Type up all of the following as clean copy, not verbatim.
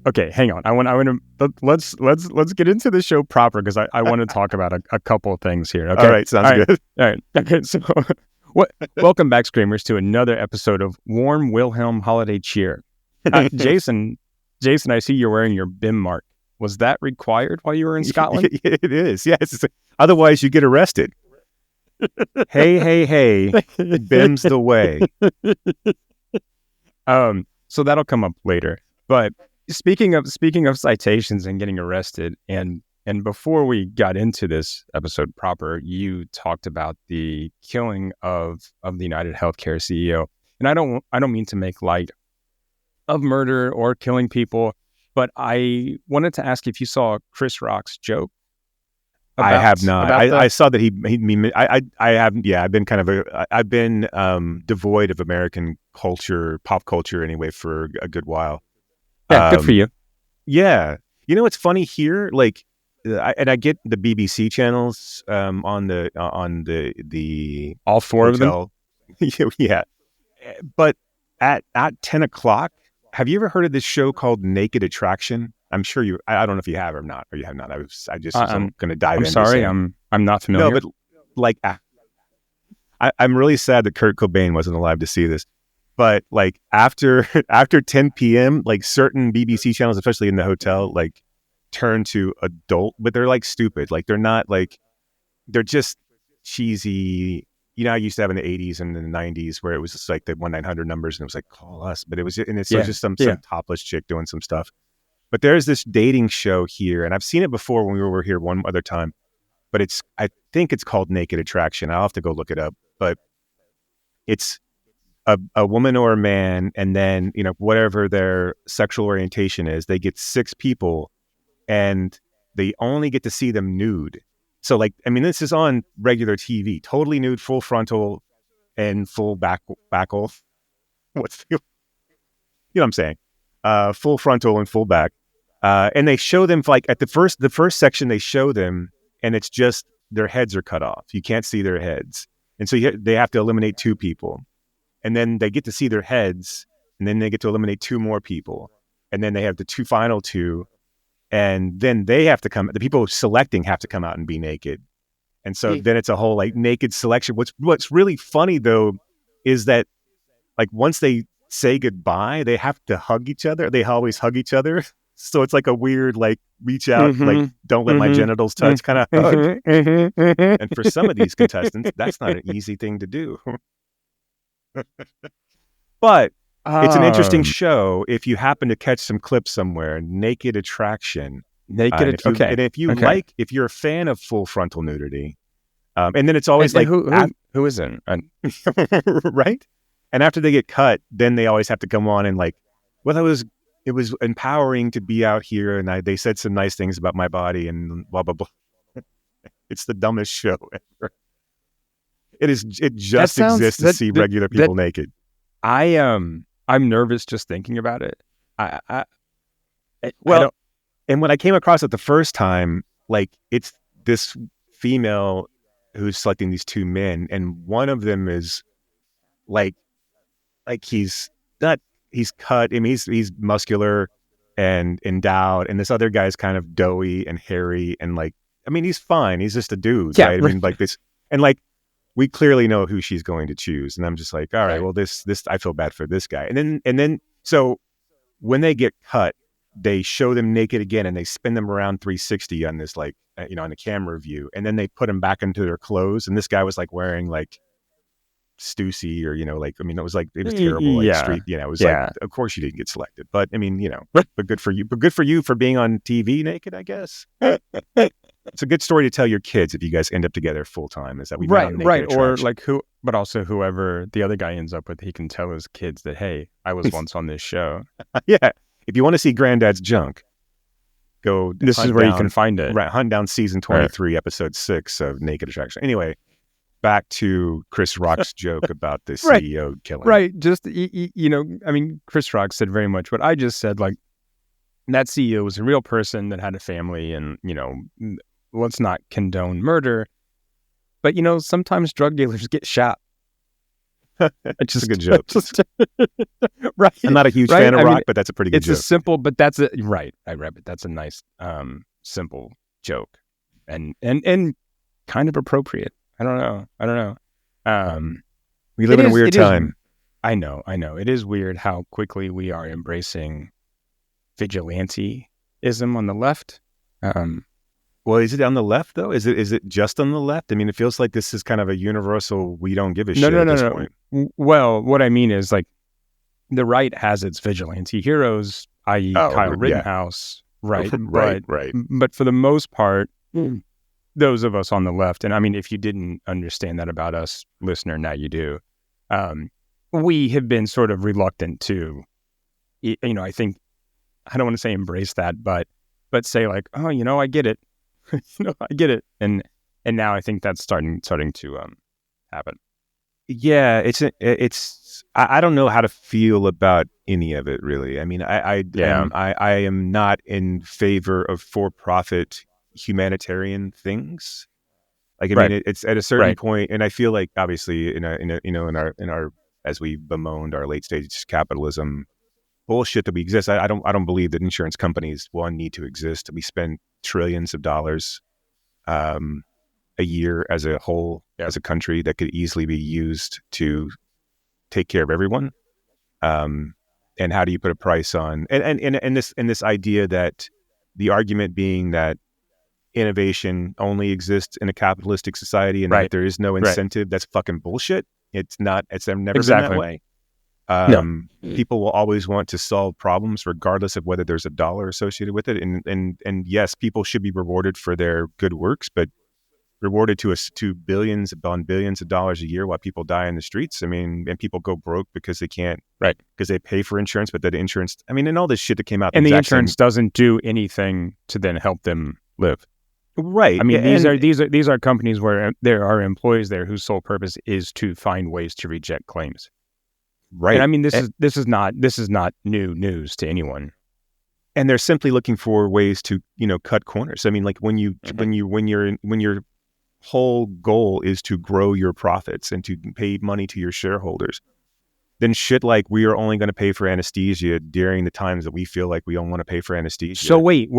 Okay, hang on. Let's get into the show proper because I want to talk about a couple of things here. Okay. All right, sounds good. All right. Okay. So, welcome back, Screamers, to another episode of Warm Wilhelm Holiday Cheer. Jason, I see you're wearing your BIM mark. Was that required while you were in Scotland? It is, yes. Otherwise, you get arrested. Hey, BIM's the way. So that'll come up later. But speaking of citations and getting arrested, and before we got into this episode proper, you talked about the killing of the United Healthcare CEO. And I don't mean to make light of murder or killing people, but I wanted to ask if you saw Chris Rock's joke. I have not. I saw that he I haven't. Yeah, I've been devoid of American culture, pop culture anyway, for a good while. Yeah, good for you. Yeah, you know, it's funny here. Like, I get the BBC channels on the all four hotel. Of them. Yeah, but at 10 o'clock, have you ever heard of this show called Naked Attraction? I'm sure you. I don't know if you have or not, or you have not. I just I'm going to dive in. I'm sorry, I'm not familiar. No, but like, I'm really sad that Kurt Cobain wasn't alive to see this. But like after 10 p.m., like certain BBC channels, especially in the hotel, like turn to adult, but they're like stupid. Like they're not like, they're just cheesy. You know, I used to have in the 80s and in the 90s where it was just like the 1-900 numbers and it was like, call us. But it was, and it's just some topless chick doing some stuff. But there's this dating show here, and I've seen it before when we were here one other time, but I think it's called Naked Attraction. I'll have to go look it up, but it's a woman or a man, and then, you know, whatever their sexual orientation is, they get 6 people and they only get to see them nude. So like, I mean, this is on regular TV, totally nude, full frontal and full backle. What's you know what I'm saying? Full frontal and full back. And they show them like at the first section, they show them and it's just their heads are cut off. You can't see their heads. And so they have to eliminate 2 people. And then they get to see their heads, and then they get to eliminate 2 more people. And then they have the final 2. And then they have to the people selecting have to come out and be naked. And so then it's a whole like naked selection. What's really funny though, is that like once they say goodbye, they have to hug each other. They always hug each other. So it's like a weird, like reach out, like don't let my genitals touch kind of hug. And for some of these contestants, that's not an easy thing to do. But it's an interesting show if you happen to catch some clips somewhere. Naked Attraction. And if you're a fan of full frontal nudity, and then it's always who isn't? Right? And after they get cut, then they always have to come on and like, well, it was empowering to be out here, and they said some nice things about my body and blah blah blah. It's the dumbest show ever. It just exists to see regular people naked. I'm nervous just thinking about it. And when I came across it the first time, like it's this female who's selecting these 2 men, and one of them is like he's cut. I mean, he's muscular and endowed, and this other guy's kind of doughy and hairy and like, I mean, he's fine. He's just a dude, right? I mean, like this, and like we clearly know who she's going to choose, and I'm just like, all right, well, this I feel bad for this guy, and then so when they get cut, they show them naked again, and they spin them around 360 on this like on the camera view, and then they put them back into their clothes, and this guy was like wearing like Stussy, or like, I mean, it was terrible. Like street, it was like, of course you didn't get selected, but I mean, but good for you for being on TV naked, I guess. It's a good story to tell your kids if you guys end up together full time, is that we right, or like but also whoever the other guy ends up with, he can tell his kids that, hey, I was once on this show. Yeah, if you want to see Granddad's junk, go. This is where you can find it. Right, hunt down season 23, episode 6 of Naked Attraction. Anyway. Back to Chris Rock's joke about the CEO killing. Right. Just, I mean, Chris Rock said very much what I just said. Like, that CEO was a real person that had a family, and, let's not condone murder. But, sometimes drug dealers get shot. It's a good joke. Right. I'm not a huge Right. fan of I rock, mean, but that's a pretty good it's a joke. simple, but that's a right. But that's a nice, simple joke, and kind of appropriate. I don't know. We live in a weird It is. time. I know. It is weird how quickly we are embracing vigilanteism on the left. Well, is it on the left though? Is it just on the left? I mean, it feels like this is kind of a universal we don't give a shit at this point. Well, what I mean is like the right has its vigilante heroes, i.e. Kyle Rittenhouse, right? right. But for the most part, those of us on the left, and I mean, if you didn't understand that about us, listener, now you do. We have been sort of reluctant to, I think, I don't want to say embrace that, but say like, oh, I get it. I get it. And now I think that's starting to happen. Yeah, I don't know how to feel about any of it really. I mean, I am not in favor of for-profit humanitarian things. Like, I mean, it's at a certain point, and I feel like obviously in our as we bemoaned our late stage capitalism bullshit that we exist. I don't believe that insurance companies need to exist. We spend trillions of dollars a year as a whole, as a country, that could easily be used to take care of everyone. And how do you put a price on and this idea that the argument being that innovation only exists in a capitalistic society and that there is no incentive, that's fucking bullshit. It's not. It's never been that way. People will always want to solve problems regardless of whether there's a dollar associated with it. And yes, people should be rewarded for their good works, but rewarded to billions upon billions of dollars a year while people die in the streets. I mean, and people go broke because they can't, because they pay for insurance, but that insurance, I mean, and all this shit that came out. And the insurance doesn't do anything to then help them live. Right. I mean, these are companies where there are employees there whose sole purpose is to find ways to reject claims. Right. And I mean, this is not new news to anyone. And they're simply looking for ways to, cut corners. I mean, like when your whole goal is to grow your profits and to pay money to your shareholders, then shit like we are only going to pay for anesthesia during the times that we feel like we don't want to pay for anesthesia. So wait.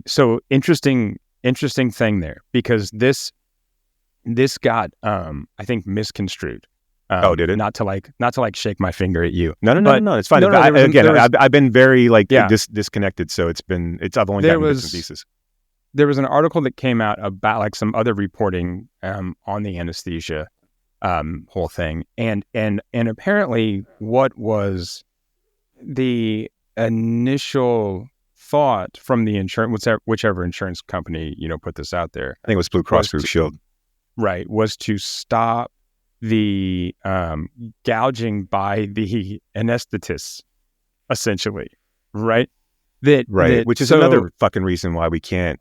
So interesting thing there, because this got I think misconstrued. Did it? Not to like shake my finger at you. No. It's fine. I've been very disconnected. So I've only gotten bits and pieces. There was an article that came out about like some other reporting on the anesthesia whole thing, and apparently what was the initial thought from the insurance, whichever insurance company put this out there. I think it was Blue Cross Blue Shield. Right, was to stop the gouging by the anesthetists, essentially, right? Which is another fucking reason why we can't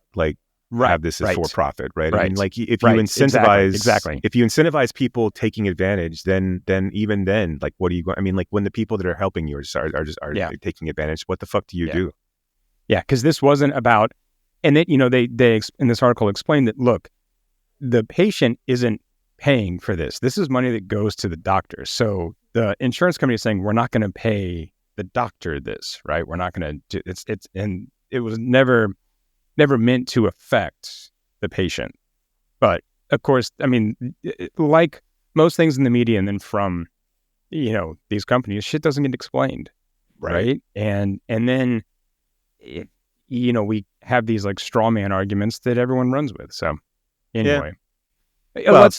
have this as for profit, right? I mean, like if you incentivize if you incentivize people taking advantage, then even then, like what are you going? I mean, like when the people that are helping you are taking advantage, what the fuck do you do? Yeah, because this wasn't about, and they in this article explained that, look, the patient isn't paying for this. This is money that goes to the doctor. So the insurance company is saying, we're not going to pay the doctor this, right? We're not going to do and it was never meant to affect the patient. But of course, I mean, like most things in the media and then from, these companies, shit doesn't get explained. Right. And then, we have these like straw man arguments that everyone runs with. So anyway, let's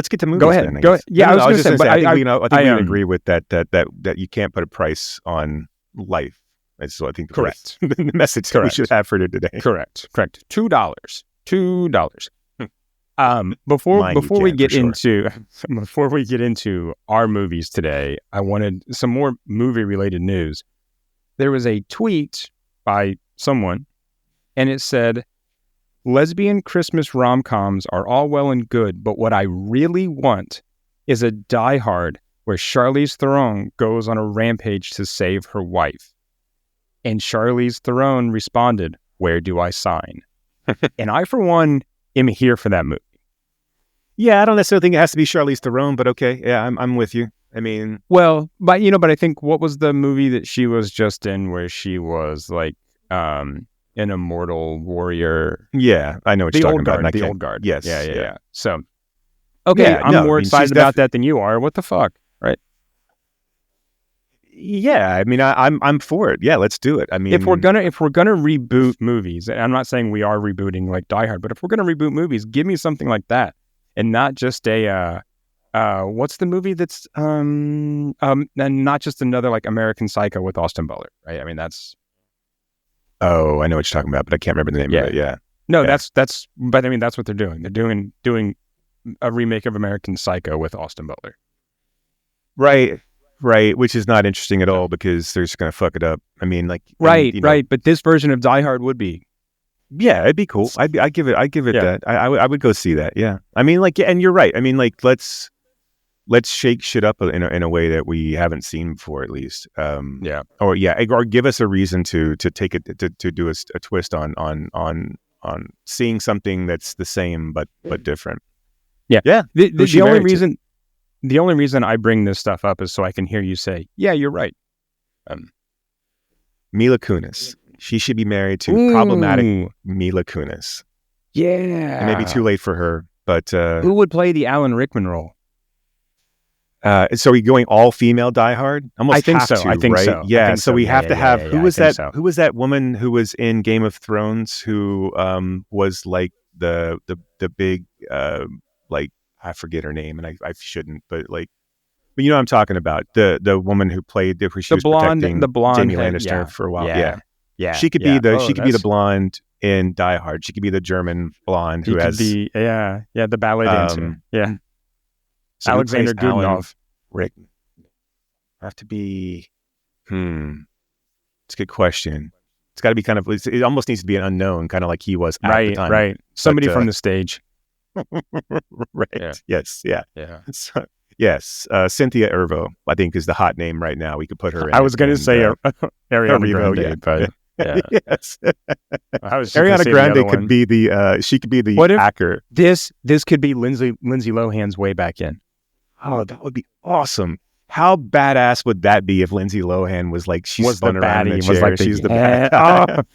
get to movies. Go ahead. Then, go ahead. Yeah, I was going to say, I think we agree with that you can't put a price on life. So I think the message that we should have for today. Correct. $2. Before we get into our movies today, I wanted some more movie related news. There was a tweet by someone, and it said, "Lesbian Christmas rom-coms are all well and good, but what I really want is a Die Hard where Charlize Theron goes on a rampage to save her wife." And Charlize Theron responded, "Where do I sign?" And I, for one, am here for that movie. Yeah, I don't necessarily think it has to be Charlize Theron, but okay. Yeah, I'm with you. I mean, Well, but I think what was the movie that she was just in where she was like an immortal warrior? yeah, I know what The you're talking Old about. Guard. And I The can't. Old Guard. Yes, Yeah. So, okay, yeah. I'm No, I more mean, she's excited about that than you are. What the fuck, right? Yeah, I mean, I'm for it. Yeah, let's do it. I mean, If we're gonna reboot movies, and I'm not saying we are rebooting like Die Hard, but if we're gonna reboot movies, give me something like that, and not just a what's the movie that's and not just another like American Psycho with Austin Butler, right? I mean that's oh, I know what you're talking about, but I can't remember the name of it. Yeah, no, yeah. that's but I mean that's what they're doing. They're doing a remake of American Psycho with Austin Butler. Right, which is not interesting at all because they're just gonna fuck it up. I mean, like, Right, and, right. But this version of Die Hard would be. yeah, it'd be cool. I give it Yeah. that. I would go see that. Yeah, I mean, like, and you're right. I mean, like, let's shake shit up in a way that we haven't seen before, at least. Or give us a reason to take it to do a twist on seeing something that's the same but different. Yeah. Who's she married to? The only reason I bring this stuff up is so I can hear you say, "Yeah, you're right." Mila Kunis. She should be married to problematic Mila Kunis. Yeah, It may be too late for her, but who would play the Alan Rickman role? so are we going all female Die Hard? Almost I think have so. to, I think right? so. Yeah. I think So so. we Yeah, have yeah, to yeah, have yeah, who I was think that? so. Who was that woman who was in Game of Thrones? Who was like the big like I forget her name, and I shouldn't, but you know what I'm talking about, the woman who played who she was protecting the blonde Jamie head, Lannister for a while. Yeah. She could be Oh, she could be the blonde in Die Hard. She could be the German blonde who has the ballet dancer. Yeah, so Alexander Alan Godunov. Rick have to be. It's a good question. It's got to be kind of. It almost needs to be an unknown, kind of like he was at the time. Right. Somebody from the stage. Right. Yeah. Yes. Yeah. Yeah. So, yes. Cynthia Erivo, I think, is the hot name right now. We could put her in. I was going to say Ariana Grande, yeah. but yeah. Yes. Ariana Grande could be the. She could be the hacker. This could be Lindsay Lohan's way back in. Oh, that would be awesome. How badass would that be if Lindsay Lohan was like she spun around in the chair? Like she's the bad.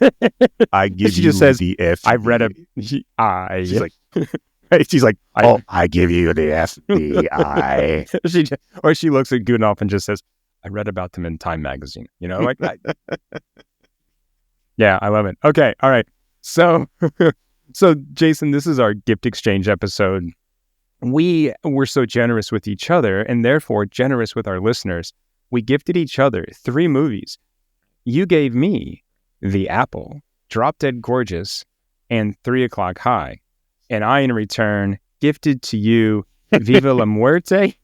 I give she you just says, the F. I've read She's like, right? She's like, I give you the FBI. Or she looks at Godunov and just says, I read about them in Time magazine. You know, like that. Yeah, I love it. Okay, all right. So Jason, this is our gift exchange episode. We were so generous with each other and therefore generous with our listeners. We gifted each other 3 movies. You gave me The Apple, Drop Dead Gorgeous, and 3 O'Clock High. And I, in return, gifted to you Viva La Muerte,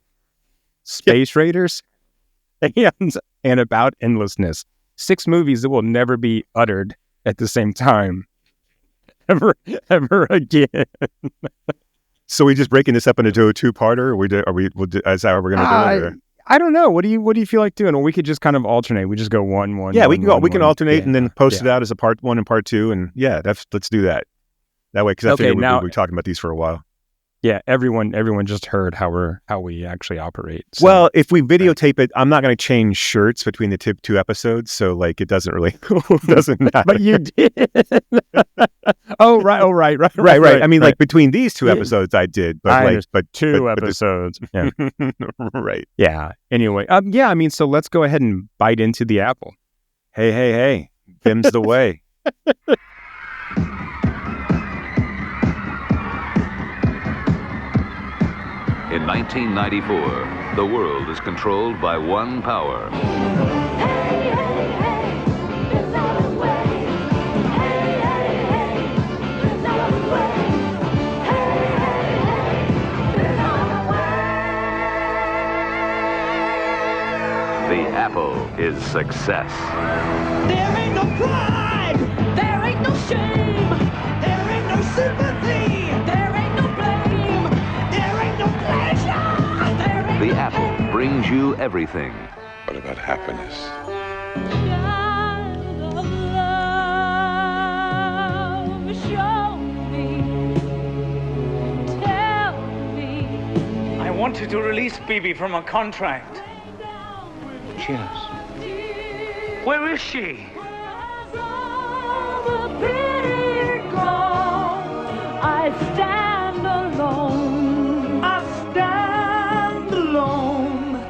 Space Raiders, and About Endlessness. 6 movies that will never be uttered at the same time ever again. So we just breaking this up into a 2-parter? Is that how we're going to do it? Or? I don't know. What do you feel like doing? Or we could just kind of alternate. We just go one. Yeah, we can alternate and then post it out as a part 1 and part 2. And yeah, let's do that. That way, because I figured we'll be talking about these for a while. Yeah, everyone just heard how we actually operate. So. Well, if we videotape it, I'm not going to change shirts between the 2 episodes, so like it doesn't matter. But you did. Right. I mean, like between these 2 episodes, I did, but 2 episodes. Yeah. Right. Yeah. Anyway, yeah. I mean, so let's go ahead and bite into the apple. Hey, them's the way. In 1994, the world is controlled by one power. The apple is success. There ain't no pride. There ain't no shame. There ain't no sympathy. There ain't no blame. There ain't no pleasure. There ain't The apple brings you everything. What about happiness? Child of love, show me, tell me wanted to release Bibi from her contract. Cheers. Where is she? I stand alone. I stand alone.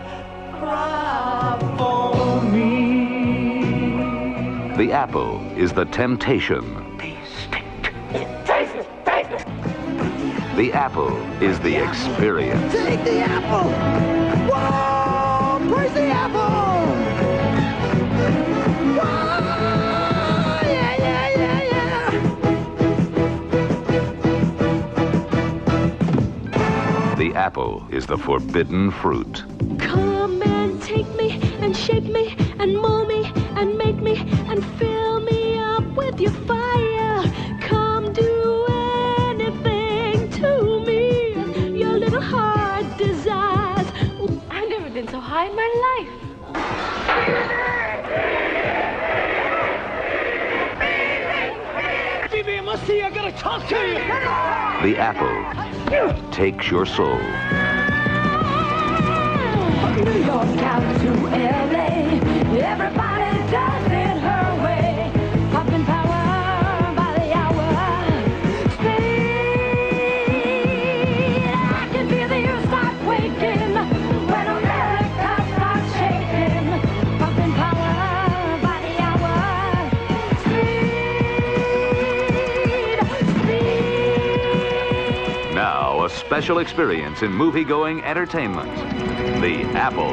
Cry for me. The apple is the temptation. The apple is the experience. Take the apple! Whoa! Praise the apple! Whoa! Yeah, yeah, yeah, yeah! The apple is the forbidden fruit. Come and take me and shape me and mold me and make me and fill me up with your fire. Come do anything to me your little heart desires. I've never been so high in my life. Bibi, I must see you. I gotta talk to you. The apple takes your soul. New York out to LA. Everybody does it her way. Pumping power by the hour. Speed. I can feel the earth start quaking when America starts shaking. Pumping power by the hour. Speed. Now, a special experience in movie-going entertainment. The apple.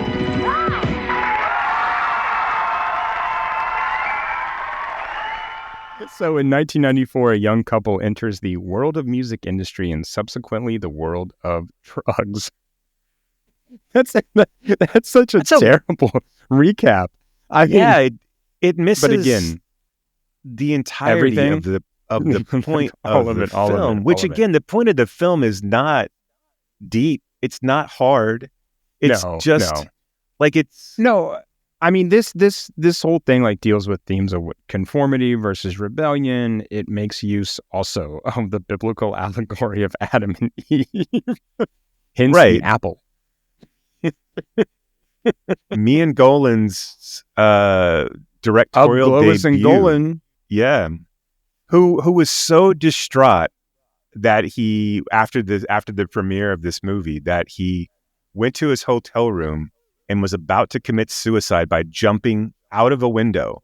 So in 1994, a young couple enters the world of music industry and subsequently the world of drugs. That's such a terrible recap. I mean, it misses. but again, the entirety of everything? the point All of of the it, all of film, it, which all of it. again, the point of the film is not deep. It's not hard. It's No, just no. like it's No, I mean this whole thing like deals with themes of conformity versus rebellion. It makes use also of the biblical allegory of Adam and Eve. Hence Right. the apple. me and Golan's Of directorial Globus and debut. Golan. Yeah, who was so distraught that he after the premiere of this movie that he went to his hotel room and was about to commit suicide by jumping out of a window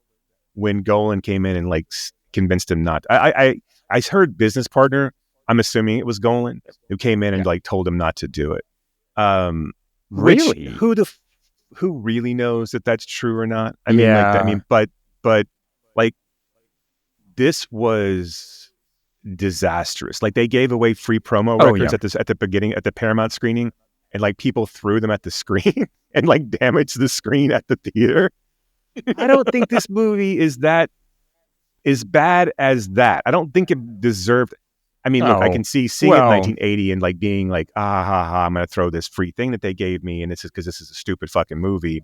when Golan came in and like convinced him not. I heard business partner. I'm assuming it was Golan who came in and like told him not to do it. Really? Who really knows that that's true or not? Yeah. But like this was disastrous. Like they gave away free promo Oh, records at the beginning at the Paramount screening, and like people threw them at the screen and like damaged the screen at the theater. I don't think this movie is that as bad as that. I don't think it deserved. I mean, look, I can see seeing it in 1980 and like being like, I'm going to throw this free thing that they gave me, and this is because this is a stupid fucking movie.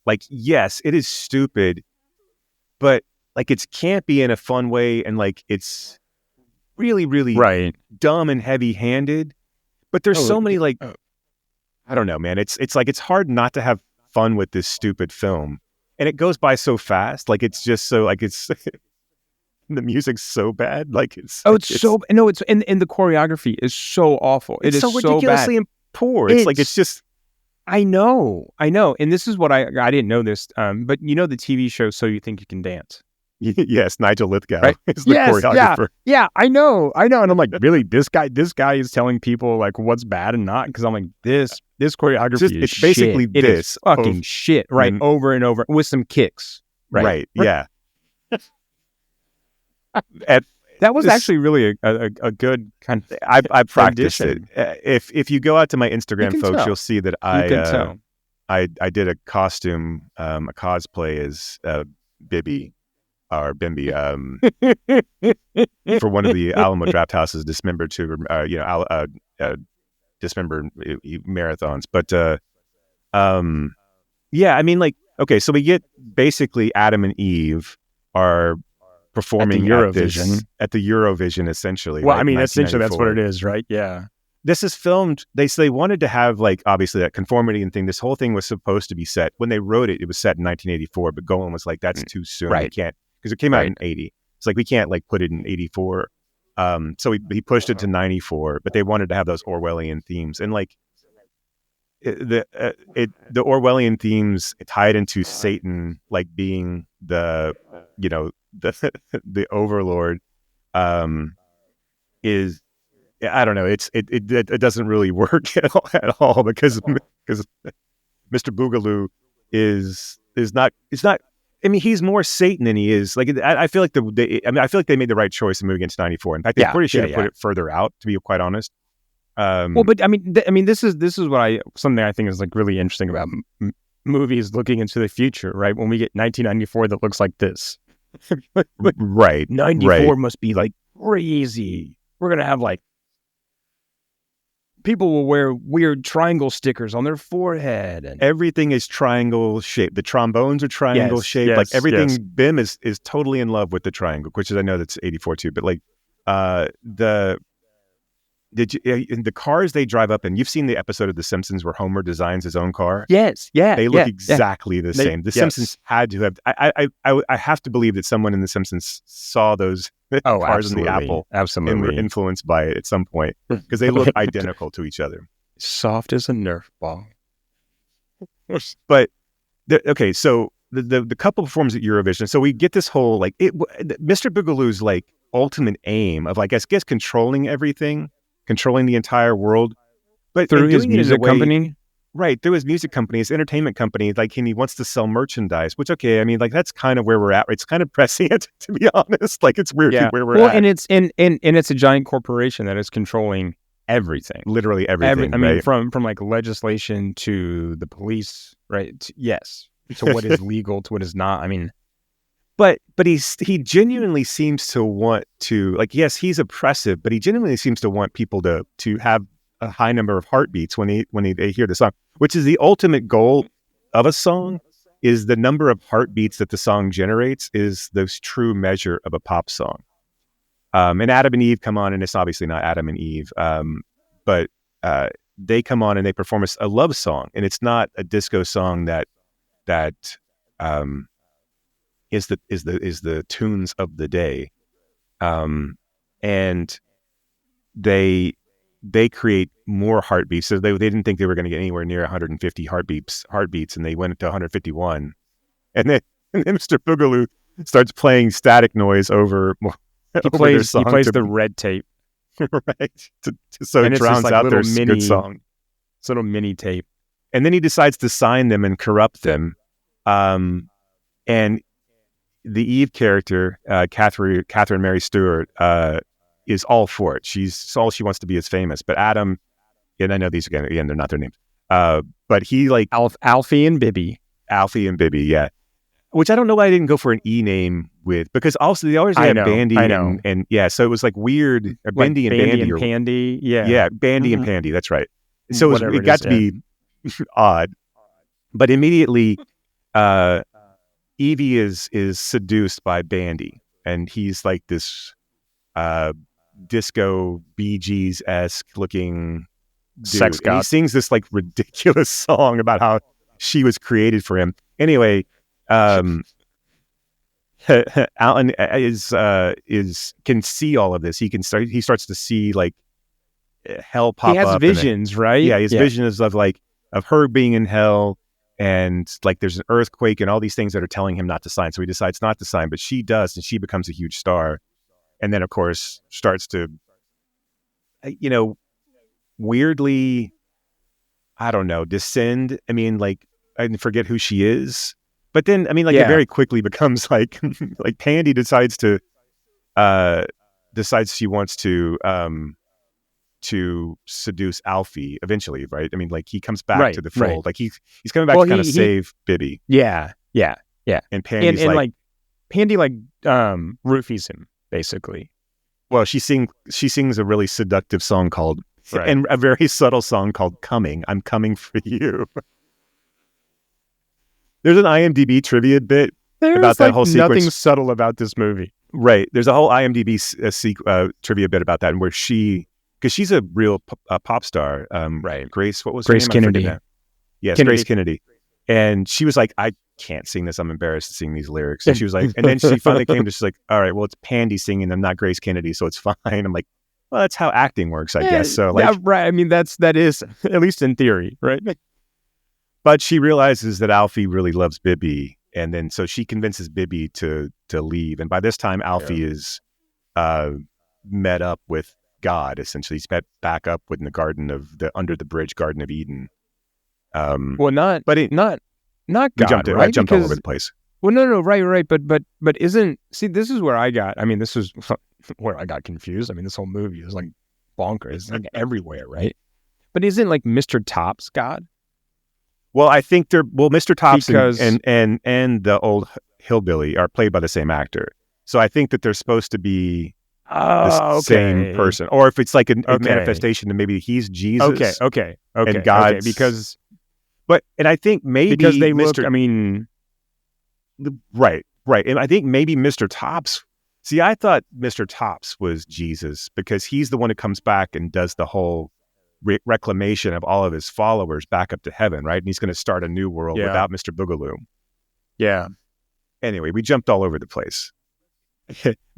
Like, yes, it is stupid, but like it's campy in a fun way, and like it's really, really Right. dumb and heavy-handed. But there's so many like, I don't know, man. It's like it's hard not to have fun with this stupid film, and it goes by so fast. Like it's just so like it's. The music's so bad, like it's and the choreography is so awful. It's It is so ridiculously bad. poor. It's like it's just. I know, and this is what I didn't know this. But you know the TV show So You Think You Can Dance. Yes, Nigel Lithgow Right? is the choreographer. Yeah, I know, and I'm like, really, this guy is telling people like what's bad and not, because I'm like, this choreography is basically shit. It is fucking shit, right? Over and over with some kicks, right? Yeah. That was actually really a good kind of. I practiced it. rendition. If you go out to my Instagram, can folks, tell. you'll see that I did a costume, a cosplay as Bibby or Bimby for one of the Alamo Draft House's dismembered dismembered marathons. But yeah, I mean, like, okay, so we get basically Adam and Eve are performing At the Eurovision. at the Eurovision, essentially. Well, right, I mean, essentially that's what 1994. it is, right? Yeah. this is filmed. They wanted to have like obviously that conformity and thing. This whole thing was supposed to be set when they wrote it. It was set in 1984, but Golan was like, "That's too soon. We Right. can't," because it came out Right. in 80. It's like we can't like put it in 84. So he pushed it to 94, but they wanted to have those Orwellian themes and like the Orwellian themes tied into Satan like being the the overlord is. I don't know. It doesn't really work at all because Mr. Boogaloo is not. It's not. I mean, he's more Satan than he is. Like I feel like I feel like they made the right choice in moving into 94. In fact, they probably should have put it further out. To be quite honest. Well, but I mean, this is what something I think is like really interesting about movies looking into the future, right? When we get 1994 that looks like this, right? 94 must be like crazy. We're gonna have like. People will wear weird triangle stickers on their forehead, and everything is triangle shaped. The trombones are triangle shaped. Yes, like everything, yes. Bim is totally in love with the triangle, which is I know that's 84 too. But like in the cars they drive up in, you've seen the episode of The Simpsons where Homer designs his own car. Yes, yeah, they look exactly the same. The Simpsons had to have. I have to believe that someone in The Simpsons saw those cars in the Apple, absolutely, and were influenced by it at some point because they look identical to each other. Soft as a Nerf ball. But okay, so the couple performs at Eurovision. So we get this whole like Mr. Boogaloo's like ultimate aim of like I guess controlling everything, controlling the entire world, but through his music company. Right, through his music company, his entertainment company, like he wants to sell merchandise, which, okay, I mean, like that's kind of where we're at. It's kind of prescient, to be honest. Like it's weird where we're at. And it's it's a giant corporation that is controlling everything. Literally everything. I mean, from like legislation to the police, right? To what is legal, to what is not. I mean, but he genuinely seems to want to, like, yes, he's oppressive, but he genuinely seems to want people to have a high number of heartbeats when they hear the song, which is the ultimate goal of a song. Is the number of heartbeats that the song generates is the true measure of a pop song. And Adam and Eve come on, and it's obviously not Adam and Eve, but they come on and they perform a love song, and it's not a disco song that is the tunes of the day, and they create more heartbeats. So they didn't think they were going to get anywhere near 150 heartbeats, and they went to 151. And then Mr. Boogaloo starts playing static noise over. He plays the red tape, right? So it drowns out their good song. It's a little mini tape, and then he decides to sign them and corrupt them. And the Eve character, Catherine Mary Stewart, is all for it. All she wants to be is famous. But Adam, and I know these again, they're not their names. But he like Alfie and Bibby, yeah. Which I don't know why I didn't go for an E name with, because also they always have Bandy and yeah. So it was like weird, Bendy and Bandy and Pandy, yeah, Bandy and Pandy. That's right. So it got to be odd, but immediately, Evie is seduced by Bandy, and he's like this disco Bee Gees-esque looking sex god. He sings this like ridiculous song about how she was created for him. Anyway, Alan can see all of this. He starts to see like hell pop up. He has visions, right? Yeah, his visions of her being in hell, and like there's an earthquake and all these things that are telling him not to sign. So he decides not to sign, but she does, and she becomes a huge star. And then, of course, starts to, weirdly, I don't know, descend. I mean, like, I forget who she is. But then, I mean, like, it very quickly becomes like, like Pandy decides she wants to seduce Alfie eventually, right? I mean, like, he comes back to the fold. Right. Like, he's coming back to kind of save Bibby. Yeah. And Pandy's Pandy roofies him. Basically, well, she sings a really seductive song called, and a very subtle song called "Coming." I'm coming for you. There's an IMDb trivia bit about that whole sequence. Nothing subtle about this movie, right? There's a whole IMDb trivia bit about that, and where she because she's a real pop star. Right. Grace, what was Grace her name? I forget Kennedy. now. Yes, Kennedy. Grace Kennedy. And she was like, I can't sing this. I'm embarrassed to sing these lyrics. And she was like, and then she finally came to, she's like, all right, well, it's Pandy singing them, not Grace Kennedy, so it's fine. I'm like, well, that's how acting works, I guess. So like, yeah, right. I mean, that is at least in theory, right? but she realizes that Alfie really loves Bibby, and then so she convinces Bibby to leave. And by this time, Alfie is met up with God. Essentially, he's met back up with the under the bridge Garden of Eden. Well, not but it, not God, I right? jumped all over the place. Well, no, right. But isn't, see, this is where I got, I mean, this is where I got confused. I mean, this whole movie is like bonkers. It's like everywhere, right? But isn't like Mr. Tops God? Well, I think Mr. Tops Because- and the old hillbilly are played by the same actor. So I think that they're supposed to be the same person. Or if it's like a manifestation, then maybe he's Jesus. Okay. And God's, okay, because and I think maybe because they look, I mean, right. And I think maybe Mr. Tops. See, I thought Mr. Tops was Jesus because he's the one who comes back and does the whole reclamation of all of his followers back up to heaven, right? And he's going to start a new world without Mr. Boogaloo. yeah. Anyway, we jumped all over the place.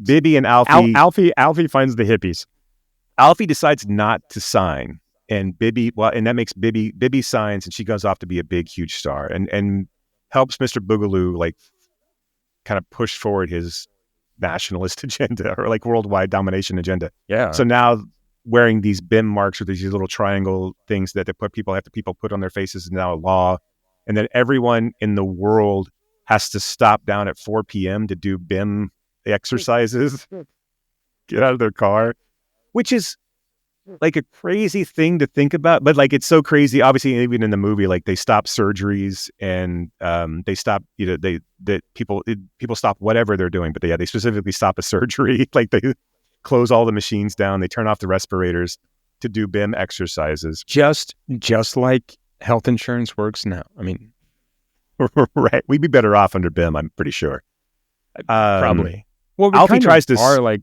Bibby and Alfie. Alfie finds the hippies. Alfie decides not to sign, and and that makes Bibby signs, and she goes off to be a big, huge star, and helps Mr. Boogaloo like kind of push forward his nationalist agenda or like worldwide domination agenda. Yeah. So now wearing these BIM marks or these little triangle things that people put on their faces is now a law, and then everyone in the world has to stop down at 4 p.m. to do BIM exercises, get out of their car, which is like a crazy thing to think about. But like, it's so crazy. Obviously, even in the movie, like they stop surgeries and they stop, people stop whatever they're doing. But they specifically stop a surgery. Like they close all the machines down. They turn off the respirators to do BIM exercises. Just like health insurance works now. I mean, right. We'd be better off under BIM, I'm pretty sure. Probably. Well, we Alfie kind tries of to are like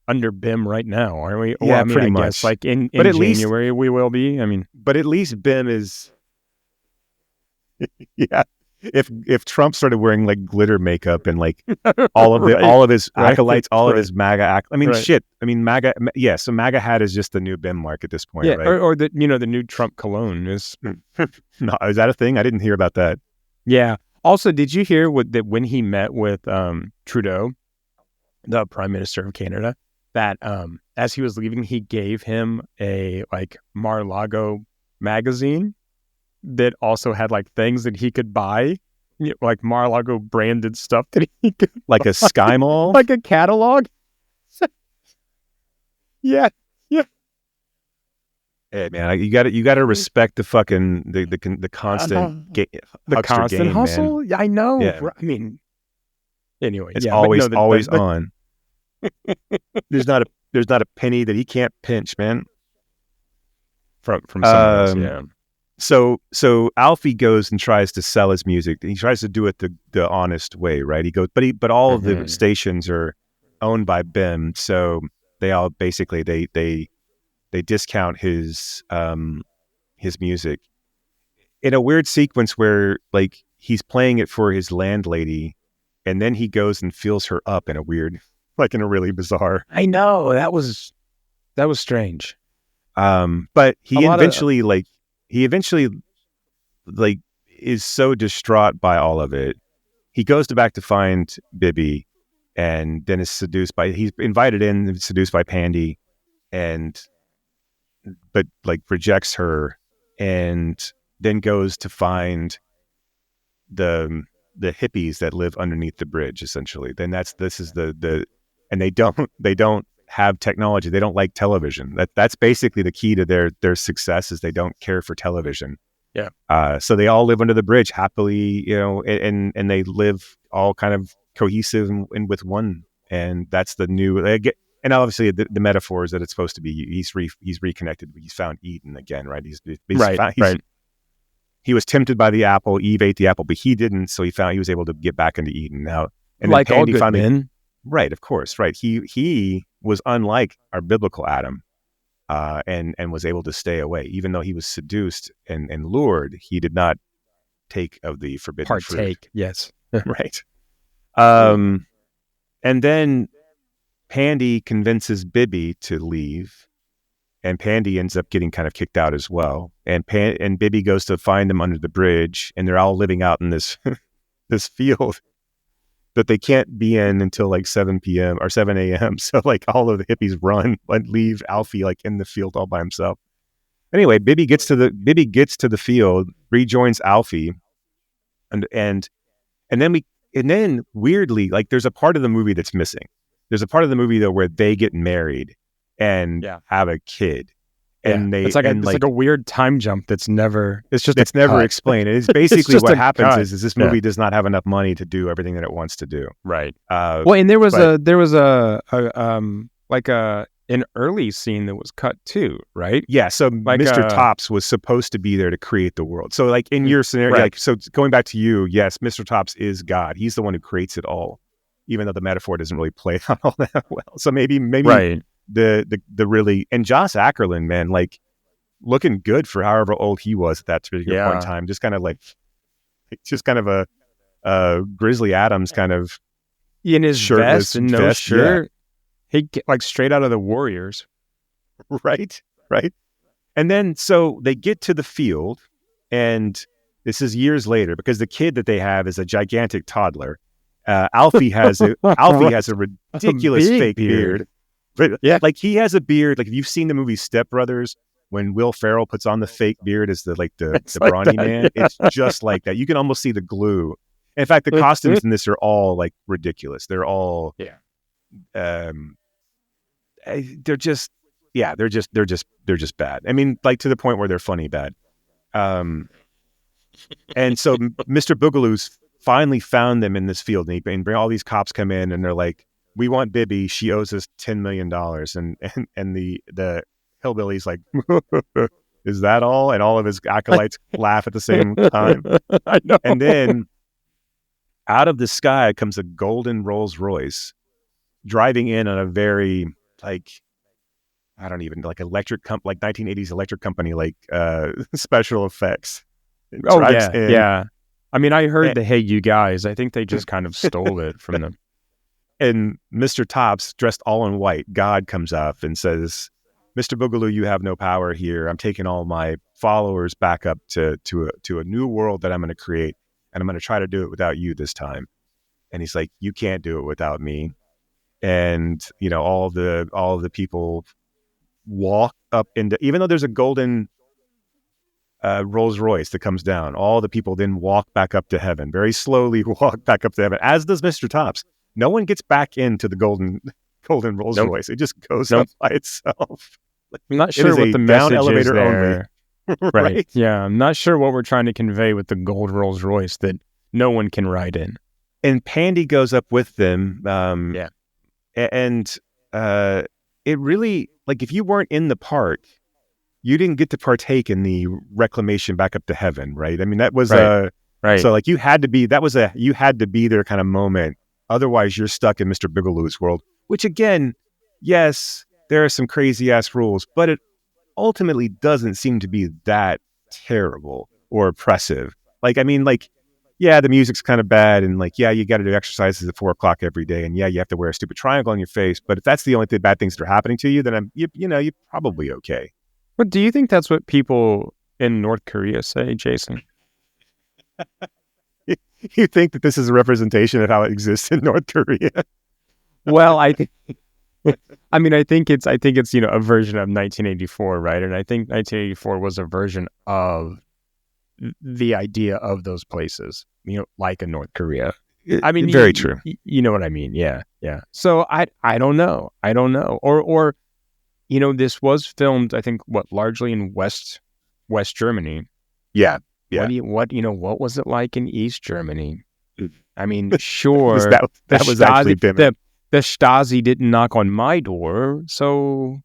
under BIM right now, aren't we? Yeah, I mean, pretty I much. guess, like in But at least- January we will be. I mean, But at least BIM is, yeah. If Trump started wearing like glitter makeup and like all of his acolytes, all of his MAGA, I mean, shit. I mean, MAGA. Yeah. So MAGA hat is just the new BIM mark at this point, yeah, right? or the the new Trump cologne is. No, is that a thing? I didn't hear about that. Yeah. Also, did you hear that when he met with Trudeau, the Prime Minister of Canada, that as he was leaving, he gave him a like Mar-a-Lago magazine that also had like things that he could buy, like Mar-a-Lago branded stuff that he could Like a Sky Mall? like a catalog. Yeah. Hey, man, you got to respect the fucking the constant The huckster constant game, hustle. man. Yeah, I know. Yeah. I mean, anyway, It's yeah, but always no, the- always the- on. There's not a penny that he can't pinch, man. from someone else. Um, Yeah. So Alfie goes and tries to sell his music. He tries to do it the honest way, right? He goes, but all of the stations are owned by BIM, so they all basically they discount his music in a weird sequence where like he's playing it for his landlady, and then he goes and fills her up in a weird, like in a really bizarre. I know that was strange. But he A lot of- eventually is so distraught by all of it. He goes back to find Bibby, and then he's invited in and seduced by Pandy, but like rejects her, and then goes to find the hippies that live underneath the bridge, essentially. Then this is and they don't have technology. They don't like television. That's basically the key to their success, is they don't care for television. Yeah. So they all live under the bridge happily, and they live all kind of cohesive and with one. And that's the new. And obviously the metaphor is that it's supposed to be he's reconnected. He's found Eden again, right? He's Right. He was tempted by the apple. Eve ate the apple, but he didn't. So he was able to get back into Eden now. And Like then all Pandy good finally, men. right? Of course, right. He was unlike our biblical Adam. and was able to stay away. Even though he was seduced and lured, he did not take of the forbidden fruit. Partake, yes. Right. And then Pandy convinces Bibby to leave, and Pandy ends up getting kind of kicked out as well. And Bibby goes to find them under the bridge, and they're all living out in this this field that they can't be in until like 7 p.m. or 7 a.m. So like all of the hippies run and leave Alfie like in the field all by himself. Anyway, Bibby gets to the field, rejoins Alfie, and then weirdly, like there's a part of the movie that's missing. There's a part of the movie though where they get married and have a kid. And it's like a weird time jump that's never explained. And it's basically what happens cut. is this movie does not have enough money to do everything that it wants to do. Right. Well, and there was an early scene that was cut too, right? Yeah. So like Mr. Tops was supposed to be there to create the world. So like in your scenario, like, so going back to you, yes, Mr. Tops is God. He's the one who creates it all, even though the metaphor doesn't really play out all that well. So maybe right. the really, and Joss Ackerlund, man, like looking good for however old he was at that particular point in time, just kind of a Grizzly Adams kind of in his vest and no shirt. He like straight out of the Warriors. Right. And then so they get to the field, and this is years later because the kid that they have is a gigantic toddler. Alfie has a ridiculous fake beard. But like he has a beard. Like if you've seen the movie Step Brothers, when Will Ferrell puts on the fake beard as the brawny man, it's just like that. You can almost see the glue. In fact, the costumes in this are all like ridiculous. They're all they're just bad. I mean, like to the point where they're funny bad. And so Mr. Boogaloo's finally found them in this field, and bring all these cops come in, and they're like, "We want Bibby. She owes us $10 million." And the hillbilly's like, "Is that all?" And all of his acolytes laugh at the same time. I know. And then out of the sky comes a golden Rolls Royce driving in on a very like electric like 1980s electric company, like special effects. Yeah. I mean, I heard the "Hey, you guys." I think they just kind of stole it from them. And Mr. Tops, dressed all in white, God comes up and says, "Mr. Boogaloo, you have no power here. I'm taking all my followers back up to a new world that I'm going to create, and I'm going to try to do it without you this time." And he's like, "You can't do it without me." And all the people walk up into, even though there's a golden Rolls Royce that comes down, all the people then walk back up to heaven, very slowly walk back up to heaven, as does Mr. Tops. No one gets back into the golden Rolls Royce. It just goes up by itself. I'm not sure what the message is there. Only. Right. Yeah, I'm not sure what we're trying to convey with the gold Rolls Royce that no one can ride in. And Pandy goes up with them. And it really, like, if you weren't in the park, you didn't get to partake in the reclamation back up to heaven, right? I mean, that was right. So like you had to be there kind of moment. Otherwise, you're stuck in Mr. Bigelow's world, which again, yes, there are some crazy ass rules, but it ultimately doesn't seem to be that terrible or oppressive. Like, I mean, like, yeah, the music's kind of bad, and like, yeah, you got to do exercises at 4:00 every day, and yeah, you have to wear a stupid triangle on your face. But if that's the only bad things that are happening to you, then you're probably okay. But do you think that's what people in North Korea say, Jason? You think that this is a representation of how it exists in North Korea? Well, I think it's a version of 1984, right? And I think 1984 was a version of the idea of those places, like in North Korea. I mean, very true. You know what I mean? Yeah. So I don't know. Or this was filmed, I think, largely in West Germany. Yeah. What was it like in East Germany? I mean, sure, that was actually the Stasi didn't knock on my door, so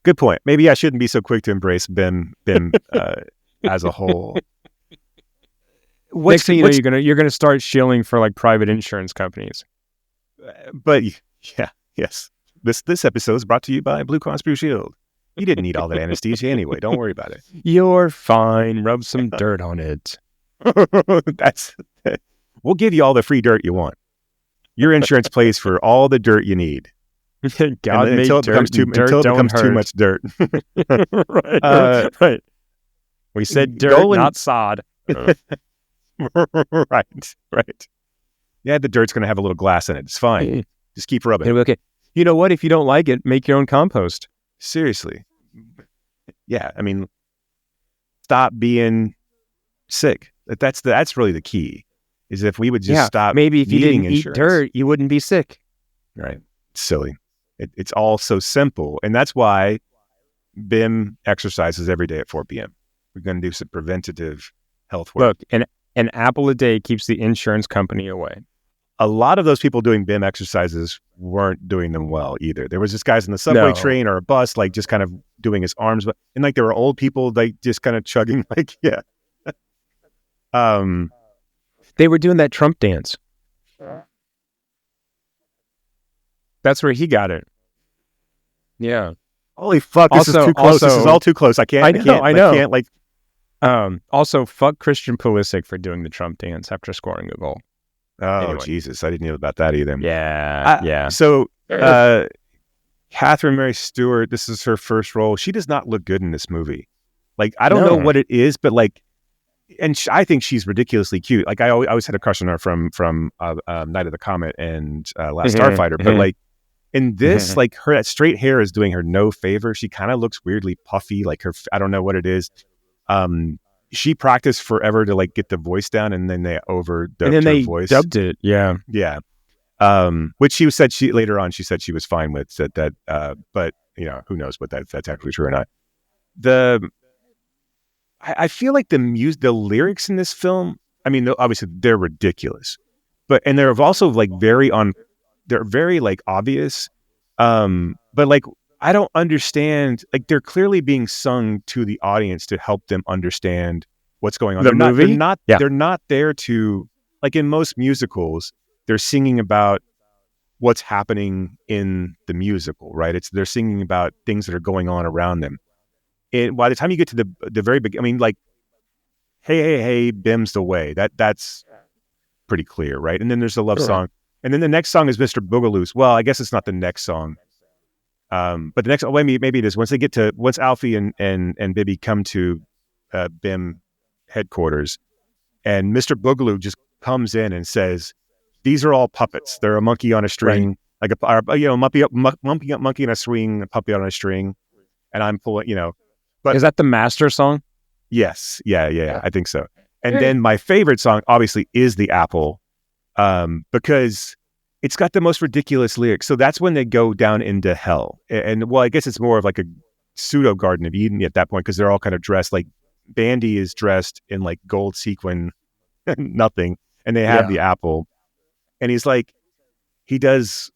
good point. Maybe I shouldn't be so quick to embrace BIM as a whole. Next thing you know, you're gonna start shilling for like private insurance companies. But yes, This episode is brought to you by Blue Cross Blue Shield. You didn't need all that anesthesia anyway. Don't worry about it. You're fine. Rub some dirt on it. We'll give you all the free dirt you want. Your insurance pays for all the dirt you need. God made until it becomes too much dirt. Right. We said dirt, not sod. Right. Yeah, the dirt's going to have a little glass in it. It's fine. Just keep rubbing. Okay. You know what? If you don't like it, make your own compost. Seriously. Yeah, I mean, stop being sick. That's really the key. Is if we would just stop. Maybe if you didn't insurance. eat dirt, you wouldn't be sick. Right. It's silly. It's all so simple, and that's why BIM exercises every day at 4 p.m. We're going to do some preventative health work. Look, an apple a day keeps the insurance company away. A lot of those people doing BIM exercises weren't doing them well either. There was just guys in the subway train or a bus, like just kind of doing his arms, and like there were old people like just kind of chugging, like They were doing that Trump dance. That's where he got it. Yeah. Holy fuck! This is too close. This is all too close. I know. I can't like. Also, fuck Christian Pulisic for doing the Trump dance after scoring a goal. Oh, anyway. Jesus. I didn't know about that either. Yeah. So, Catherine Mary Stewart, this is her first role. She does not look good in this movie. Like, I don't know what it is, but like, and I think she's ridiculously cute. Like, I always had a crush on her from Night of the Comet and Last Starfighter. But like, in this, like, her that straight hair is doing her no favor. She kind of looks weirdly puffy. Like I don't know what it is. She practiced forever to like get the voice down, and then they overdubbed her voice. Dubbed it. Yeah. Which she said later on she said she was fine with that. But you know, who knows what that's actually true or not. I feel like the lyrics in this film. I mean, obviously they're ridiculous, and they're also like they're very like obvious. But like, I don't understand. Like, they're clearly being sung to the audience to help them understand what's going on. They're not there to, like in most musicals, they're singing about what's happening in the musical, right? They're singing about things that are going on around them. And by the time you get to the very beginning, I mean, like, hey, BIM's the way. That's pretty clear, right? And then there's the love song. And then the next song is Mr. Boogaloo's. Well, I guess it's not the next song. But the next, maybe it is. Once Alfie and Bibby come to BIM headquarters, and Mr. Boogaloo just comes in and says, "These are all puppets. They're a monkey on a string, like monkey on a swing, a puppy on a string." And I'm pulling, But is that the master song? Yes, yeah. I think so. And then my favorite song, obviously, is the Apple, because it's got the most ridiculous lyrics. So that's when they go down into hell. And well, I guess it's more of like a pseudo Garden of Eden at that point, because they're all kind of dressed like Bandy is dressed in like gold sequin, nothing. And they have the apple. And he's like, it's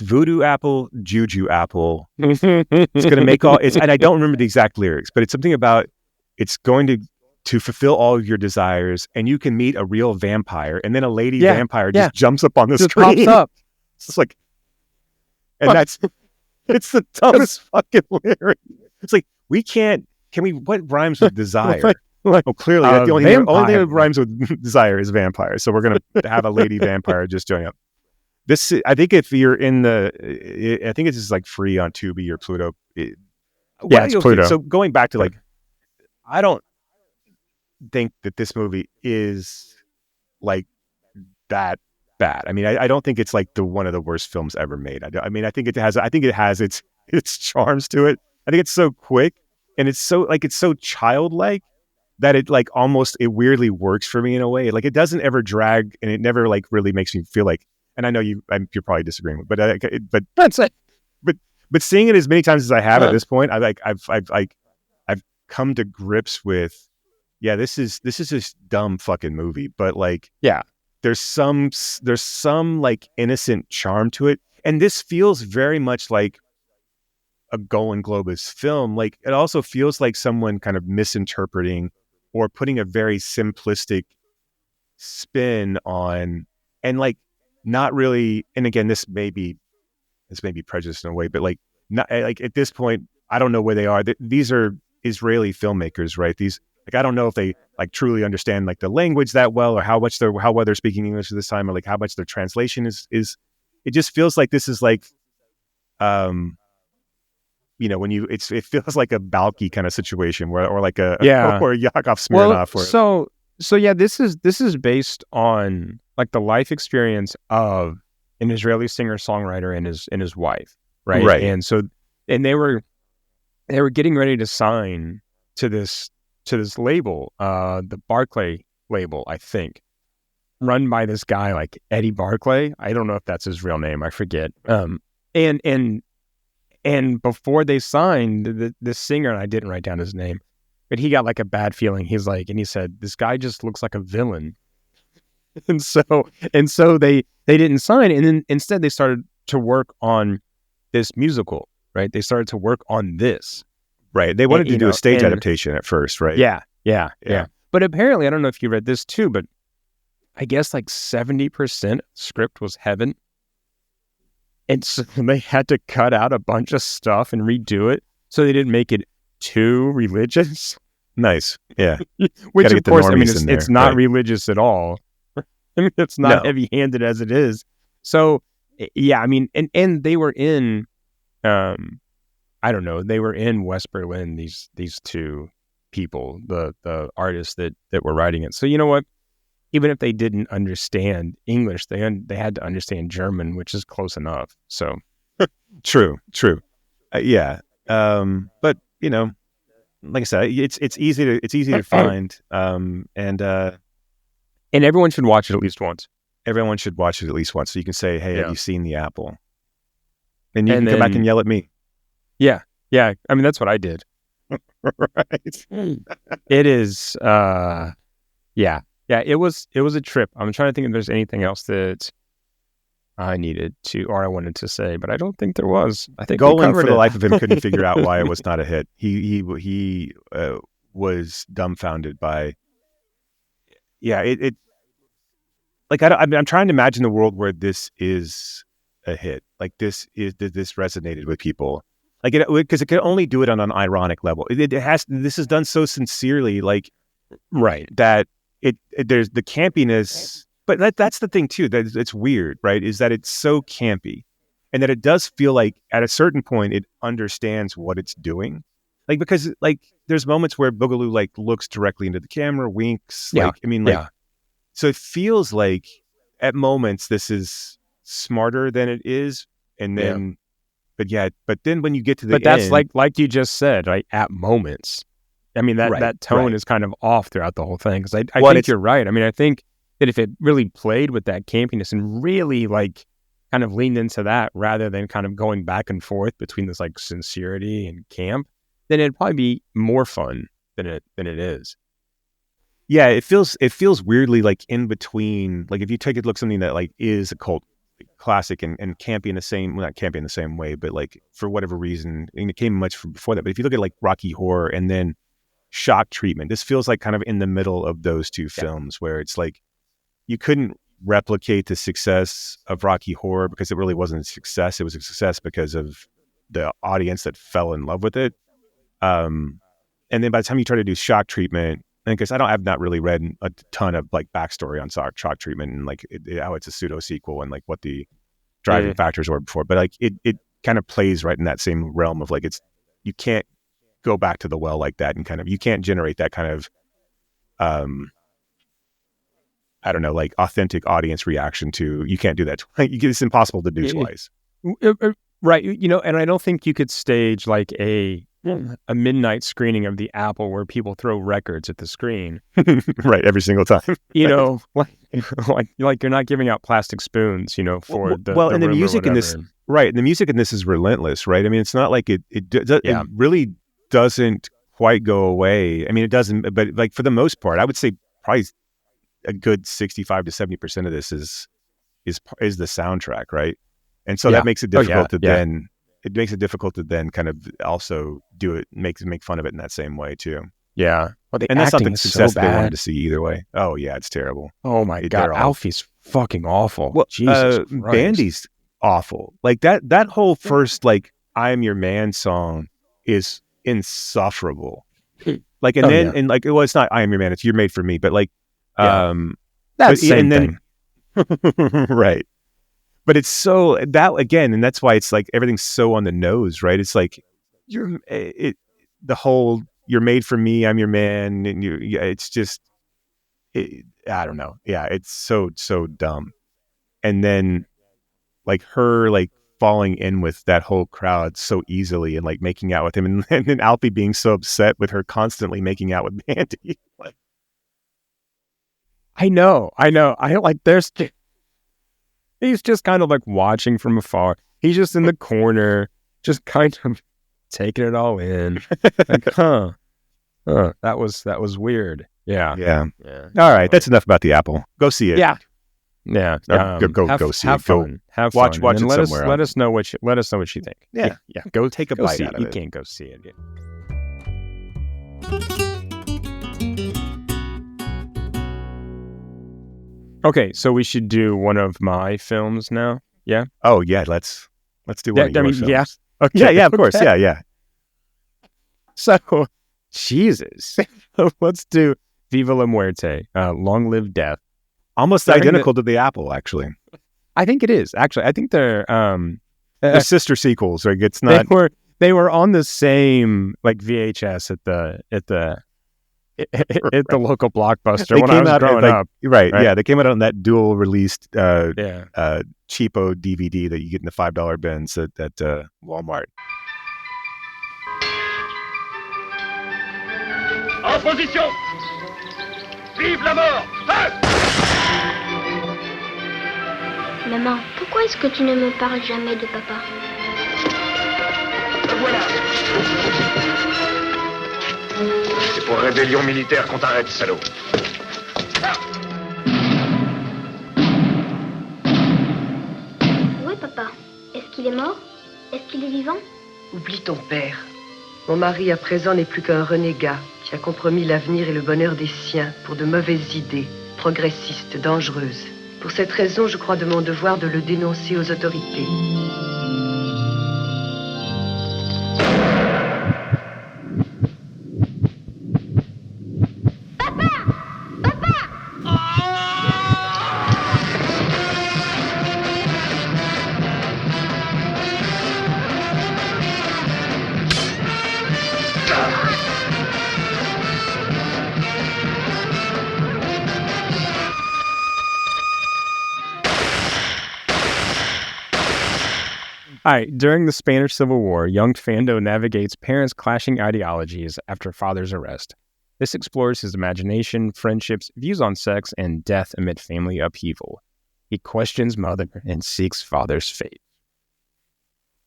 voodoo apple, juju apple. It's going to make and I don't remember the exact lyrics, but it's something about, it's going to fulfill all of your desires, and you can meet a real vampire, and then a lady vampire just jumps up on the screen. Pops up. It's like, and it's the dumbest fucking lyric. It's like, what rhymes with desire? Clearly, the only thing that rhymes with desire is vampire. So we're going to have a lady vampire just join up. I think if you're I think it's just like free on Tubi or Pluto. It's Pluto. So going back to like, I don't think that this movie is like that bad. I mean, I don't think it's like one of the worst films ever made. I mean, I think it has its charms to it. I think it's so quick, and it's so childlike that it like almost, it weirdly works for me in a way. Like, it doesn't ever drag, and it never like really makes me feel like, and I know you're probably disagreeing with, but that's it. But seeing it as many times as I have at this point, I've come to grips with, this is this dumb fucking movie, but like, there's some like innocent charm to it, and this feels very much like a Golden Globus film. Like, it also feels like someone kind of misinterpreting or putting a very simplistic spin on, and like, not really. And again, this may be this may be prejudiced in a way, but like not like at this point, I don't know where they are. These are Israeli filmmakers, right? These like I don't know if they like truly understand like the language that well, or how well they're speaking English at this time, or like how much their translation is. It just feels like this is like, when it feels like a Balki kind of situation, or like a or Yakov Smirnoff. So yeah, this is based on like the life experience of an Israeli singer-songwriter and his wife, right? Right. And they were getting ready to sign to this label, the Barclay label, I think, run by this guy like Eddie Barclay. I don't know if that's his real name. I forget. And before they signed, the singer, and I didn't write down his name, but he got like a bad feeling. He said, this guy just looks like a villain. And so they didn't sign. And then instead they started to work on this musical, right? They started to work on this. Right. They wanted to do a stage adaptation at first, right? Yeah. But apparently, I don't know if you read this too, but I guess like 70% script was heaven. And so they had to cut out a bunch of stuff and redo it so they didn't make it too religious. Nice. Yeah. Which of course, I mean, it's not religious at all. I mean, it's not heavy-handed as it is. So, yeah, I mean, and they were in, I don't know, they were in West Berlin, these two people, the artists that were writing it. So you know what? Even if they didn't understand English, they had to understand German, which is close enough. So true. Yeah. But like I said, it's easy to find. And everyone should watch it at least once. Everyone should watch it at least once. So you can say, hey, have you seen The Apple? And you can come back and yell at me. Yeah. I mean, that's what I did. Right. It is, yeah, it was a trip. I'm trying to think if there's anything else that I needed to, or I wanted to say, but I don't think there was. I think Golan, for the life of him, couldn't figure out why it was not a hit. He was dumbfounded by, it like, I'm trying to imagine a world where this is a hit. Like this resonated with people. Like because it could only do it on an ironic level. This is done so sincerely, like, right, that there's the campiness, but that's the thing too, that it's weird, right? Is that it's so campy, and that it does feel like at a certain point it understands what it's doing, like, because like there's moments where Boogaloo like looks directly into the camera, winks, like, I mean, like, so it feels like at moments this is smarter than it is, and then. But then when you get to the end... But that's like you just said, right? At moments. I mean, that tone is kind of off throughout the whole thing. Because I think you're right. I mean, I think that if it really played with that campiness and really like kind of leaned into that rather than kind of going back and forth between this like sincerity and camp, then it'd probably be more fun than it is. Yeah, it feels weirdly like in between. Like if you take a look at something that like is a cult classic and campy in the same, well, not campy in the same way, but like for whatever reason, and it came much before that. But if you look at like Rocky Horror and then Shock Treatment, this feels like kind of in the middle of those two films, where it's like you couldn't replicate the success of Rocky Horror because it really wasn't a success. It was a success because of the audience that fell in love with it. And then by the time you try to do Shock Treatment, and because I've not really read a ton of like backstory on Shock Treatment and like how it's a pseudo sequel and like what the driving factors were before, but like it kind of plays right in that same realm of like you can't go back to the well like that, and kind of you can't generate that kind of I don't know, like authentic audience reaction to. You can't do that. It's impossible to do twice. Right. And I don't think you could stage like a midnight screening of The Apple where people throw records at the screen. Right. Every single time. Like you're not giving out plastic spoons, for the and the music in this, right. And the music in this is relentless, right? I mean, it's not like it really doesn't quite go away. I mean, it doesn't, but like for the most part, I would say probably a good 65 to 70% of this is the soundtrack, right? And so that makes it difficult then. It makes it difficult to then kind of also do it, make fun of it in that same way too. Yeah. Well, and that's not the success they wanted to see either way. Oh yeah, it's terrible. Oh my God. Alfie's fucking awful. Well, Jesus Christ. awful. Like that whole first like "I Am Your Man" song is insufferable. Like, and then and like, well, it's not "I Am Your Man," it's "You're Made for Me," but like, Yeah. but Same and then right. But it's so that again, and that's why it's like everything's so on the nose, right? It's like the whole "You're made for me, I'm your man," and it's just I don't know. Yeah, it's so dumb. And then like her like falling in with that whole crowd so easily and like making out with him, and then Alfie being so upset with her constantly making out with Mandy. Like, I know. I like he's just kind of like watching from afar. He's just in the corner, just kind of taking it all in. Like, that was weird. Yeah. yeah. All right, that's enough about the Apple. Go see it. Yeah. Go see have it. fun. Have watch fun. And it let somewhere. Let us know what you think. Yeah. Go Take a go bite see out it. of You it. can't go see it. Okay, so we should do one of my films now. Yeah. Oh yeah, let's do one of your films. yeah. Okay. Yeah, of course. Okay. Yeah. So, Jesus, let's do Viva La Muerte, Long Live Death. Almost During identical to the Apple, actually. I think it is actually. I think they're The sister sequels. Like it's not. They were on the same like VHS at the local Blockbuster They when I came was out growing like, up. right. right? Yeah, they came out on that dual released Yeah. cheapo DVD that you get in the $5 bins at Walmart. En position! Vive la mort! Feu! Maman, pourquoi est-ce que tu ne me parles jamais de papa? Le voilà! C'est pour rébellion militaire qu'on t'arrête, salaud. Où est papa? Est-ce qu'il est mort? Est-ce qu'il est vivant? Oublie ton père. Mon mari à présent n'est plus qu'un renégat qui a compromis l'avenir et le bonheur des siens pour de mauvaises idées, progressistes, dangereuses. Pour cette raison, je crois de mon devoir de le dénoncer aux autorités. All right. During the Spanish Civil War, young Fando navigates parents' clashing ideologies after father's arrest. This explores his imagination, friendships, views on sex, and death amid family upheaval. He questions mother and seeks father's fate.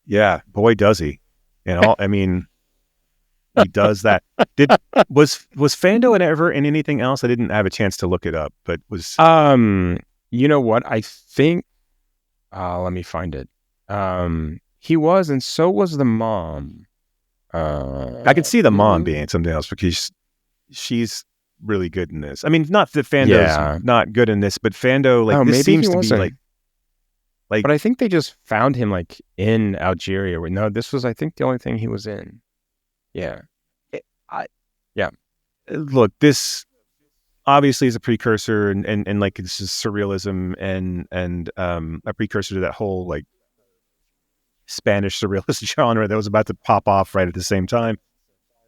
Yeah, boy does he. And all I mean, he does that. Was Fando ever in anything else? I didn't have a chance to look it up, but was you know what? I think let me find it. He was, and so was the mom. I could see the mom being something else because she's really good in this. I mean, not that Fando's not good in this, but Fando like this seems to be like. But I think they just found him like in Algeria. No, this was I think the only thing he was in. Yeah. Look, this obviously is a precursor and like this is surrealism and a precursor to that whole like Spanish surrealist genre that was about to pop off right at the same time.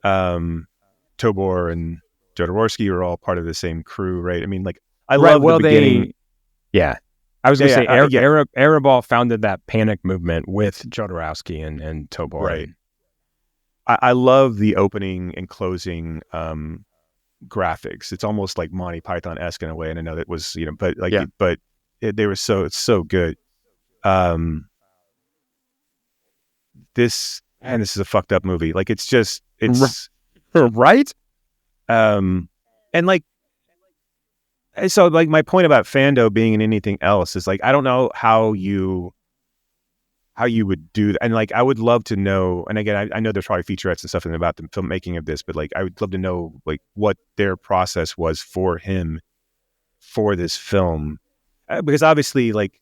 Tobor and Jodorowsky are all part of the same crew, right? I mean, like I love the beginning. I was going to say Arabal founded that panic movement with Jodorowsky and Tobor. Right. I love the opening and closing graphics. It's almost like Monty Python-esque in a way, and I know that was but like they were so good. This is a fucked up movie. Like it's right. And like. So like my point about Fando being in anything else is like I don't know how you would do that. And like I would love to know, and again I know there's probably featurettes and stuff about the filmmaking of this, but like I would love to know like what their process was for him for this film, because obviously like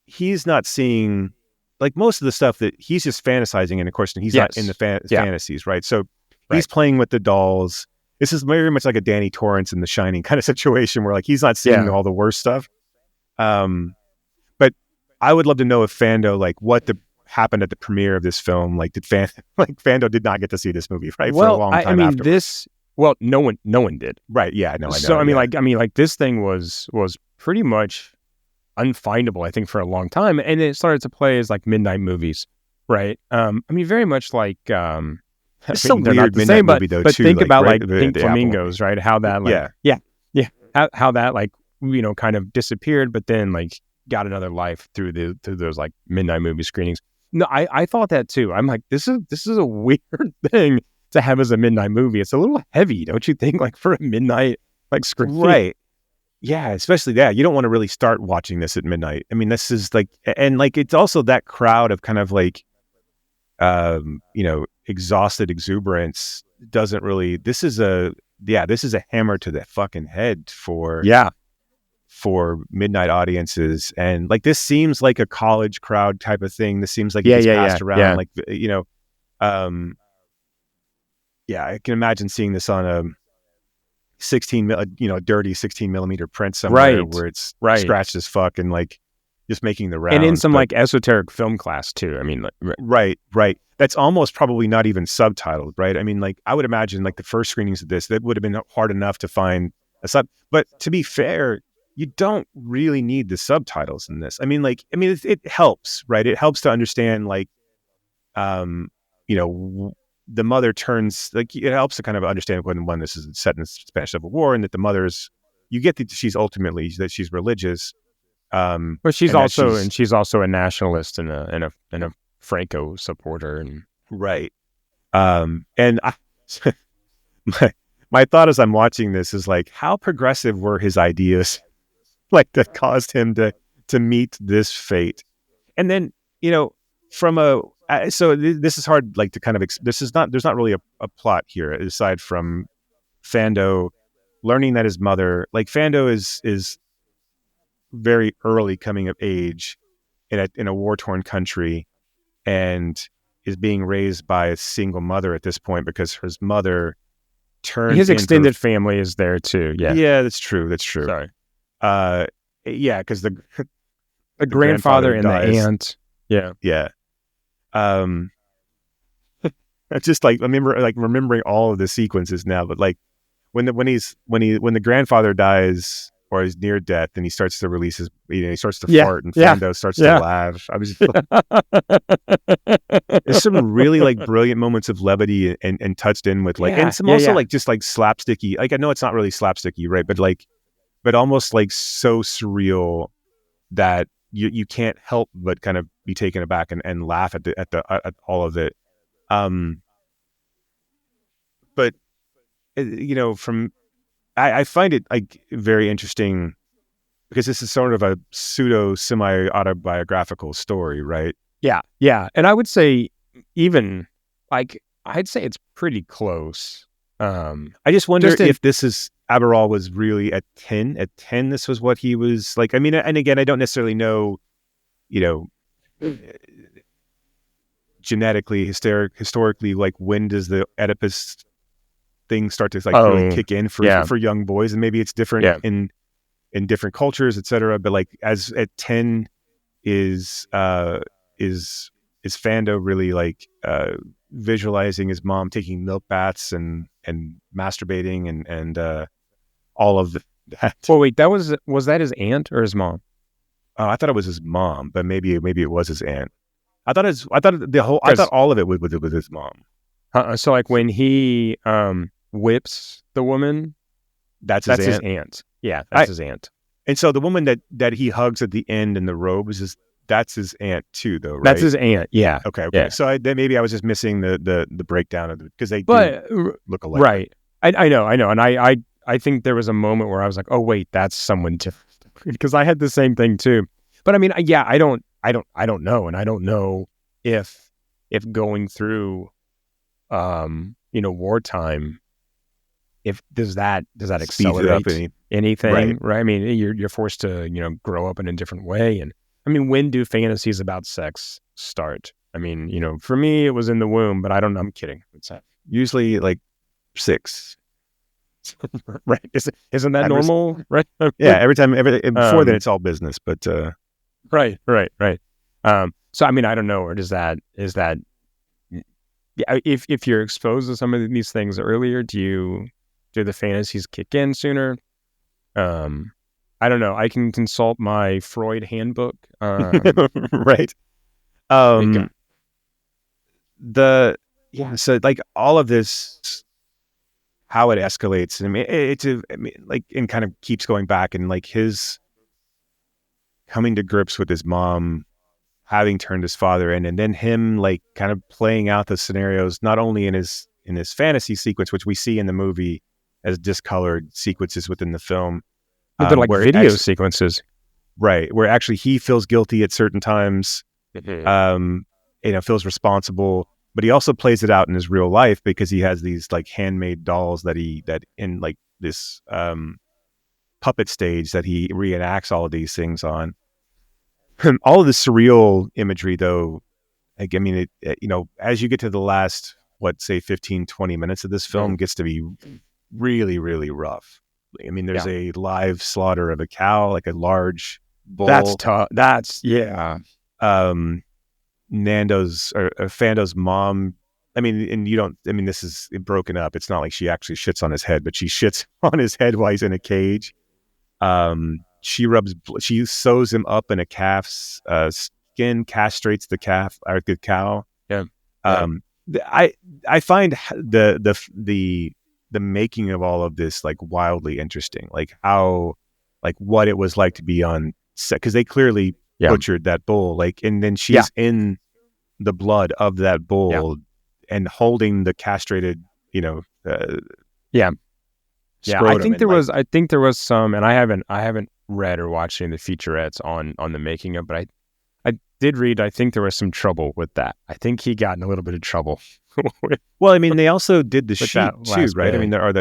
he's not seeing like most of the stuff that he's just fantasizing, and of course he's not in the fantasies, right? So he's playing with the dolls. This is very much like a Danny Torrance in The Shining kind of situation where like he's not seeing all the worst stuff. But I would love to know if Fando, like what happened at the premiere of this film. Like Fando did not get to see this movie, right? For a long time. I mean, afterwards. no one did. Right. Yeah. No, I know. So, I mean, this thing was pretty much unfindable, I think, for a long time. And it started to play as like midnight movies, right? I mean, very much like, it's a weird midnight movie though, but too. think about right, like Pink Flamingos, right? How that how that like, kind of disappeared, but then like got another life through those like midnight movie screenings. No, I thought that too. I'm like, this is a weird thing to have as a midnight movie. It's a little heavy, don't you think? Like for a midnight like screening, right? Yeah, especially that. You don't want to really start watching this at midnight. I mean, this is like, and like it's also that crowd of kind of like, exhausted exuberance doesn't really. This is a hammer to the fucking head for midnight audiences, and like this seems like a college crowd type of thing. This seems like it gets passed around, like I can imagine seeing this on a 16 dirty 16 millimeter print somewhere where it's scratched as fuck and like just making the rounds, and in some like esoteric film class too. I mean, like, right. That's almost probably not even subtitled, right? I mean, like I would imagine like the first screenings of this, that would have been hard enough to find a sub. But to be fair, you don't really need the subtitles in this. I mean, it helps, right? It helps to understand like, the mother turns, like it helps to kind of understand when this is set in the Spanish Civil War, and that the mother's, you get that she's ultimately that she's religious. But she's also a nationalist and a Franco supporter, and right. And my thought as I'm watching this is like, how progressive were his ideas, like that caused him to meet this fate? And then this is hard, like to kind of there's not really a plot here aside from Fando learning that his mother, like Fando is very early coming of age in a war-torn country, and is being raised by a single mother at this point because his mother turned. His extended family is there too. Yeah, that's true. Sorry. Because the grandfather and dies. the aunt. Yeah. It's just like remembering all of the sequences now, but like when the grandfather dies or is near death, and he starts to release his, he starts to fart, and Fando starts to laugh. I was just there's some really like brilliant moments of levity and touched in with like, and some also like just like slapsticky. Like I know it's not really slapsticky, right? But almost like so surreal that you can't help but kind of be taken aback and laugh at all of it. But I find it like very interesting because this is sort of a pseudo semi-autobiographical story, right? Yeah. And I would say even like, I'd say it's pretty close. I just wonder if this is, Aberall was really at 10. At 10, this was what he was like. I mean, and again, I don't necessarily know, genetically, historically, like when does the Oedipus thing start to like really kick in for young boys, and maybe it's different in different cultures, etc. But like as at 10, is Fando really like visualizing his mom taking milk baths and masturbating and all of that. Well, wait, was that his aunt or his mom? I thought it was his mom, but maybe it was his aunt. I thought all of it was his mom. So like when he whips the woman, that's his aunt. Yeah, that's his aunt. And so the woman that he hugs at the end in the robe that's his aunt too, though, right? That's his aunt. Yeah. Okay. Yeah. So then maybe I was just missing the breakdown of it because they do look alike. Right. I know. And I think there was a moment where I was like, oh wait, that's someone different, because I had the same thing too. But I mean, I don't know, and I don't know if going through, wartime, if does that accelerate anything, right? I mean, you're forced to grow up in a different way, and I mean, when do fantasies about sex start? I mean, for me, it was in the womb, but I don't know. I'm kidding. It's not, Usually like 6. right? Isn't that normal? Right? Yeah, every time, before then Um, it's all business. But right. So I mean, I don't know. Or is that yeah? If you're exposed to some of these things earlier, do the fantasies kick in sooner? I don't know. I can consult my Freud handbook. right. Okay. So like all of this, how it escalates. I mean, like, and kind of keeps going back, and like his coming to grips with his mom having turned his father in, and then him like kind of playing out the scenarios, not only in his fantasy sequence, which we see in the movie as discolored sequences within the film, But they're like where video sequences. right, where actually he feels guilty at certain times, feels responsible, but he also plays it out in his real life because he has these like handmade dolls that in like this puppet stage that he reenacts all of these things on. All of the surreal imagery, though, like, I mean, as you get to the last, say 15, 20 minutes of this film, gets to be really, really rough. I mean, there's a live slaughter of a cow, like a large bull. That's tough. Yeah. Nando's or Fando's mom. I mean, and this is broken up. It's not like she actually shits on his head, but she shits on his head while he's in a cage. She sews him up in a calf's skin, castrates the calf or the cow. Yeah. I find the making of all of this like wildly interesting, like how, like what it was like to be on set, because they clearly butchered that bull, like, and then she's in the blood of that bull and holding the castrated, I think there was some, and I haven't read or watched any of the featurettes on the making of, but I did read. I think there was some trouble with that. I think he got in a little bit of trouble. Well, I mean, they also did the sheep too, right? Bit. I mean, there are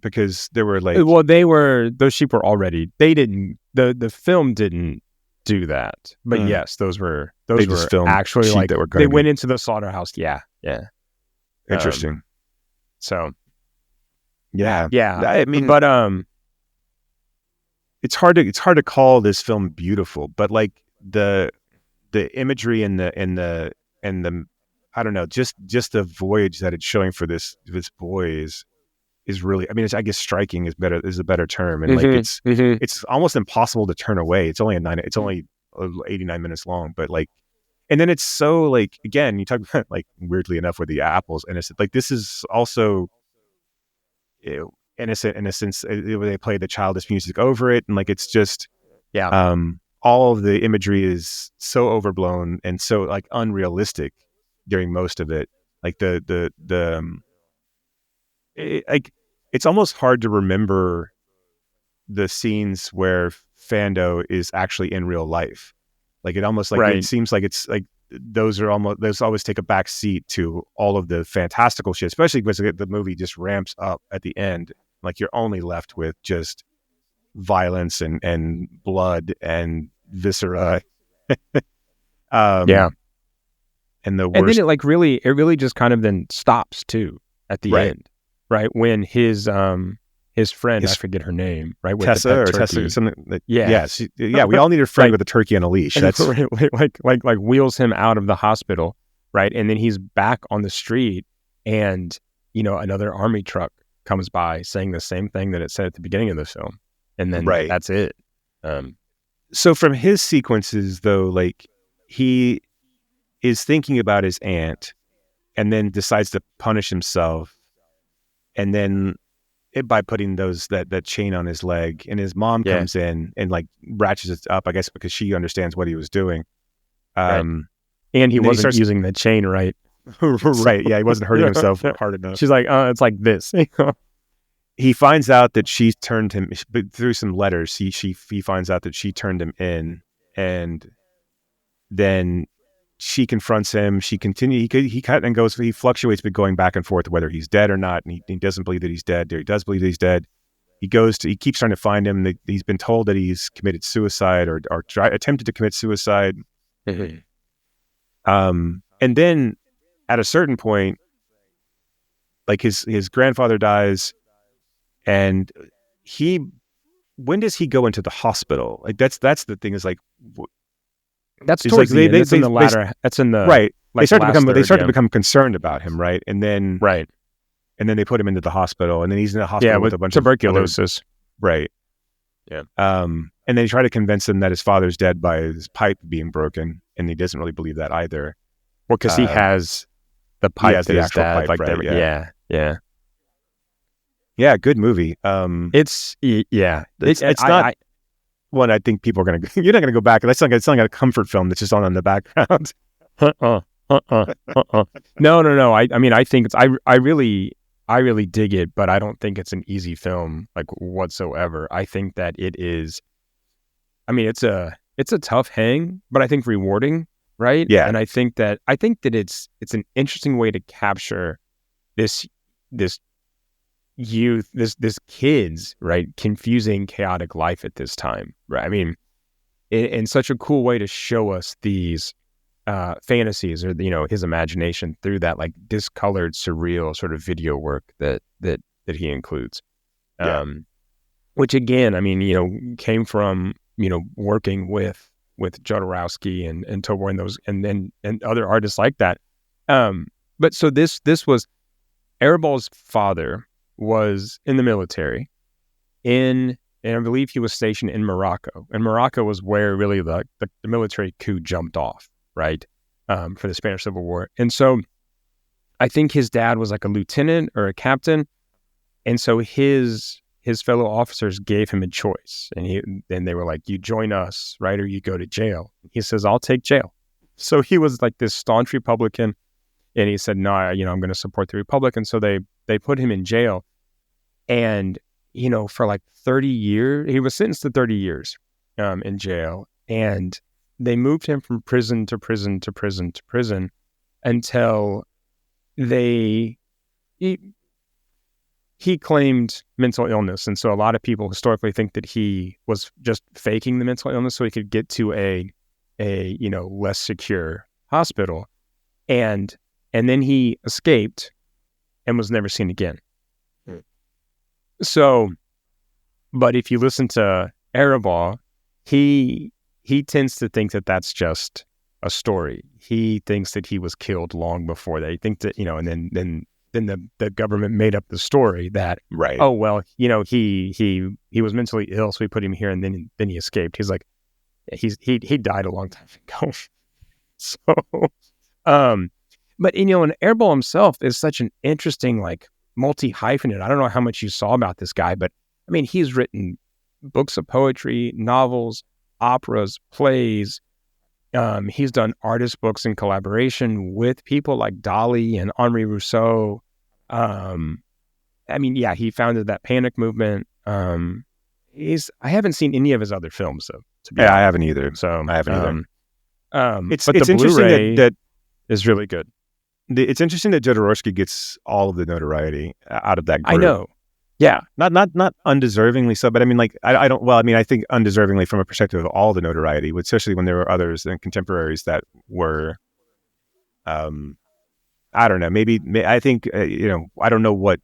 because there were like, well, those sheep were already. They didn't. The film didn't do that, but yes, those were actually like they went into the slaughterhouse. Yeah. Interesting. So. Yeah. I mean, but it's hard to call this film beautiful, but like the imagery and the I don't know, just the voyage that it's showing for this boy is really, I mean, I guess striking is a better term, and like it's almost impossible to turn away. It's only 89 minutes long, but like, and then it's so like, again, you talk about like, weirdly enough, with the apples innocent, like this is also innocent in a sense, where they play the childish music over it, and like it's just all of the imagery is so overblown and so like unrealistic during most of it. Like it's almost hard to remember the scenes where Fando is actually in real life. Like it almost like it seems like it's like those always take a back seat to all of the fantastical shit, especially because the movie just ramps up at the end. Like you're only left with just violence and blood and viscera. And the worst. And then it really just kind of then stops too at the end, right? When his friend, I forget her name, right? With Tessa the or Tessa, something. Yeah, we all need a friend with a turkey on a leash. That's like wheels him out of the hospital, right? And then he's back on the street, and another army truck comes by saying the same thing that it said at the beginning of the film, and then that's it. So from his sequences, though, like he is thinking about his aunt, and then decides to punish himself, and then by putting that chain on his leg, and his mom comes in and like ratchets it up, I guess because she understands what he was doing. And he wasn't using the chain right. Right. Yeah, he wasn't hurting himself hard enough. She's like, it's like this. He finds out that she's turned him, but through some letters, he finds out that she turned him in, and then she confronts him. He kind of goes, he fluctuates, but going back and forth whether he's dead or not, and he doesn't believe that he's dead, or he does believe that he's dead. he keeps trying to find him. He's been told that he's committed suicide or attempted to commit suicide. And then at a certain point, like his grandfather dies, and when does he go into the hospital? Like that's the thing, is like, That's it's towards like the end. That's in the latter. That's in the right. Like they start to yeah. become concerned about him, right? And then Right. and then they put him into the hospital, and then he's in the hospital with a bunch tuberculosis. of right. Yeah. And they try to convince him that his father's dead by his pipe being broken, and he doesn't really believe that either. Well, because he has the pipe, has the that his actual dad, pipe, like right, yeah. Good movie. It's not one I think people are gonna. You're not gonna go back. It's not like a comfort film that's just on in the background. No. I mean, I think I really dig it, but I don't think it's an easy film, like, whatsoever. I think that it is. I mean, it's a tough hang, but I think rewarding, right? Yeah. And I think that it's an interesting way to capture this youth, this kids, right, confusing, chaotic life at this time, right? I mean, in such a cool way to show us these fantasies, or his imagination through that, like, discolored, surreal sort of video work that he includes. Which, again, I mean, came from working with Jodorowsky and Tobor and those and other artists like that. But so this was Arabal's father was in the military and I believe he was stationed in Morocco. And Morocco was where really the military coup jumped off, right, for the Spanish Civil War. And so I think his dad was like a lieutenant or a captain. And so his fellow officers gave him a choice. And they were like, you join us, right, or you go to jail. He says, I'll take jail. So he was like this staunch Republican. And he said, no, I'm going to support the Republic. And so they put him in jail. And, for like 30 years, he was sentenced to 30 years in jail. And they moved him from prison to prison to prison to prison until he claimed mental illness. And so a lot of people historically think that he was just faking the mental illness so he could get to a less secure hospital. And then he escaped and was never seen again. So, but if you listen to Arabal, he tends to think that that's just a story. He thinks that he was killed long before that. He thinks that, and then the government made up the story that, right. Oh, well, he was mentally ill, so we put him here, and then he escaped. He's like, he died a long time ago. So, but and Arabal himself is such an interesting, like, multi-hyphenate. I don't know how much you saw about this guy, but I mean, he's written books of poetry, novels, operas, plays. He's done artist books in collaboration with people like Dali and Henri Rousseau. I mean, yeah, he founded that Panic movement. I haven't seen any of his other films, though. I haven't either. So I haven't either. But it's the interesting Blu-ray that is really good. It's interesting that Jodorowsky gets all of the notoriety out of that group. I know. Yeah. Not undeservingly so, but I mean, like, I don't, well, I mean, I think undeservingly from a perspective of all the notoriety, especially when there were others and contemporaries that were, I don't know, maybe, I think, I don't know why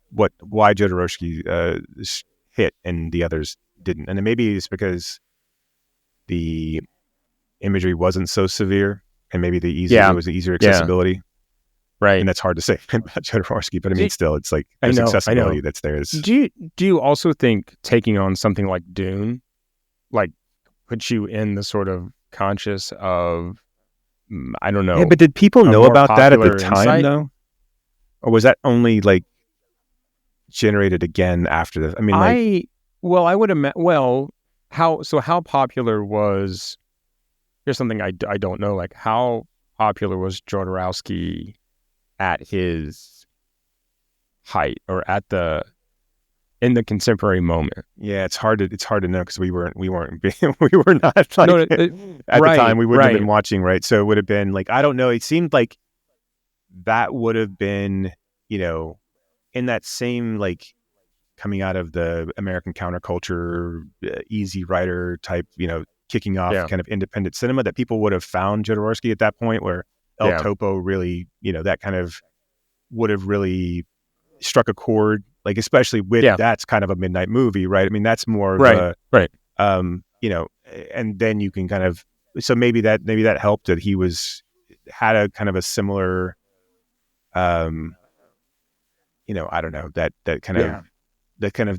Jodorowsky hit and the others didn't. And then maybe it's because the imagery wasn't so severe and maybe it was the easier accessibility. Yeah. Right. And that's hard to say about Jodorowsky, but I mean, still, it's like there's accessibility that's there. Do you also think taking on something like Dune, like, puts you in the sort of conscious of, I don't know. Yeah, but did people know about that at the time, though? Or was that only, like, generated again after the, I mean, I would imagine, how popular was, here's something I don't know, like, how popular was Jodorowsky at his height or in the contemporary moment? Yeah, it's hard to know because we were not like, at the time we wouldn't have been watching, right? So it would have been like, I don't know. It seemed like that would have been, in that same, like, coming out of the American counterculture, easy rider type, kicking off kind of independent cinema, that people would have found Jodorowsky at that point, where El Topo really, that kind of would have really struck a chord, like especially with that's kind of a midnight movie, right? I mean, that's more of a and then you can kind of, so maybe that helped, that he had a kind of a similar, I don't know, that kind of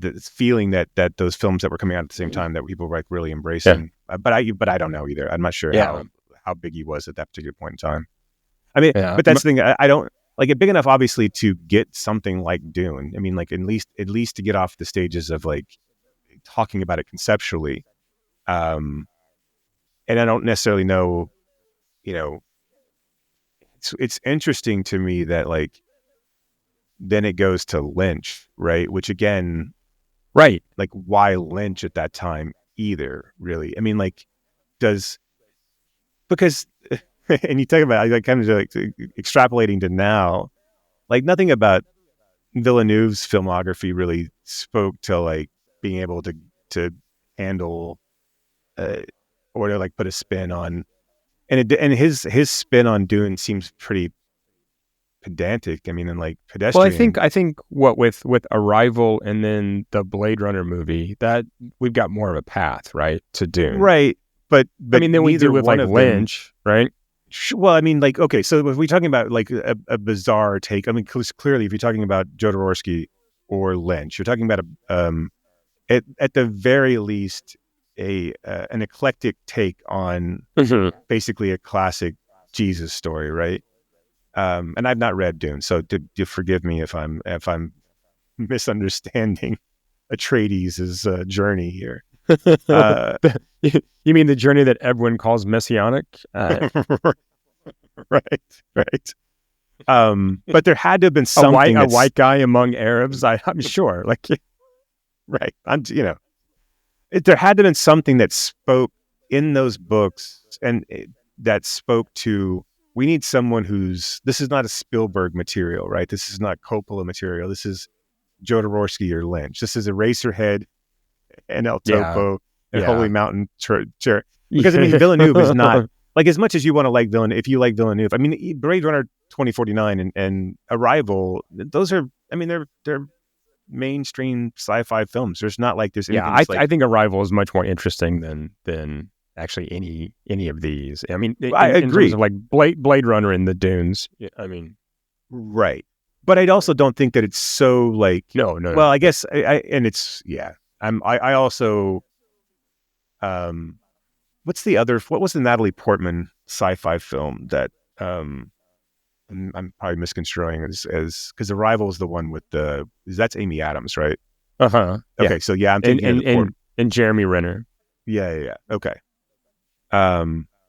the feeling that those films that were coming out at the same time that people were like really embracing. But I don't know either. I'm not sure how big he was at that particular point in time. I mean, but that's the thing. I don't like it big enough, obviously, to get something like Dune. I mean, like at least to get off the stages of like talking about it conceptually. And I don't necessarily know, it's interesting to me that like then it goes to Lynch, right? Which again, like why Lynch at that time either, really? I mean, like because and you talk about like kind of like extrapolating to now, like nothing about Villeneuve's filmography really spoke to like being able to handle or to like put a spin on, and his spin on Dune seems pretty pedantic. I mean, and like pedestrian. Well, I think what with Arrival and then the Blade Runner movie, that we've got more of a path, right, to Dune, right? But I mean, then we do with like Lynch, right? Well, I mean, like, okay, so if we're talking about like a bizarre take, I mean, clearly, if you're talking about Jodorowsky or Lynch, you're talking about at the very least an eclectic take on basically a classic Jesus story, right? And I've not read Dune, so to forgive me if I'm misunderstanding Atreides' journey here. You mean the journey that everyone calls messianic? Right. But there had to have been something a white guy among Arabs. I'm sure, like, right. There had to have been something that spoke in those books, and that spoke to. We need someone this is not a Spielberg material, right? This is not Coppola material. This is Jodorowsky or Lynch. This is Eraserhead and El Topo and Holy Mountain Church. Because I mean, Villeneuve is not like, as much as you want to like Villeneuve. If you like Villeneuve, I mean, Blade Runner 2049 and Arrival, those are, I mean, they're mainstream sci-fi films. There's not like there's anything. I think Arrival is much more interesting than actually any of these. I mean, I agree. In terms of like Blade Runner and the Dunes. I mean, right. But I also don't think that it's so like no. Well, I guess and it's I also what was the Natalie Portman sci-fi film that I'm probably misconstruing as because Arrival is the one with that's Amy Adams, right? Okay, so I'm thinking and Jeremy Renner. Yeah. Okay.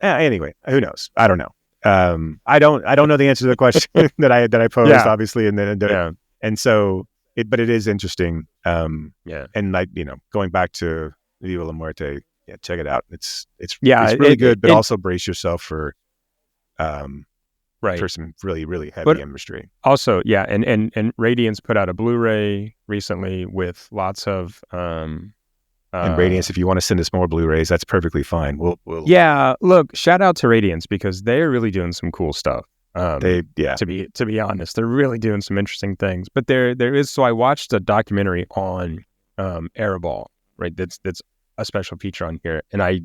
Anyway, who knows? I don't know. I don't know the answer to the question that I posed, obviously, and so but it is interesting. And like, going back to Viva La Muerte, check it out. It's really good, but also brace yourself for some really, really heavy imagery. Also, and Radiance put out a Blu-ray recently with lots of and Radiance, if you want to send us more Blu-rays, that's perfectly fine. We'll look, shout out to Radiance, because they're really doing some cool stuff. To be honest, they're really doing some interesting things. But there is, so I watched a documentary on Arabal, right? That's a special feature on here, and I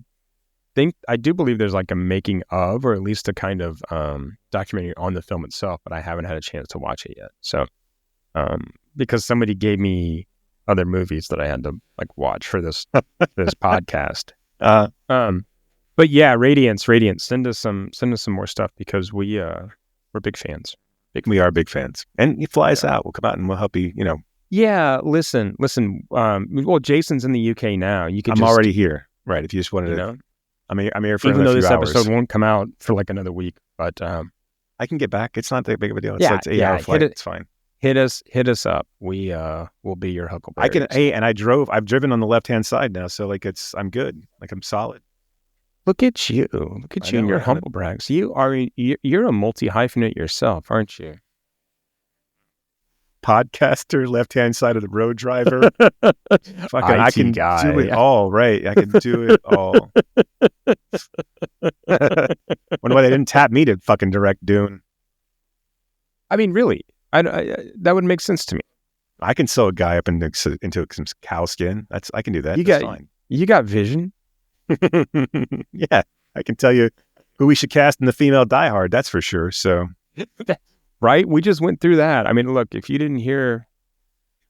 do believe there's like a making of, or at least a kind of documentary on the film itself, but I haven't had a chance to watch it yet. So because somebody gave me other movies that I had to like watch for this podcast. But yeah, Radiance, send us some more stuff, because we're big fans. We are big fans, and you fly us out. We'll come out and we'll help you. Yeah, listen. Well, Jason's in the UK now. I'm already here, right? If you just wanted to, I'm here for even though this hours. episode won't come out for like another week, but I can get back. It's not that big of a deal. It's 8-hour flight. It's fine. Hit us up. We'll be your huckleberry. I can. Hey, and I've driven on the left-hand side now, so like I'm good. Like I'm solid. Look at you. And your humble brags. You're a multi-hyphenate yourself, aren't you? podcaster, left-hand side of the road driver. Fucking, I IT can guy. do it all, right? I can do it all. Wonder why they didn't tap me to fucking direct Dune. I mean, really, I that would make sense to me. I can sew a guy up into some cow skin. I can do that. You That's got fine. you got vision. Yeah, I can tell you who we should cast in the female Die Hard. That's for sure. So, Right? We just went through that. I mean, look, if you didn't hear,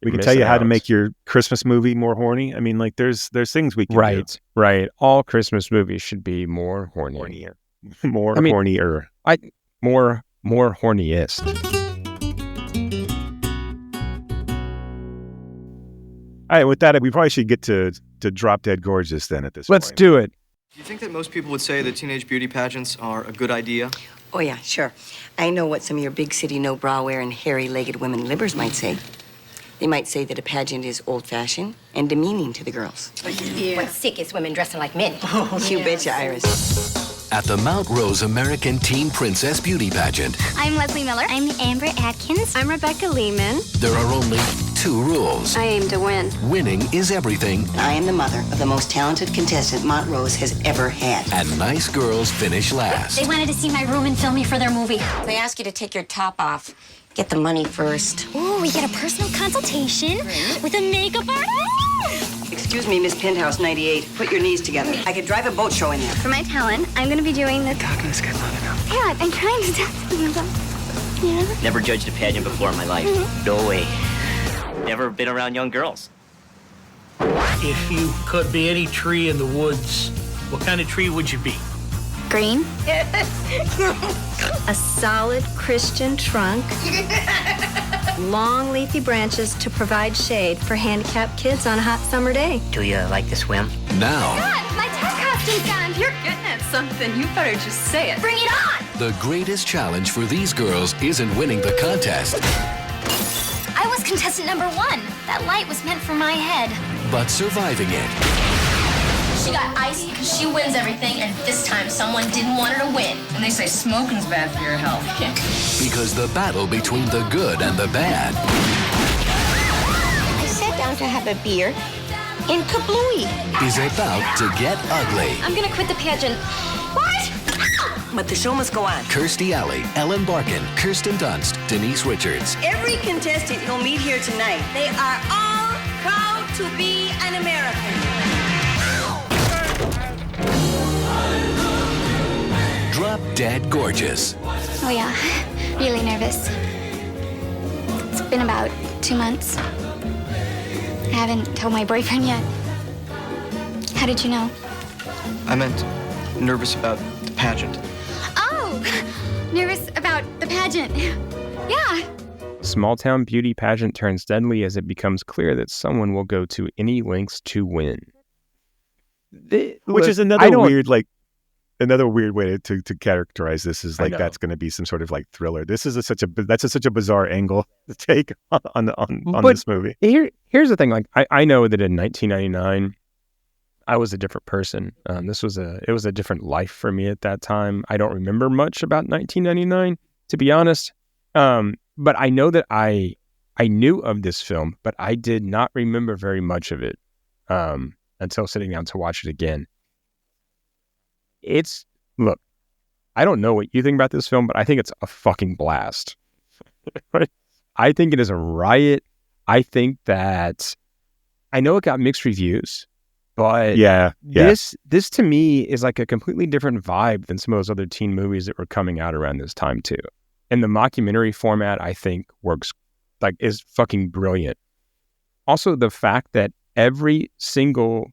we can you're tell you missing how to out. make your Christmas movie more horny. I mean, like there's things we can do. Right. All Christmas movies should be more horny. Hornier, more I mean- hornier. More horniest. All right, with that, we probably should get to Drop Dead Gorgeous then at this Let's point. do it. Do you think that most people would say that teenage beauty pageants are a good idea? Oh, yeah, sure. I know what some of your big city no-bra-wearing, hairy-legged women libbers might say. They might say that a pageant is old-fashioned and demeaning to the girls. What's sick is women dressing like men. You betcha, Iris. At the Mount Rose American Teen Princess Beauty Pageant, I'm Leslie Miller. I'm Amber Atkins. I'm Rebecca Lehman. there are only 2 rules. I aim to win. Winning is everything, I am the mother of the most talented contestant Montrose has ever had. and nice girls finish last. They wanted to see my room and film me for their movie. They ask you to take your top off. Get the money first. Ooh, we get a personal consultation with a makeup artist. Excuse me, Miss Penthouse 98. Put your knees together. I could drive a boat show in there. For my talent, I'm going to be doing the... Talking is good long enough. Yeah, I'm trying to test myself. Yeah. Never judged a pageant before in my life. No way. Never been around young girls. If you could be any tree in the woods, what kind of tree would you be? Green. A solid Christian trunk. Long leafy branches to provide shade for handicapped kids on a hot summer day. Do you like to swim? Now, God, my tech costume's gone. If you're getting at something, you better just say it. Bring it on! the greatest challenge for these girls isn't winning the contest, I was contestant number 1. That light was meant for my head. but surviving it. She got ice because she wins everything, and this time someone didn't want her to win. And they say smoking's bad for your health. Because the battle between the good and the bad I sat down to have a beer in Kablooey. is about to get ugly. I'm gonna quit the pageant. What? But the show must go on. Kirstie Alley, Ellen Barkin, Kirsten Dunst, Denise Richards. Every contestant you'll meet here tonight, they are all proud to be an American. Drop Dead Gorgeous. Oh yeah, really nervous. It's been about 2 months. I haven't told my boyfriend yet. How did you know? I meant nervous about the pageant. Oh, nervous about the pageant. Yeah. Small town beauty pageant turns deadly as it becomes clear that someone will go to any lengths to win. Which is another weird way to characterize this is I like know. that's going to be some sort of like thriller. This is such a bizarre angle to take on But this movie. Here's the thing. Like I know that in 1999, I was a different person. It was a different life for me at that time. I don't remember much about 1999, to be honest. But I know that I knew of this film, but I did not remember very much of it until sitting down to watch it again. Look, I don't know what you think about this film, but I think it's a fucking blast. Right? I think it is a riot. I think that I know it got mixed reviews, but this to me is like a completely different vibe than some of those other teen movies that were coming out around this time too. And the mockumentary format, I think, is fucking brilliant. Also, the fact that every single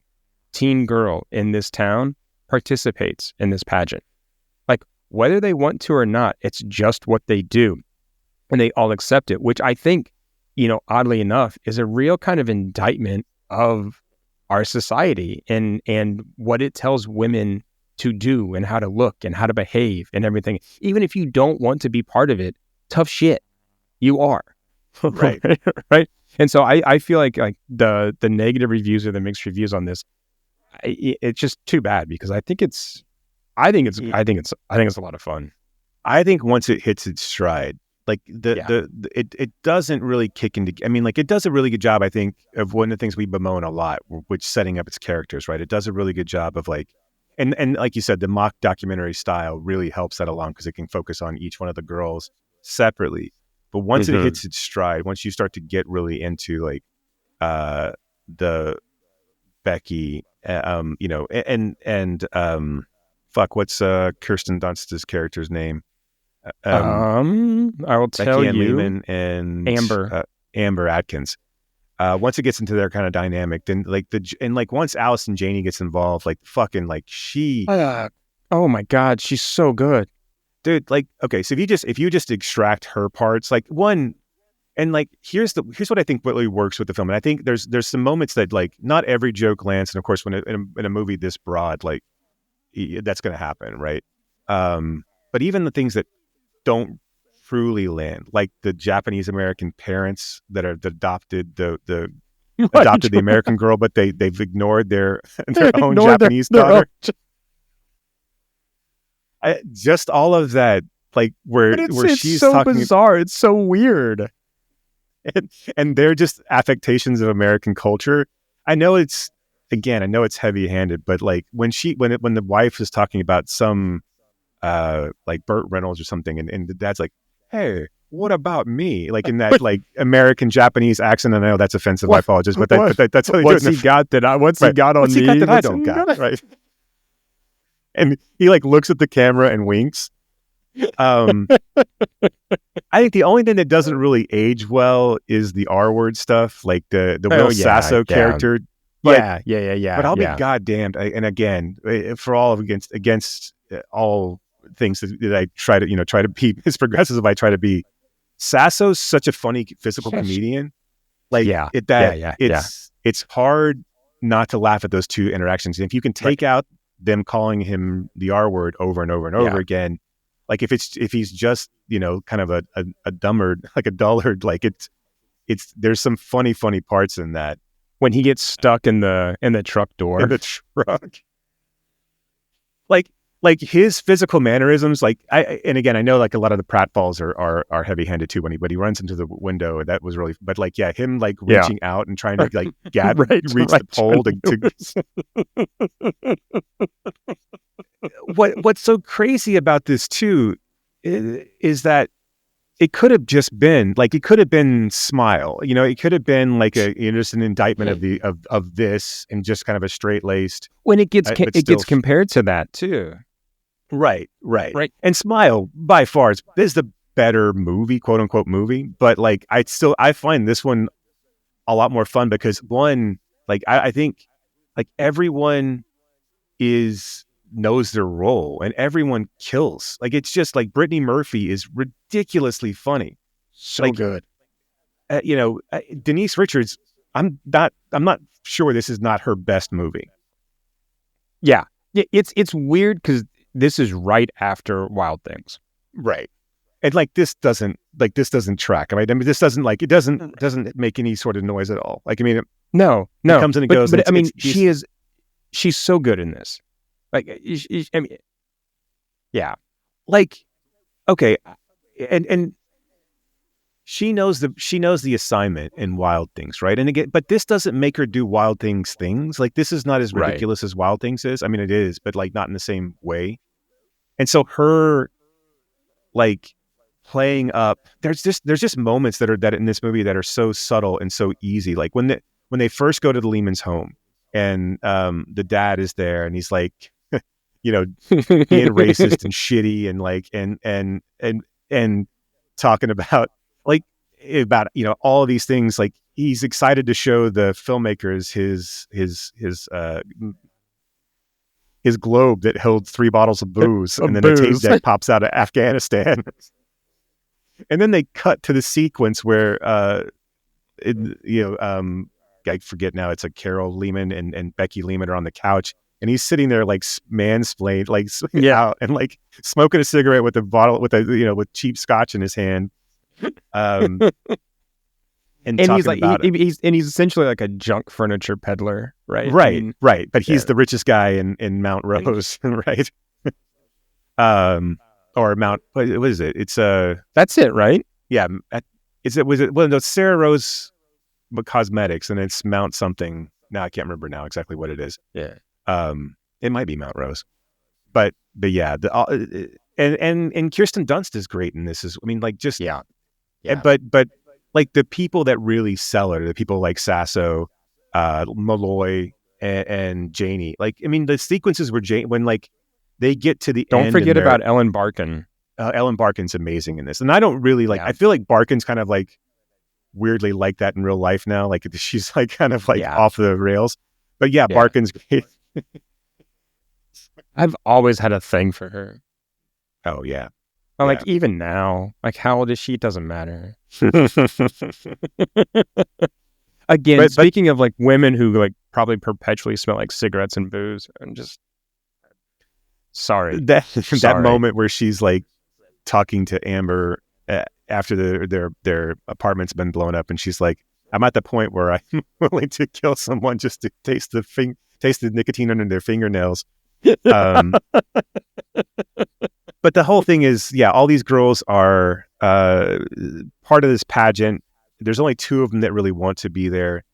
teen girl in this town participates in this pageant. Like, whether they want to or not, it's just what they do. And they all accept it, which I think, oddly enough, is a real kind of indictment of our society and what it tells women to do and how to look and how to behave and everything. Even if you don't want to be part of it, tough shit, you are. Right. Right. And so I feel like the negative reviews or the mixed reviews on this, it's just too bad because I think it's a lot of fun. I think once it hits its stride, Like it doesn't really kick into. I mean, like it does a really good job, I think, of one of the things we bemoan a lot, which setting up its characters. Right, it does a really good job of like, and like you said, the mock documentary style really helps that along because it can focus on each one of the girls separately. But once it hits its stride, once you start to get really into like the Becky, fuck, what's Kirsten Dunst's character's name? I will Becky tell Ann you, Lehman and Amber. Amber Atkins. Once it gets into their kind of dynamic, then like once Allison Janney gets involved, like fucking like she, oh my God, she's so good, dude. Like, okay, so if you just extract her parts, like one, and like here's what I think really works with the film, and I think there's some moments that like not every joke lands, and of course when in a movie this broad, like that's going to happen, right? But even the things that don't truly land, like the Japanese American parents that are adopted the American girl, but they've ignored their own Japanese daughter. Just all of that, like where she's so talking, bizarre, it's so weird, and they're just affectations of American culture. I know it's heavy-handed, but like when the wife is talking about some like Burt Reynolds or something, and the dad's like, hey, what about me? Like in that like American Japanese accent. And I know that's offensive. I apologize, but that's how they what's do it. He got that I what's he got on what's me? He got that what's I don't got, right? And he like looks at the camera and winks. I think the only thing that doesn't really age well is the R word stuff, like the Will Sasso character. But, yeah. But I'll be goddamned. And again, for all of against all things that I try to be as progressive as I try to be, Sasso's such a funny physical comedian. Like it's hard not to laugh at those two interactions. And if you can take out them calling him the R word over and over and over again, like if he's just kind of a dummard, like a dullard, like it's there's some funny parts in that. When he gets stuck in the truck door. In the truck. Like his physical mannerisms, like and again, I know like a lot of the pratfalls are heavy-handed too when he runs into the window. That was really, but like him like reaching out and trying to like reach the pole to what's so crazy about this too is that it could have just been like, it could have been Smile, it could have been like just an indictment of this, and just kind of a straight-laced, when it gets compared to that too. Right. And Smile by far is the better movie, quote unquote movie, but like I find this one a lot more fun because one, like I think like everyone knows their role and everyone kills. Like it's just like Brittany Murphy is ridiculously funny. So like, good. Denise Richards, I'm not sure this is not her best movie. Yeah. It's weird because this is right after Wild Things. Right. And like this doesn't track. I mean this doesn't make any sort of noise at all. Like I mean no. It comes and it goes. But I mean she's so good in this. Like, I mean, yeah, like, okay, and she knows the assignment in Wild Things, right? And again, but this doesn't make her do Wild Things things. Like, this is not as ridiculous as Wild Things is. I mean, it is, but like not in the same way. And so her, like, playing up, there's just moments that in this movie that are so subtle and so easy. Like when they first go to the Lehman's home, and the dad is there, and he's like, being racist and shitty, and like and talking about all of these things. Like he's excited to show the filmmakers his globe that held 3 bottles of booze, and then the tape deck pops out of Afghanistan. And then they cut to the sequence where I forget now, it's like Carol Lehman and Becky Lehman are on the couch, and he's sitting there like mansplained, like out, and like smoking a cigarette with a bottle with cheap scotch in his hand. And he's like he's essentially like a junk furniture peddler, right? Right. But he's the richest guy in Mount Rose, right? Or Mount, what is it? It's that's it, right? Yeah, was it well, no, Sarah Rose Cosmetics, and it's Mount something. Now I can't remember now exactly what it is. Yeah. It might be Mount Rose, but yeah, and Kirsten Dunst is great in this. I mean, like just Yeah. but like the people that really sell it are the people like Sasso, Malloy, and Janie. Like, I mean, the sequences where when like they get to the Don't end. forget about Ellen Barkin. Ellen Barkin's amazing in this, and I don't really like. I feel like Barkin's kind of like weirdly like that in real life now. Like she's like kind of like off the rails, but yeah. Barkin's great. I've always had a thing for her. Oh yeah. Like even now, like how old is she? It doesn't matter. Again, speaking of like women who like probably perpetually smell like cigarettes and booze, I'm just sorry. That moment where she's like talking to Amber after their apartment's been blown up, and she's like, "I'm at the point where I'm willing to kill someone just to taste the nicotine under their fingernails." But the whole thing is, all these girls are part of this pageant. There's only two of them that really want to be there,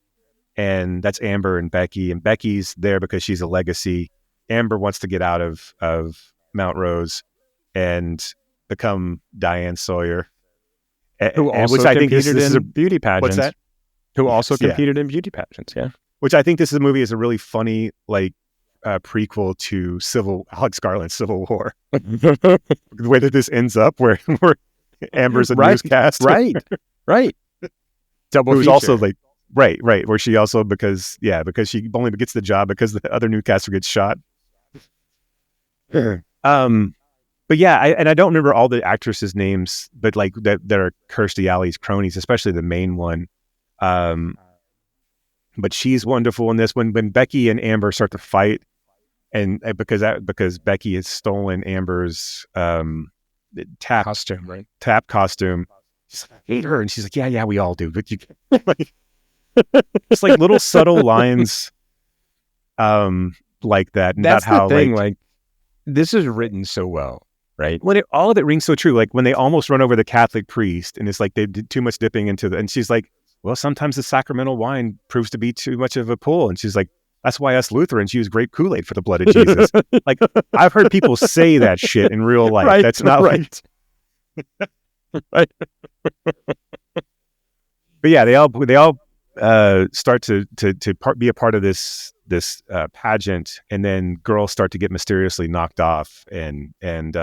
and that's Amber and Becky. And Becky's there because she's a legacy. Amber wants to get out of Mount Rose and become Diane Sawyer, who also which I think competed this is in beauty pageants. What's that? Who also competed in beauty pageants, Which I think this movie is a really funny, like, prequel to Alex Garland's Civil War. The way that this ends up, where Amber's a newscaster. Right. Double Who's feature. also like, right. Where she also, because she only gets the job because the other newscaster gets shot. But yeah, I don't remember all the actresses' names, but like that are Kirstie Alley's cronies, especially the main one. But she's wonderful in this. When Becky and Amber start to fight, and because Becky has stolen Amber's tap costume, right? Tap costume. She's like, I hate her, and she's like, yeah, we all do. But you, like, it's like little subtle lines, like that. And that's how the thing. Like this is written so well, right? When all of it rings so true. Like when they almost run over the Catholic priest, and it's like they did too much dipping into and she's like, well, sometimes the sacramental wine proves to be too much of a pull. And she's like, that's why us Lutherans use grape Kool-Aid for the blood of Jesus. Like, I've heard people say that shit in real life. Right, that's not right. Right. But yeah, they all start to be a part of this pageant, and then girls start to get mysteriously knocked off, and then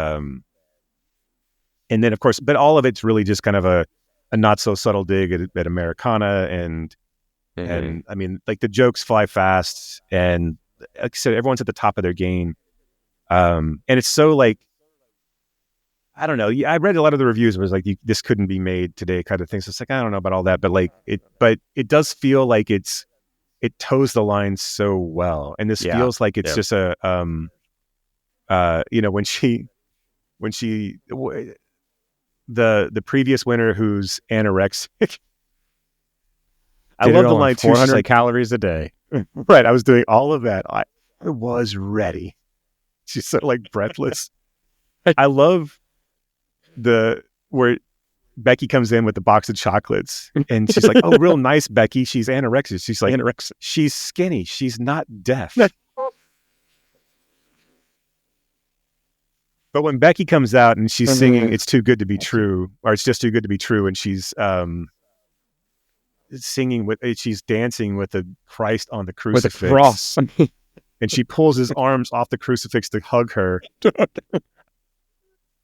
of course, but all of it's really just kind of a not so subtle dig at Americana, and I mean, like the jokes fly fast, and like I said, everyone's at the top of their game, and it's so like, I don't know. I read a lot of the reviews. It was like, this couldn't be made today, kind of thing. So it's like, I don't know about all that, but like it does feel like it toes the line so well, and this feels like it's just a when the previous winner who's anorexic. I love the line too. 400 like, calories a day. Right. I was doing all of that. I was ready. She's so like breathless. I love where Becky comes in with the box of chocolates, and she's like, oh, real nice, Becky. She's anorexic. She's like, she's skinny. She's not deaf. But when Becky comes out and she's singing "It's Too Good to Be True," or "It's Just Too Good to Be True," and she's she's dancing with the Christ on the crucifix, with a cross, and she pulls his arms off the crucifix to hug her.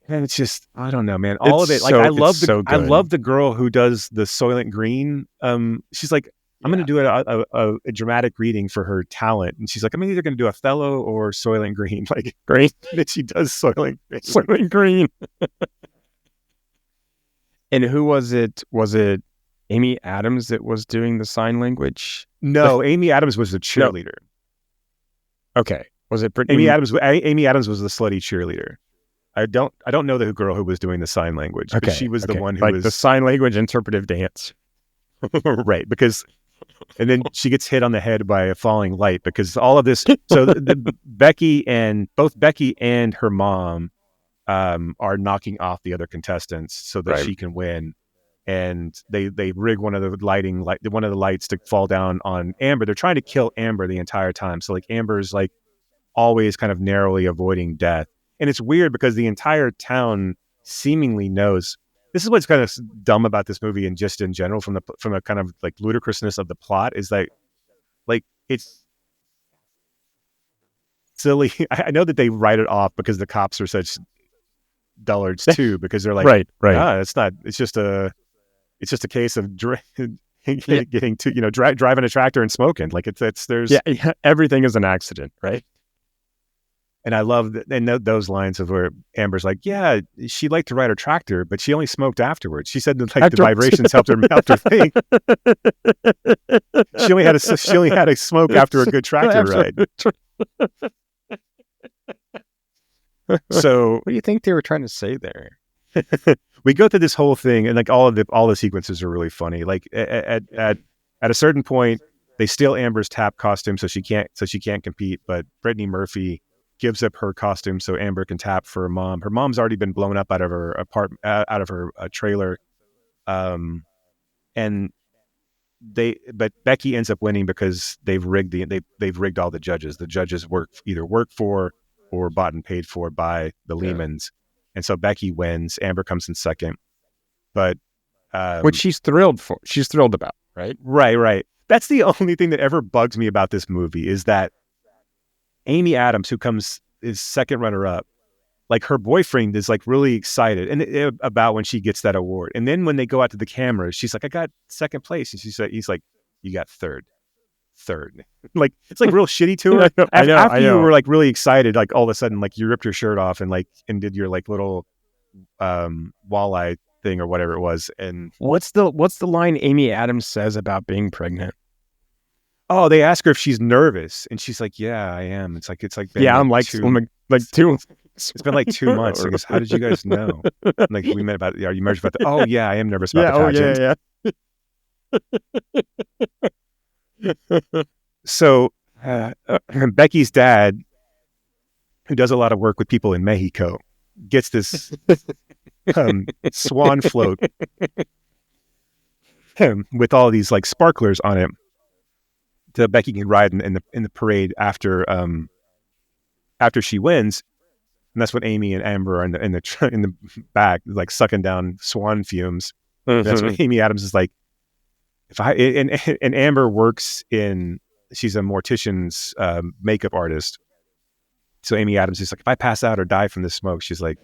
And it's just, I don't know, man. All of it, like, I love the girl who does the Soylent Green. She's like, I'm going to do a dramatic reading for her talent, and she's like, I'm either going to do Othello or Soylent Green. Like, great that she does Soylent Green. And who was it? Was it Amy Adams that was doing the sign language? No, Amy Adams was the cheerleader. No. Okay, was it Amy Adams? Amy Adams was the slutty cheerleader. I don't know the girl who was doing the sign language, but she was the one who was the sign language interpretive dance. Right, because and then she gets hit on the head by a falling light, because all of this. So both Becky and her mom are knocking off the other contestants so that she can win. and they rig one of the lights to fall down on Amber. They're trying to kill Amber the entire time. So like Amber's like always kind of narrowly avoiding death. And it's weird because the entire town seemingly knows. This is what's kind of dumb about this movie and just in general from a kind of like ludicrousness of the plot is that like it's silly. I know that they write it off because the cops are such dullards too, because they're like, right. It's not. It's just a case of getting to driving a tractor and smoking. Like there's everything is an accident, right? And I love those lines of where Amber's like, yeah, she liked to ride her tractor, but she only smoked afterwards. She said that like the vibrations helped her think. She only had a smoke after a good tractor ride. So what do you think they were trying to say there? We go through this whole thing, and like all the sequences are really funny. Like at a certain point, they steal Amber's tap costume, so she can't compete. But Brittany Murphy gives up her costume so Amber can tap for her mom. Her mom's already been blown up out of her trailer, but Becky ends up winning because they've rigged all the judges. The judges either work for or bought and paid for by the Lehmans, and so Becky wins. Amber comes in second, but which she's thrilled about, right? Right. That's the only thing that ever bugs me about this movie is that Amy Adams, who is second runner up, like her boyfriend is like really excited about when she gets that award. And then when they go out to the cameras, she's like, I got second place. And he's like, you got third. Like, it's like real shitty to her. I know. You were like really excited, like all of a sudden, like you ripped your shirt off and did your like little walleye thing or whatever it was. And what's the line Amy Adams says about being pregnant? Oh, they ask her if she's nervous, and she's like, "Yeah, I am." It's like I'm like 2. It's been like 2 months. I guess, how did you guys know? Like we met about. Are you nervous about that? Oh yeah, I am nervous about the pageant. So Becky's dad, who does a lot of work with people in Mexico, gets this swan float with all these like sparklers on it. So Becky can ride in the parade after she wins, and that's when Amy and Amber are in the back like sucking down swan fumes. Mm-hmm. That's when Amy Adams is like, and Amber works she's a mortician's makeup artist. So Amy Adams is like, if I pass out or die from this smoke, she's like,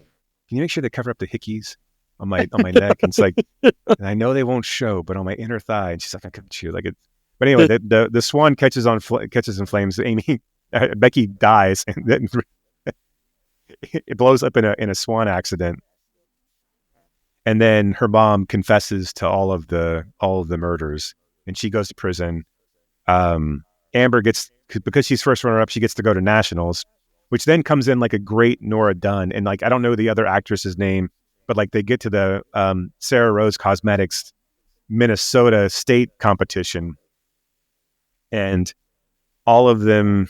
can you make sure they cover up the hickeys on my neck? And it's like, and I know they won't show, but on my inner thigh. And she's like, I got you. Like it. But anyway, the swan catches in flames. Becky dies, and then it blows up in a swan accident. And then her mom confesses to all of the murders, and she goes to prison. Amber because she's first runner up, she gets to go to nationals, which then comes in like a great Nora Dunn, and like I don't know the other actress's name, but like they get to the Sarah Rose Cosmetics Minnesota state competition. And all of them,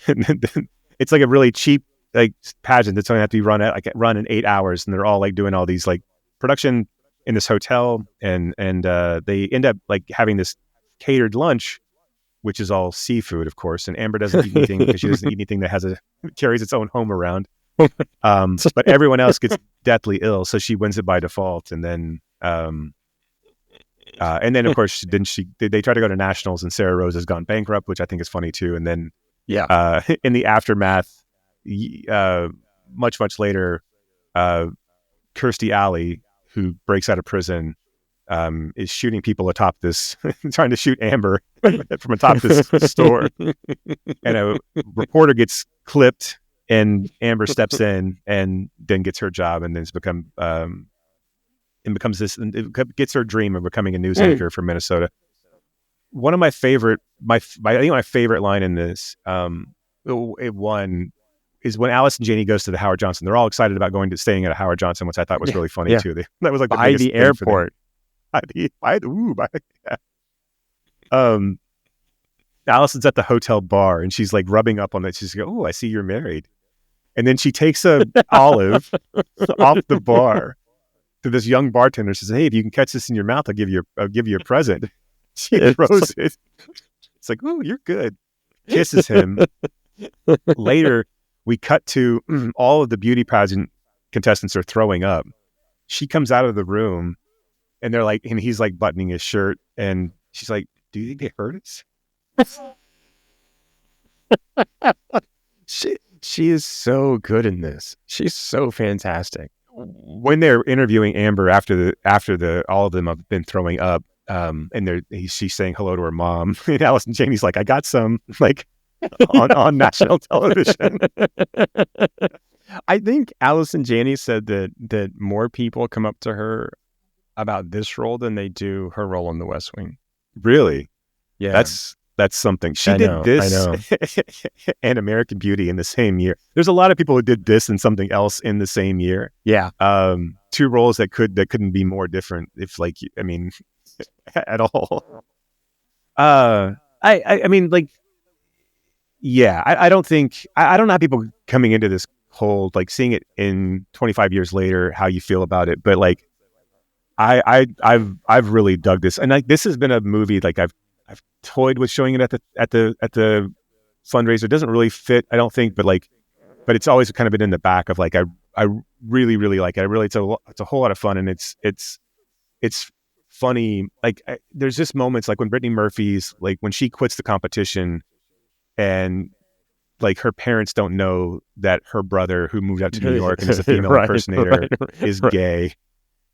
it's like a really cheap like pageant that's only have to be run in 8 hours, and they're all like doing all these like production in this hotel, and they end up like having this catered lunch, which is all seafood, of course. And Amber doesn't eat anything because she doesn't eat anything that carries its own home around. But everyone else gets deathly ill, so she wins it by default, and then. Of course, they try to go to nationals, and Sarah Rose has gone bankrupt, which I think is funny too. And then, in the aftermath, much later, Kirstie Alley, who breaks out of prison, is shooting people atop this, trying to shoot Amber from atop this store, and a reporter gets clipped, and Amber steps in and then gets her job, and then it's become. It gets her dream of becoming a news anchor for Minnesota. One of my favorite, I think my favorite line in this, is when Alice and Janie goes to the Howard Johnson. They're all excited about staying at a Howard Johnson, which I thought was really funny too. That was like by the airport. Allison's at the hotel bar, and she's like rubbing up on it. She's like, "Oh, I see you're married," and then she takes a olive off the bar. to this young bartender. Says, "Hey, if you can catch this in your mouth, I'll give you a present." She throws it. It's like, "Oh, you're good." Kisses him. Later, we cut to all of the beauty pageant contestants are throwing up. She comes out of the room, and he's like buttoning his shirt, and she's like, "Do you think they hurt us?" She is so good in this. She's so fantastic. When they're interviewing Amber after all of them have been throwing up, and she's saying hello to her mom, and Allison Janney's like, "I got some," like on national television. I think Allison Janney said that more people come up to her about this role than they do her role in The West Wing. Really? Yeah. That's something. She did this and American Beauty in the same year. There's a lot of people who did this and something else in the same year. Yeah. Two roles that couldn't be more different if at all. I mean, like, yeah, I don't think I don't have people coming into this whole, like, seeing it in 25 years later, how you feel about it. But like, I've really dug this, and like, this has been a movie, like, I've toyed with showing it at the fundraiser. It doesn't really fit, I don't think, but it's always kind of been in the back of, like, I really, really like it. It's a whole lot of fun, and it's funny. Like, there's just moments like when Brittany Murphy's, like, when she quits the competition, and like, her parents don't know that her brother, who moved out to New York and is a female impersonator, is gay.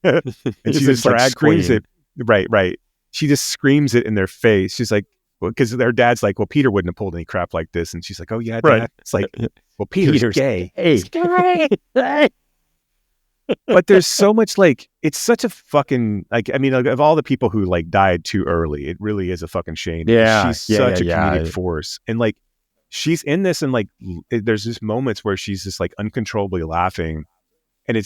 And she just, like, screams it. Right. She just screams it in their face. She's like, because their dad's like, "Well, Peter wouldn't have pulled any crap like this." And she's like, "Oh yeah, Dad." Right. It's like, "Well, Peter's gay." He's gay. But there's so much, like, it's such a fucking, like, I mean, like, of all the people who, like, died too early, it really is a fucking shame. Yeah. She's such a comedic force. And like, she's in this, and like, there's just moments where she's just, like, uncontrollably laughing. And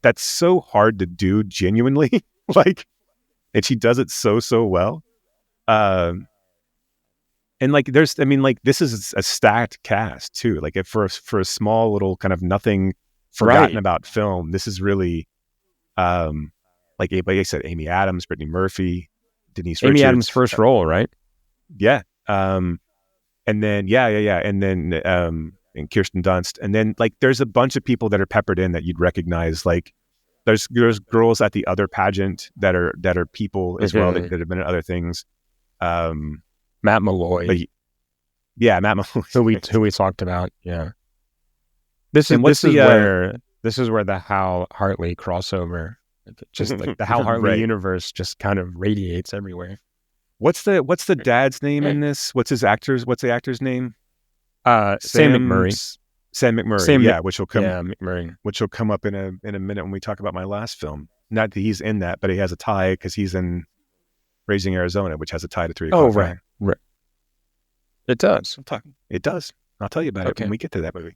that's so hard to do genuinely. Like, and she does it so well. And like, this is a stacked cast too. Like, for a small little kind of nothing forgotten about film, this is really, like I said, Amy Adams, Brittany Murphy, Denise Richards. Amy Adams' first role, right? Yeah. And then and then and Kirsten Dunst, and then, like, there's a bunch of people that are peppered in that you'd recognize. Like, there's girls at the other pageant that are people as well that have been in other things. Matt Malloy. Matt Malloy, who we talked about. Yeah. This is where the Hal Hartley crossover, just like the Hal Hartley universe, just kind of radiates everywhere. What's the dad's name in this? What's the actor's name? Sam McMurray. Sam McMurray. Which will come. Yeah, McMurray. Which will come up in a minute when we talk about my last film. Not that he's in that, but he has a tie because he's in Raising Arizona, which has a tie to 3 o'clock. Oh, right. It does. It does. I'll tell you about it when we get to that movie.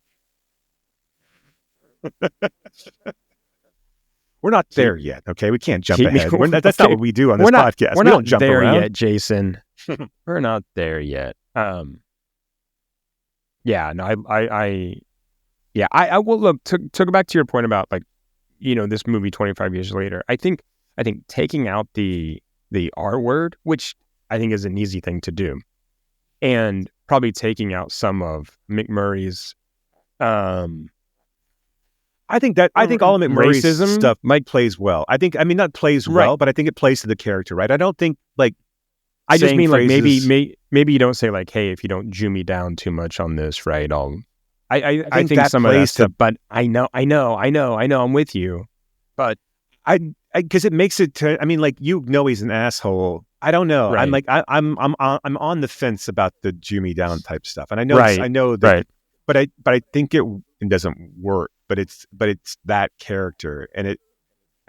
We're not there yet, okay? We can't jump ahead. That's not what we do on this podcast. We're we not don't jump there around yet, Jason. We're not there yet. Yeah, no, I will look to go back to your point about, like, you know, this movie 25 years later. I think taking out the R word, which I think is an easy thing to do, and probably taking out some of McMurray's, I think all of McMurray's racism stuff plays well. Not plays well, but I think it plays to the character, right? I don't think, like, I just mean, phrases, like, maybe you don't say, like, "Hey, if you don't Jew me down too much on this, right?" I think that some of that plays stuff, but I know, I'm with you, but because it makes it to, I mean, like, you know, he's an asshole. I don't know. Right. I'm like, I'm on the fence about the Jew me down type stuff, and I know, I know that, but I think it doesn't work. But it's that character, and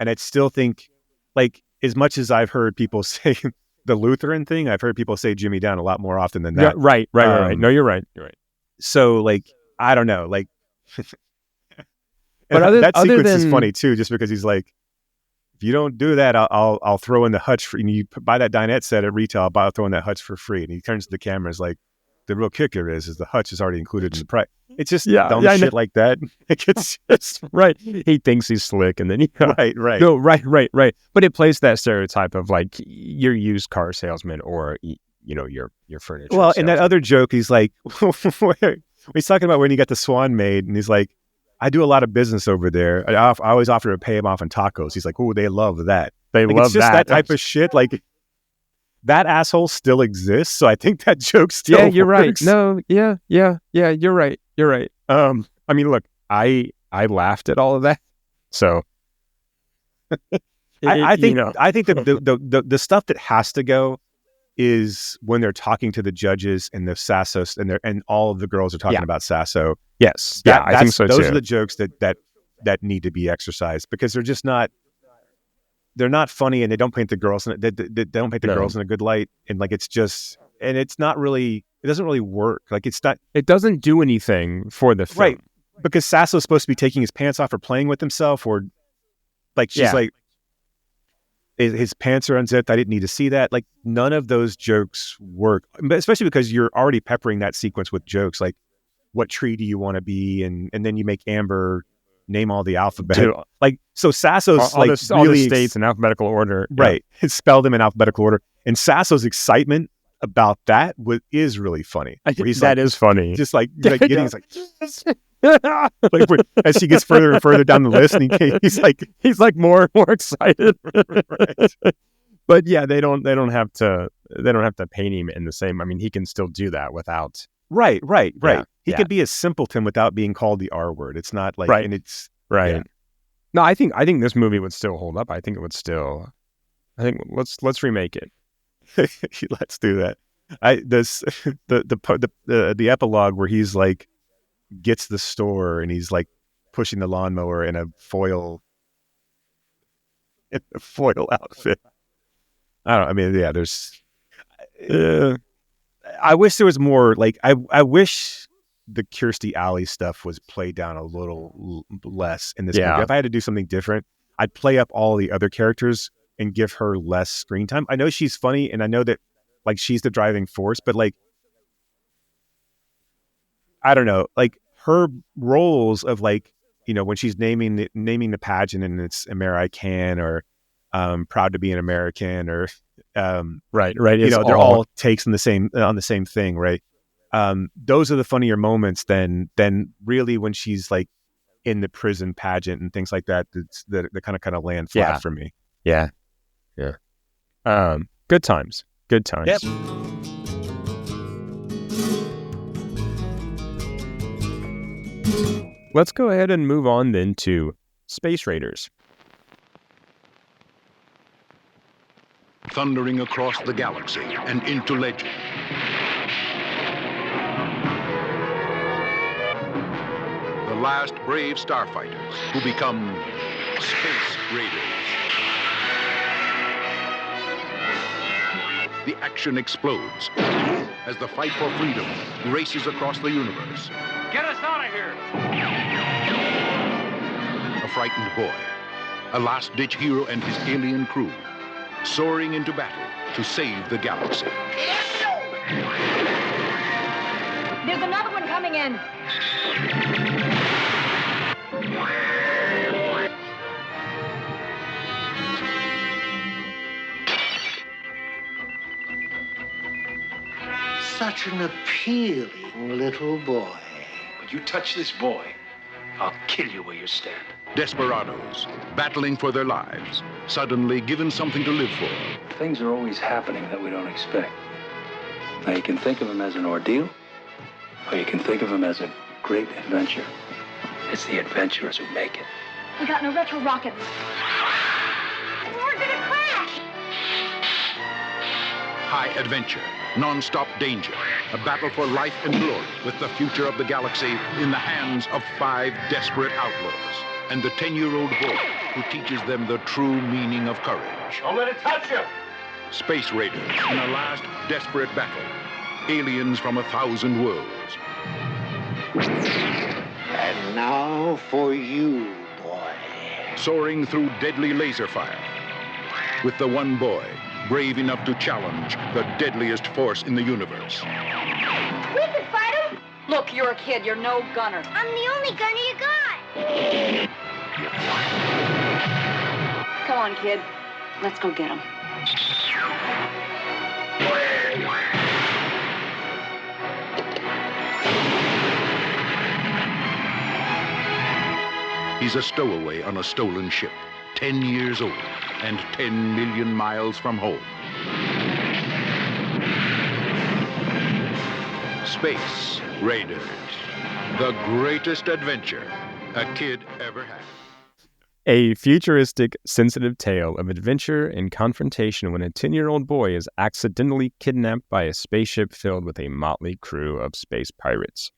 I still think, like, as much as I've heard people say the Lutheran thing, I've heard people say Jimmy down a lot more often than that. Yeah, right. No, you're right. So, like, I don't know, like, but that sequence is funny too, just because he's like, "If you don't do that, I'll throw in the hutch for you. Buy that dinette set at retail. I'll throw in that hutch for free." And he turns to the camera, is like, the real kicker is the hutch is already included in the price. It's just Yeah, dumb yeah, I know. shit like that. It's just right. He thinks he's slick, and then right. No, right. But it plays that stereotype of like your used car salesman or your furniture. Well, salesman. in that other joke, he's like, he's talking about when he got the Swan made, and he's like, I do a lot of business over there. I always offer to pay him off in tacos. He's like, oh, they love that. They like, love it's just that type of shit. Like that asshole still exists. So I think that joke still. Yeah, you're works. right. No, yeah. You're right. I mean, look, I laughed at all of that. So I think the stuff that has to go is when they're talking to the judges and the Sasso and all of the girls are talking about Sasso. Yes, I think so those too. are the jokes that need to be exercised because they're just not. They're not funny, and they don't paint the girls. They don't paint the girls in a good light, and like it's just, and it's not really. It doesn't really work. Like it's not. It doesn't do anything for the film. Right, because Sasso's supposed to be taking his pants off or playing with himself, or like she's like. His pants are unzipped. I didn't need to see that. Like none of those jokes work, but especially because you're already peppering that sequence with jokes like, "What tree do you want to be?" and then you make Amber name all the alphabet. Dude, like so, Sasso's all like all really the states in alphabetical order, right? It spelled them in alphabetical order, and Sasso's excitement about that is really funny. That is funny. Just like getting, he's like. As he gets further and further down the list, and he's like more and more excited. Right. But yeah, they don't have to paint him in the same. I mean, he can still do that without. Right. Yeah, he could be a simpleton without being called the R word. It's not like, and it's right. Yeah. No, I think this movie would still hold up. I think it would still. I think let's remake it. Let's do that. The epilogue where he's like. Gets the store and he's like pushing the lawnmower in a foil outfit. I don't know. I mean, yeah, there's. I wish there was more. Like, I wish the Kirstie Alley stuff was played down a little less in this movie. If I had to do something different, I'd play up all the other characters and give her less screen time. I know she's funny, and I know that like she's the driving force, but like. I don't know, like her roles of like, when she's naming the pageant and it's I Can or Proud to be an American or right. They're all takes on the same thing, right? Those are the funnier moments than really when she's like in the prison pageant and things like that. That kind of land flat for me. Yeah. Good times. Yep. Let's go ahead and move on then to Space Raiders. Thundering across the galaxy and into legend. The last brave starfighters who become Space Raiders. The action explodes as the fight for freedom races across the universe. Get us out of here! A frightened boy, a last-ditch hero and his alien crew, soaring into battle to save the galaxy. There's another one coming in. Such an appealing little boy. But you touch this boy, I'll kill you where you stand. Desperados, battling for their lives, suddenly given something to live for. Things are always happening that we don't expect. Now, you can think of them as an ordeal, or you can think of them as a great adventure. It's the adventurers who make it. We got no retro rockets. We're gonna crash! High adventure, non-stop danger, a battle for life and glory with the future of the galaxy in the hands of 5 desperate outlaws and the 10-year-old boy who teaches them the true meaning of courage. Don't let it touch you! Space Raiders in a last desperate battle. Aliens from 1,000 worlds. And now for you, boy. Soaring through deadly laser fire with the one boy brave enough to challenge the deadliest force in the universe. We Look, you're a kid. You're no gunner. I'm the only gunner you got. Come on, kid. Let's go get him. He's a stowaway on a stolen ship, 10 years old and 10 million miles from home. Space Raiders, the greatest adventure a kid ever had. A futuristic, sensitive tale of adventure and confrontation when a 10-year-old boy is accidentally kidnapped by a spaceship filled with a motley crew of space pirates.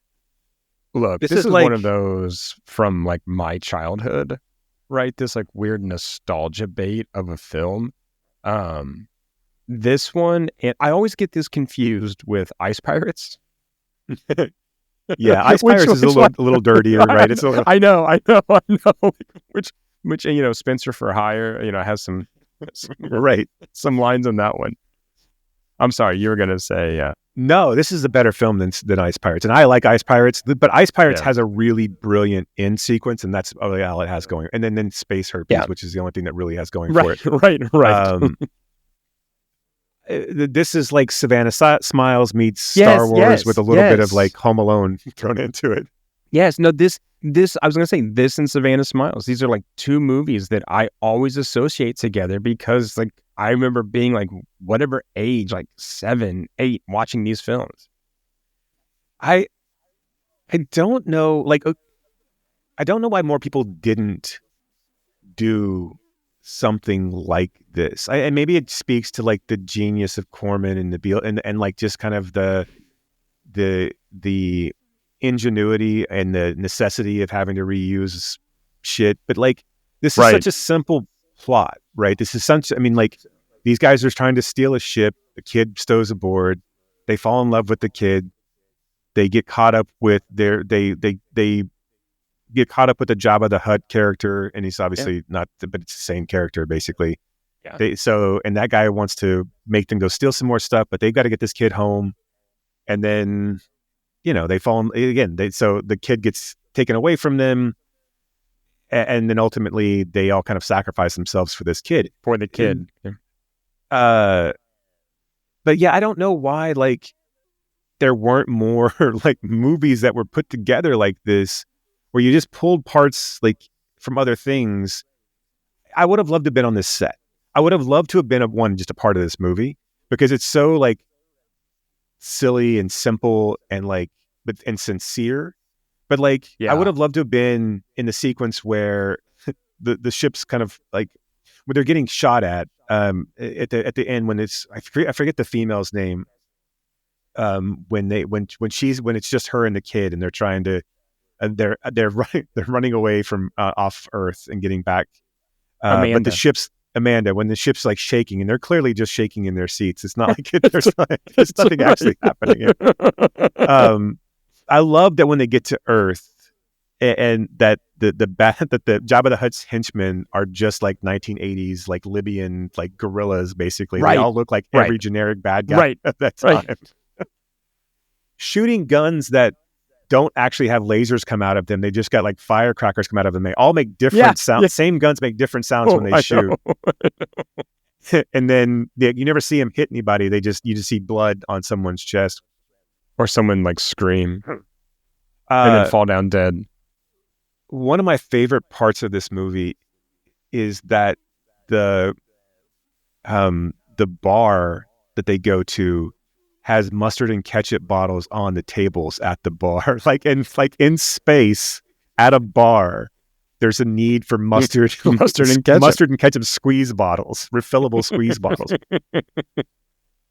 Look, this is like one of those from like my childhood, right? This like weird nostalgia bait of a film. This one, and I always get this confused with Ice Pirates. Yeah, Ice Pirates is a little dirtier, right? It's a little... I know. Which Spencer for Hire, has some right, some lines on that one. I'm sorry, you were gonna say no. This is a better film than Ice Pirates, and I like Ice Pirates, but Ice Pirates has a really brilliant end sequence, and that's all it has going. And then Space Herpes, which is the only thing that really has going for it. Right. This is like Savannah Smiles meets Star Wars with a little bit of like Home Alone thrown into it. Yes, no, this I was going to say this and Savannah Smiles. These are like two movies that I always associate together because like I remember being like whatever age, like 7, 8, watching these films. I don't know, like I don't know why more people didn't do something like this. And maybe it speaks to like the genius of Corman and and like just kind of the ingenuity and the necessity of having to reuse shit. But like this is such a simple plot, right? This is like these guys are trying to steal a ship. The kid stows aboard. They fall in love with the kid. They get caught up with they get caught up with the Jabba the Hutt character, and he's obviously not, but it's the same character basically. Yeah. And that guy wants to make them go steal some more stuff, but they've got to get this kid home, and then they fall again. So the kid gets taken away from them, and then ultimately they all kind of sacrifice themselves for this kid. For the kid. But yeah, I don't know why like there weren't more like movies that were put together like this, where you just pulled parts like from other things. I would have loved to have been on this set. I would have loved to have been just a part of this movie, because it's so like silly and simple and like and sincere. But like I would have loved to have been in the sequence where the ship's kind of like when they're getting shot at the end, when it's I forget the female's name, when it's just her and the kid, and they're trying to they're running away from off Earth and getting back. But Amanda, when the ship's like shaking, and they're clearly just shaking in their seats. It's not like there's nothing actually happening. I love that when they get to Earth, and that the Jabba the Hutt's henchmen are just like 1980s like Libyan like guerrillas basically. They all look like every generic bad guy at that time. Shooting guns that don't actually have lasers come out of them. They just got like firecrackers come out of them. They all make different sounds. Yeah. Same guns make different sounds when they shoot. And then you never see them hit anybody. You just see blood on someone's chest. Or someone like scream and then fall down dead. One of my favorite parts of this movie is that the bar that they go to has mustard and ketchup bottles on the tables at the bar. like in space at a bar, there's a need for mustard and ketchup squeeze bottles, refillable squeeze bottles.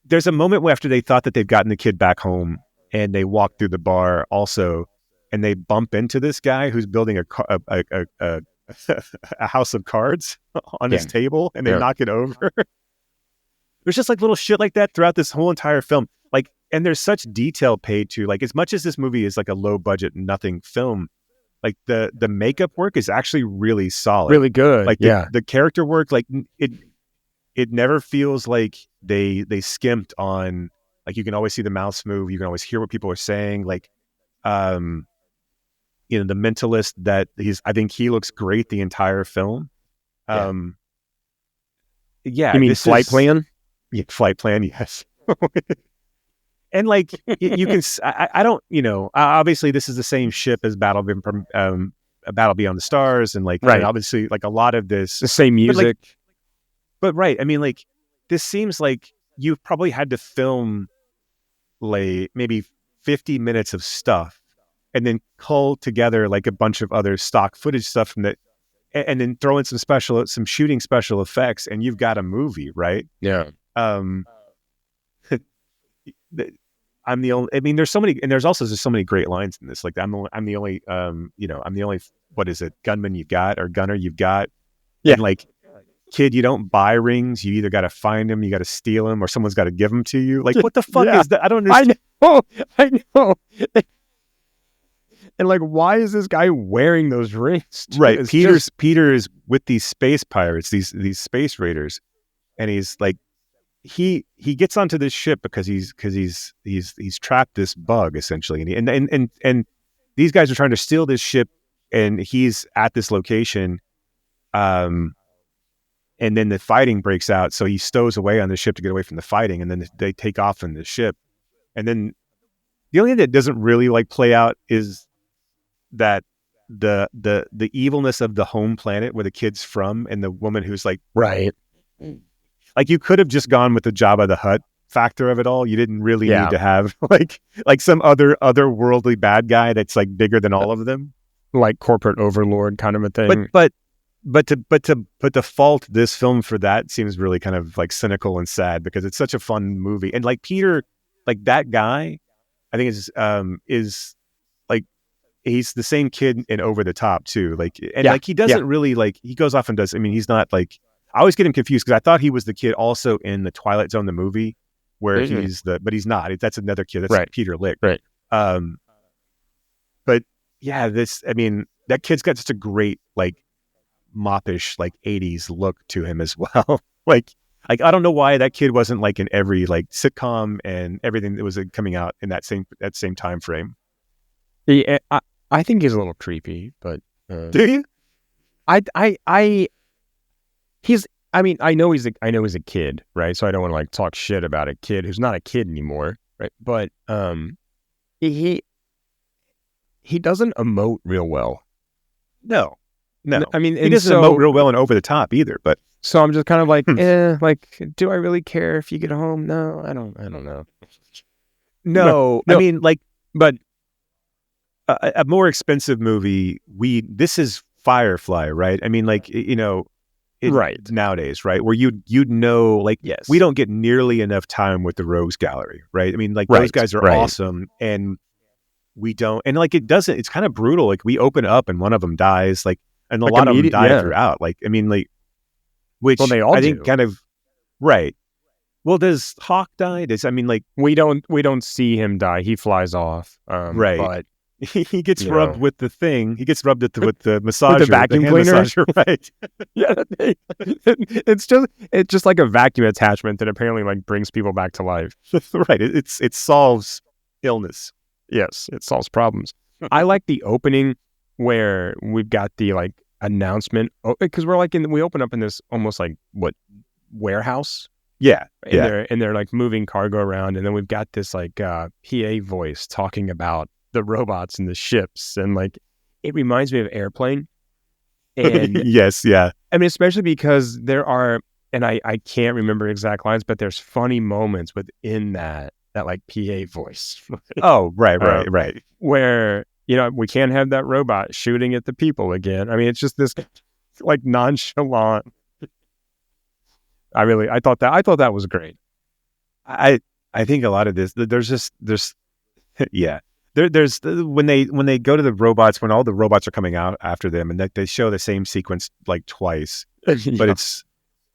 There's a moment after they thought that they've gotten the kid back home, and they walk through the bar also, and they bump into this guy who's building a house of cards on his table, and they knock it over. There's just like little shit like that throughout this whole entire film. Like, and there's such detail paid to, like, as much as this movie is like a low budget, nothing film, like the makeup work is actually really solid. Really good. Like the character work, like it never feels like they skimped on, like, you can always see the mouths move. You can always hear what people are saying. Like the mentalist that I think he looks great the entire film. Yeah, You mean Flight Plan? Yeah, Flight Plan, yes. And like you can, I don't, obviously this is the same ship as Battle Beyond the Stars, and like, and obviously like a lot of this, the same music. But right, I mean, like this seems like you've probably had to film like maybe 50 minutes of stuff, and then cull together like a bunch of other stock footage stuff from that, and then throw in some shooting special effects, and you've got a movie, right? Yeah. I'm the only. I mean, there's so many, and there's also just so many great lines in this. Like, I'm the only, I'm the only. What is it, gunman you've got, or gunner you've got? Yeah. And like, kid, you don't buy rings. You either got to find them, you got to steal them, or someone's got to give them to you. Like, what the fuck is that? I don't understand. I know. And like, why is this guy wearing those rings? Right. Peter is with these space pirates, these space raiders, and he's like, he gets onto this ship because he's trapped this bug essentially, and these guys are trying to steal this ship, and he's at this location, and then the fighting breaks out, so he stows away on the ship to get away from the fighting, and then they take off in the ship, and then the only thing that doesn't really like play out is that the evilness of the home planet where the kid's from, and the woman who's like, right. Like, you could have just gone with the Jabba the Hutt factor of it all. You didn't really need to have like some otherworldly bad guy that's like bigger than all of them, like corporate overlord kind of a thing. But to fault this film for that seems really kind of like cynical and sad, because it's such a fun movie. And like Peter, like that guy, I think is like, he's the same kid in Over the Top too. Like, and like he doesn't really like, he goes off and does. I mean, he's not like. I always get him confused because I thought he was the kid also in the Twilight Zone, the movie, where but he's not. That's another kid. That's Peter Lick. Right. But yeah, that kid's got just a great like moppish like 80s look to him as well. like I don't know why that kid wasn't like in every like sitcom and everything that was coming out in that same time frame. Yeah, I think he's a little creepy, but do you? I know he's a kid, right? So I don't want to like talk shit about a kid who's not a kid anymore, right? But he doesn't emote real well. No. I mean, he doesn't emote real well and Over the Top either. But so I'm just kind of like, like, do I really care if you get home? No, I don't know. No, I mean, like, but a more expensive movie. This is Firefly, right? I mean, like, right nowadays, right, where you'd know, like, yes, we don't get nearly enough time with the Rogues Gallery, right? I mean, like, those guys are awesome, and we don't, and like, it's kind of brutal. Like, we open up and one of them dies, like, and a lot of them die throughout. Like, I mean, like, which they all I think do. kind of right. Well, does Hawk die? We don't see him die. He flies off, right? But he gets rubbed with the thing. He gets rubbed with the massager, with the vacuum cleaner, massager, right? Yeah, it's just like a vacuum attachment that apparently like brings people back to life. Right. It solves illness. Yes, it solves problems. I like the opening where we've got the like announcement, because we open up in this almost like warehouse. Yeah, and they're like moving cargo around, and then we've got this like PA voice talking about the robots and the ships, and like it reminds me of Airplane. And yes, yeah. I mean, especially because there are, and I can't remember exact lines, but there's funny moments within that like PA voice. Oh, right. Where we can't have that robot shooting at the people again. I mean, it's just this like nonchalant. I thought that was great. I think a lot of this, there's yeah. There's when they go to the robots, when all the robots are coming out after them, and they show the same sequence like twice, but it's,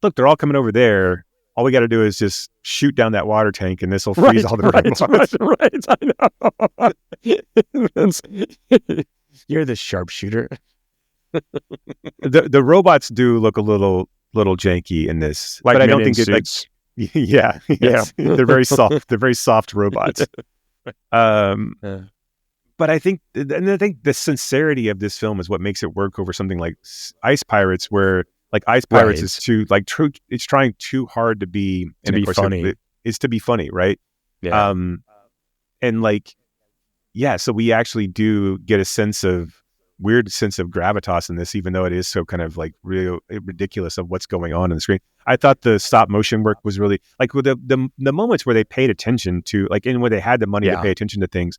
look, they're all coming over there. All we got to do is just shoot down that water tank, and this will freeze all the robots. Right, I know. You're the sharpshooter. The robots do look a little janky in this, like, but I don't think it's like, yeah. They're very soft. They're very soft robots. but I think the sincerity of this film is what makes it work over something like Ice Pirates, where like Ice Pirates is too like true. It's trying too hard to be funny. It's to be funny, right? Yeah. And like, yeah. So we actually do get a weird sense of gravitas in this, even though it is so kind of like real ridiculous of what's going on in the screen. I thought the stop motion work was really like with the moments where they paid attention to like, and where they had the money to pay attention to things,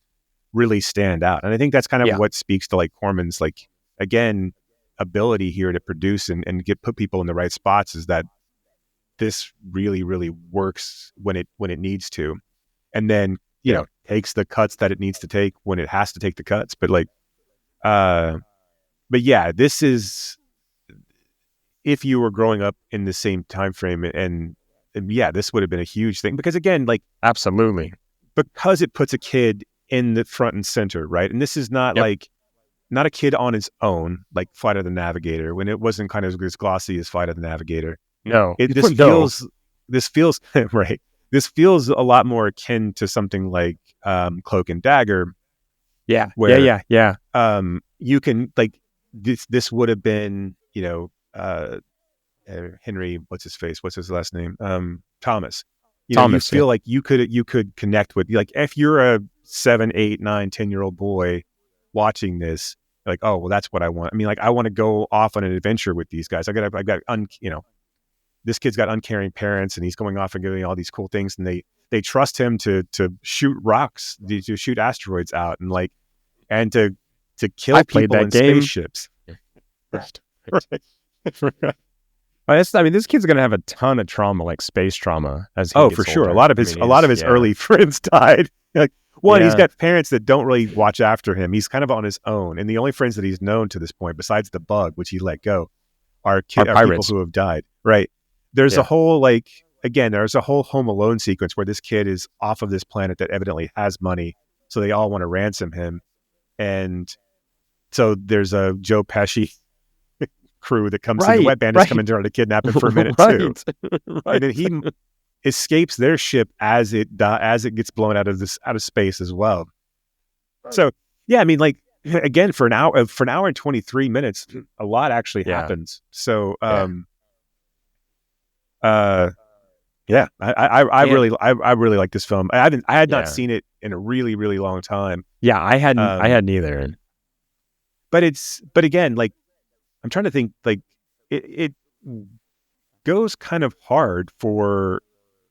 really stand out. And I think that's kind of what speaks to like Corman's like, again, ability here to produce and put people in the right spots, is that this really, really works when it needs to, and then you know, takes the cuts that it needs to take when it has to take the cuts. But like, but yeah, this is, if you were growing up in the same time frame, and yeah, this would have been a huge thing, because again, like, absolutely, because it puts a kid in the front and center, right? And this is not like, not a kid on its own, like Flight of the Navigator, when it wasn't kind of as glossy as Flight of the Navigator. No, this feels right. This feels a lot more akin to something like Cloak and Dagger. Yeah, where, yeah. You can like this would have been, you know, Henry, what's his last name? Thomas. You feel like you could connect with, like, if you're a 7, 8, 9, 10-year-old boy watching this, like, oh, well, that's what I want. I mean, like, I want to go off on an adventure with these guys. This kid's got uncaring parents, and he's going off and doing all these cool things, and they trust him to shoot rocks, to shoot asteroids out, and like, and to kill people in spaceships. Right. I mean, this kid's gonna have a ton of trauma, like space trauma, as he gets for sure. older. A lot of his early friends died. Like, he's got parents that don't really watch after him. He's kind of on his own, and the only friends that he's known to this point, besides the bug, which he let go, are people who have died. Right. There's a whole, like, again, there's a whole Home Alone sequence where this kid is off of this planet that evidently has money, so they all want to ransom him, and so there's a Joe Pesci crew that comes in. The wet bandits come in there to kidnap him for a minute too, and then he escapes their ship as it gets blown out of space as well. So yeah, I mean, like, again, for an hour and 23 minutes, a lot actually happens. So I really like this film. I had not seen it in a really, really long time. Yeah, I hadn't either. But again, like, I'm trying to think, like, it goes kind of hard for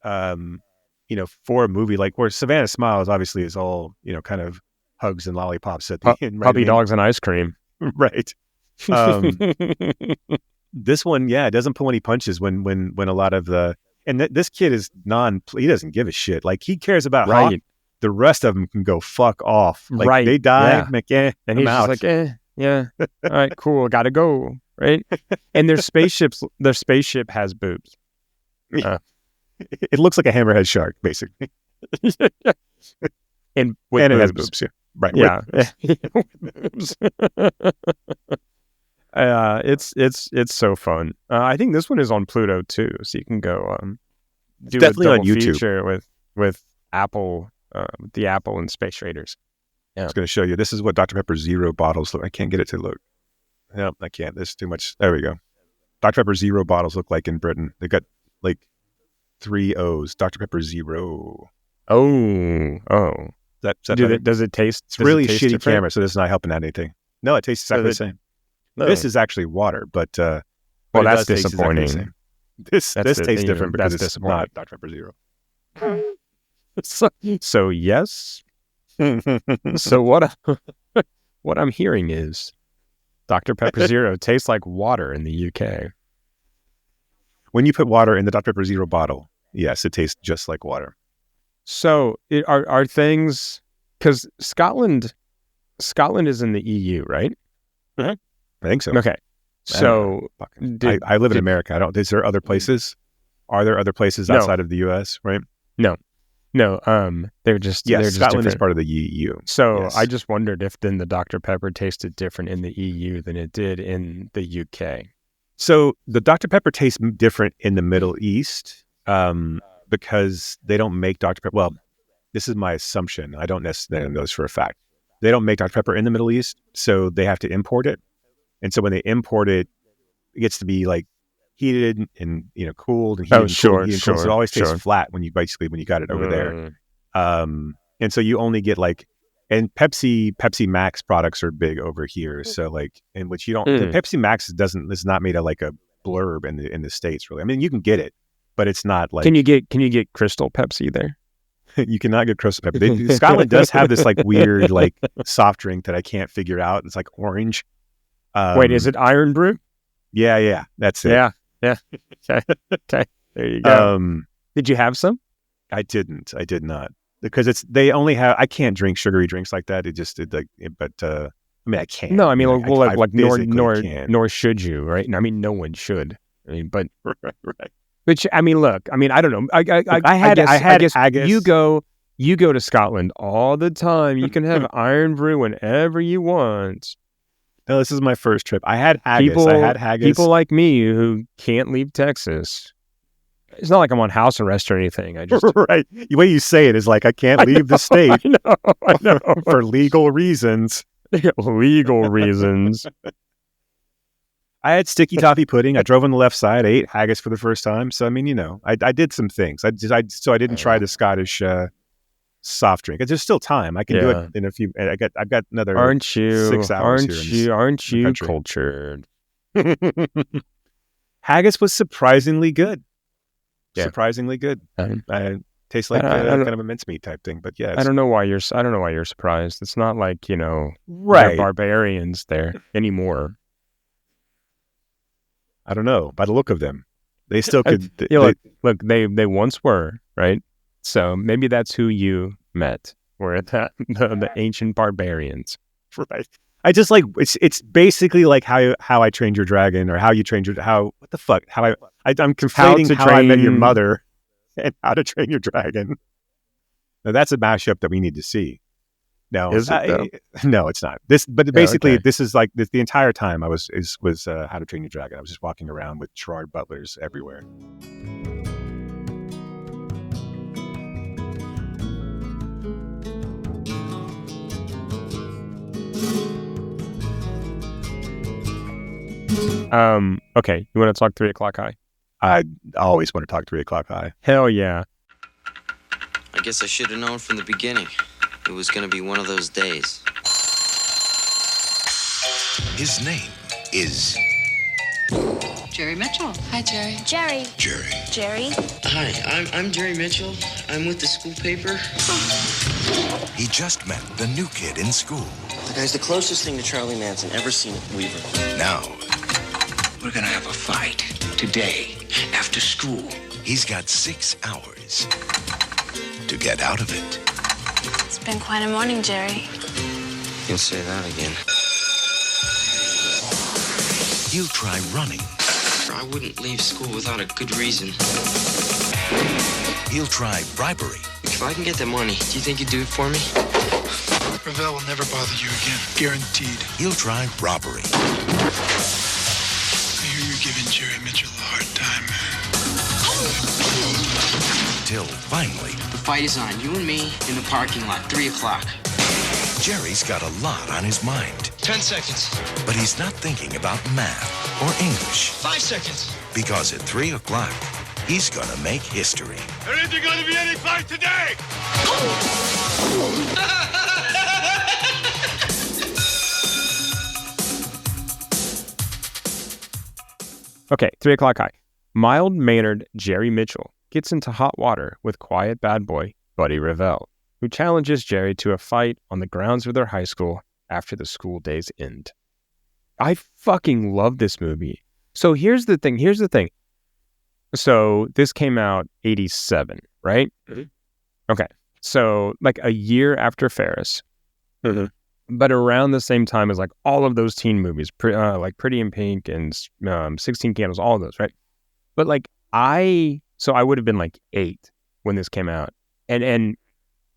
for a movie like where Savannah Smiles obviously is all, kind of hugs and lollipops at the end, right? Puppy dogs and ice cream. Right. This one, it doesn't pull any punches when a lot of this kid is he doesn't give a shit. Like, he cares about Hawk. The rest of them can go fuck off. Like, they die. Yeah. Like, and I'm he's out. just like, yeah. All right, cool. Gotta go. Right. And their spaceship has boobs. It looks like a hammerhead shark, basically. and it has boobs. Yeah. Right. Yeah. Boobs. It's so fun. I think this one is on Pluto too, so you can go do definitely a on double YouTube feature with Apple, the Apple and Space Raiders. I was going to show you. This is what Dr. Pepper Zero bottles look. I can't get it to look. No, I can't. There's too much. There we go. Dr. Pepper Zero bottles look like in Britain. They got like 3 O's. Dr. Pepper Zero. Oh. Does it taste? It's really shitty different? Camera, so this is not helping out anything. No, it tastes exactly the same. No. This is actually water, but that's disappointing. Exactly this tastes different because it's not Dr. Pepper Zero. So yes. So what I'm hearing is Dr. Pepper Zero tastes like water in the UK. When you put water in the Dr. Pepper Zero bottle, yes, it tastes just like water. So are things, because Scotland is in the EU, right? Mm-hmm. I think so. Okay. So I live in America. Is there other places? Are there other places outside of the US, right? No. They're just Scotland is different. part of the EU. So yes. I just wondered if then the Dr. Pepper tasted different in the EU than it did in the UK. So the Dr. Pepper tastes different in the Middle East because they don't make Dr. Pepper. Well, this is my assumption. I don't necessarily know this for a fact. they don't make Dr. Pepper in the Middle East, so they have to import it. And so when they import it, it gets to be like heated and cooled and heated and cooled and heated and cooled. So it always tastes flat when you got it over there. And so you only get like, and Pepsi Max products are big over here. So like, in which you don't, the Pepsi Max is not made of like a blurb in the States really. I mean, you can get it, but it's not like. Can you get Crystal Pepsi there? You cannot get Crystal Pepsi. Scotland does have this like weird like soft drink that I can't figure out. It's like orange. Wait, is it Iron Brew? Yeah, that's it. Yeah. Okay. There you go. Did you have some? I did not, because they only have. I can't drink sugary drinks like that. I mean, I can't. No, I mean, nor should you, right? I mean, no one should. I mean, but right. Which, I mean, look, I mean, I don't know. I guess haggis. you go to Scotland all the time. You can have Iron Brew whenever you want. No, this is my first trip. I had haggis. People like me who can't leave Texas. It's not like I'm on house arrest or anything. I just right. The way you say it is like I can't leave the state. I know for legal reasons. Legal reasons. I had sticky toffee pudding. I drove on the left side. I ate haggis for the first time. So I mean, I did some things. I didn't try the Scottish soft drink. There's still time. I can do it in a few. I've got another. 6 hours here. Aren't you cultured? Haggis was surprisingly good. Yeah. Surprisingly good. Tastes like kind of a mincemeat type thing. But yeah, I don't know why you're surprised. It's not like they're barbarians there anymore. I don't know. By the look of them, they still could. Look, they once were, right? So maybe that's who you met, were the ancient barbarians, right? I just like it's basically like how I Trained Your Dragon, or how you trained your what the fuck I'm conflating how I Met Your Mother and How to Train Your Dragon. Now that's a mashup that we need to see. No, is it? No, it's not. This is like the entire time I was How to Train Your Dragon. I was just walking around with Gerard Butlers everywhere. Okay, you want to talk 3 o'clock high? I always want to talk 3 o'clock high. Hell yeah. I guess I should have known from the beginning. It was going to be one of those days. His name is Jerry Mitchell. Hi, Jerry. Jerry. Jerry. Hi, I'm Jerry Mitchell. I'm with the school paper. He just met the new kid in school. The guy's the closest thing to Charlie Manson ever seen at Weaver. Now, we're gonna have a fight today after school. He's got 6 hours to get out of it. It's been quite a morning, Jerry. You'll say that again. He'll try running. I wouldn't leave school without a good reason. He'll try bribery. If I can get the money, do you think you'd do it for me? Ravel will never bother you again. Guaranteed. He'll try robbery. I hear you're giving Jerry Mitchell a hard time. Till finally... The fight is on. You and me in the parking lot, 3 o'clock. Jerry's got a lot on his mind. 10 seconds. But he's not thinking about math or English. 5 seconds. Because at 3 o'clock, he's gonna make history. There isn't gonna be any fight today! Okay, 3 o'clock high. Mild-mannered Jerry Mitchell gets into hot water with quiet bad boy Buddy Revell, who challenges Jerry to a fight on the grounds of their high school after the school days end. I fucking love this movie. So here's the thing. So this came out 87, right? Mm-hmm. Okay. So like a year after Ferris, but around the same time as like all of those teen movies, like Pretty in Pink and 16 Candles, all of those, right? But like I would have been like 8 when this came out, and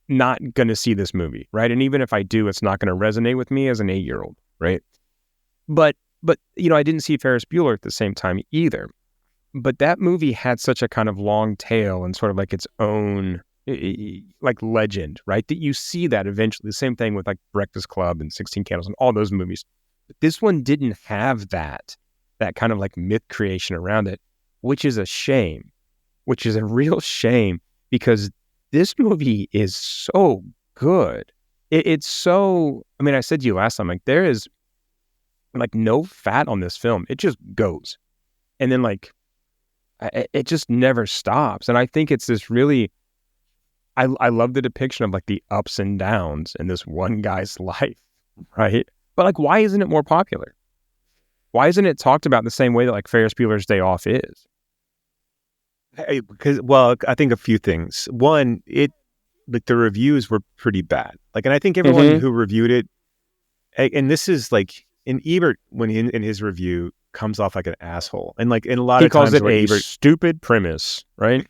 not going to see this movie, right? And even if I do, it's not going to resonate with me as an 8-year-old, right? But I didn't see Ferris Bueller at the same time either. But that movie had such a kind of long tail and sort of like its own like legend, right? That you see that eventually. The same thing with like Breakfast Club and 16 Candles and all those movies. But this one didn't have that kind of like myth creation around it, which is a shame, which is a real shame, because this movie is so good. It's so, I mean, I said to you last time, like there is like no fat on this film. It just goes. And then like, it just never stops. And I think it's this really, I love the depiction of like the ups and downs in this one guy's life, right? But like, why isn't it more popular? Why isn't it talked about in the same way that like Ferris Bueller's Day Off is? Because, well, I think a few things. One, like the reviews were pretty bad. Like, and I think everyone who reviewed it, and this is like in Ebert, when in his review, comes off like an asshole, and like in a lot he of times calls it a Ebert, stupid premise, right?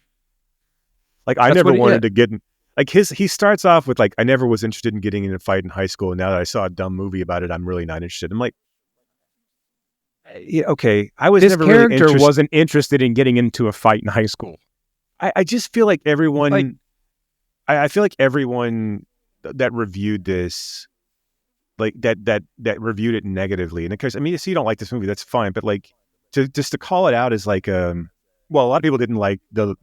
Like I never wanted to get in, like he starts off with like, I never was interested in getting in a fight in high school, and now that I saw a dumb movie about it, I'm really not interested. I'm like, yeah, okay, I was this never character really wasn't interested in getting into a fight in high school. I just feel like everyone, like, I feel like everyone that reviewed this, like that reviewed it negatively, and because I mean, if you don't like this movie, that's fine, but like to call it out as like well, a lot of people didn't like the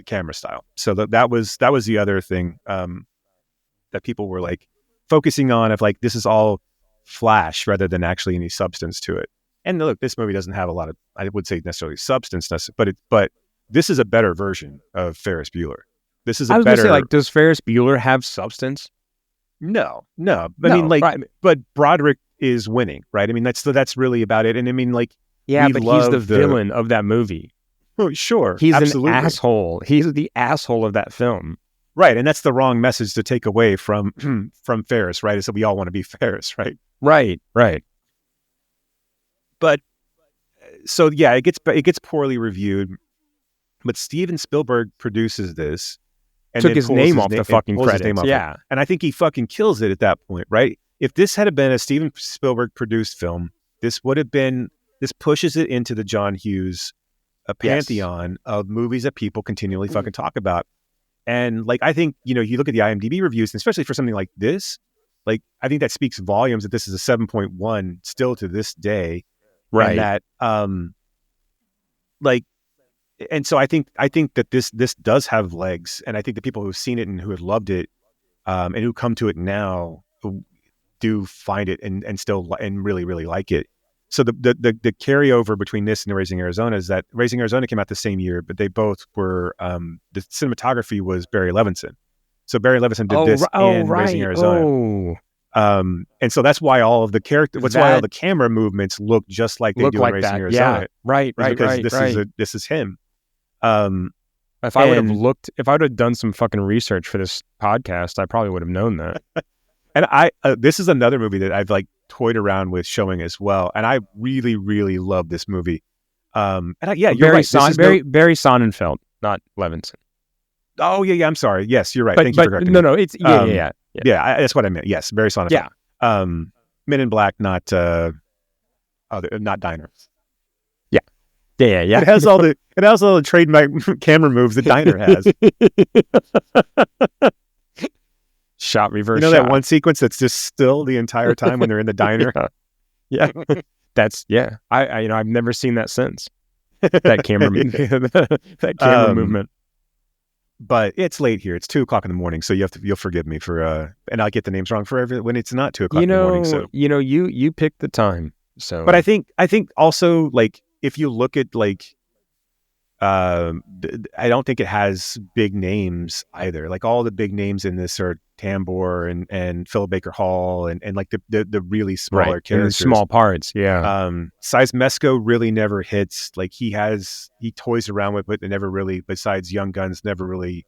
camera style, so that was the other thing that people were like focusing on, of like, this is all flash rather than actually any substance to it. And look, this movie doesn't have a lot of, I would say, necessarily substance, but this is a better version of Ferris Bueller. This is a better. Say, like, does Ferris Bueller have substance? No. I mean, like, right. But Broderick is winning, right? I mean, that's really about it. And I mean, like, yeah, but he's the villain of that movie. Oh, sure, he's absolutely. An asshole. He's the asshole of that film, right? And that's the wrong message to take away from Ferris, right? Is that we all want to be Ferris, right? Right. But so yeah, it gets poorly reviewed. But Steven Spielberg produces this. And took his name off the fucking credits. Yeah. And I think he fucking kills it at that point, right? If this had been a Steven Spielberg produced film, this pushes it into the John Hughes pantheon of movies that people continually fucking talk about. And like, I think, you look at the IMDb reviews, and especially for something like this, like, I think that speaks volumes that this is a 7.1 still to this day. Right. And that, like, and so I think that this does have legs, and I think the people who've seen it and who have loved it, and who come to it now, do find it and still and really, really like it. So the carryover between this and Raising Arizona is that Raising Arizona came out the same year, but they both were the cinematography was Barry Levinson. So Barry Levinson did this and Raising Arizona. And so that's why all of the why all the camera movements look just like they do in Raising Arizona. Yeah. Right. Because this is him. If I would have done some fucking research for this podcast, I probably would have known that. And this is another movie that I've like toyed around with showing as well, and I really, really love this movie. You're Barry right. Barry Sonnenfeld, not Levinson. Oh yeah, I'm sorry. Yes, you're right. Thank you for correcting me. No, it's yeah. That's what I meant. Yes, Barry Sonnenfeld. Yeah. Men in Black, not Diner. Yeah. It has all the trademark camera moves that Diner has. Shot reverse. That one sequence that's just still the entire time when they're in the diner. Yeah. That's I've never seen that since. That camera movement. But it's late here. It's 2:00 in the morning, so you'll forgive me for and I'll get the names wrong for when it's not 2:00 in the morning. So you picked the time. So, but I think also, like, if you look at like, I don't think it has big names either. Like, all the big names in this are Tambor and Philip Baker Hall and like the really smaller characters, small parts. Yeah. Seismesco really never hits. Like, he toys around with it and never really, besides Young Guns, never really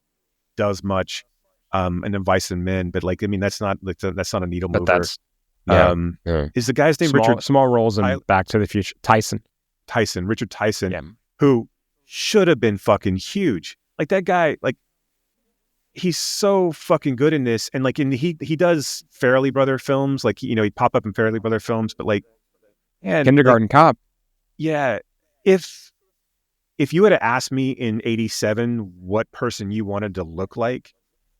does much. And then Vice and Men, but like, I mean, that's not a needle mover. But that's is the guy's name Richard? Small roles in Back to the Future. Richard Tyson, who should have been fucking huge. Like, that guy, like, he's so fucking good in this. And like, he does Farrelly Brother films. Like, he'd pop up in Farrelly Brother films, but like, Kindergarten Cop. Yeah. If if you had asked me in '87 what person you wanted to look like,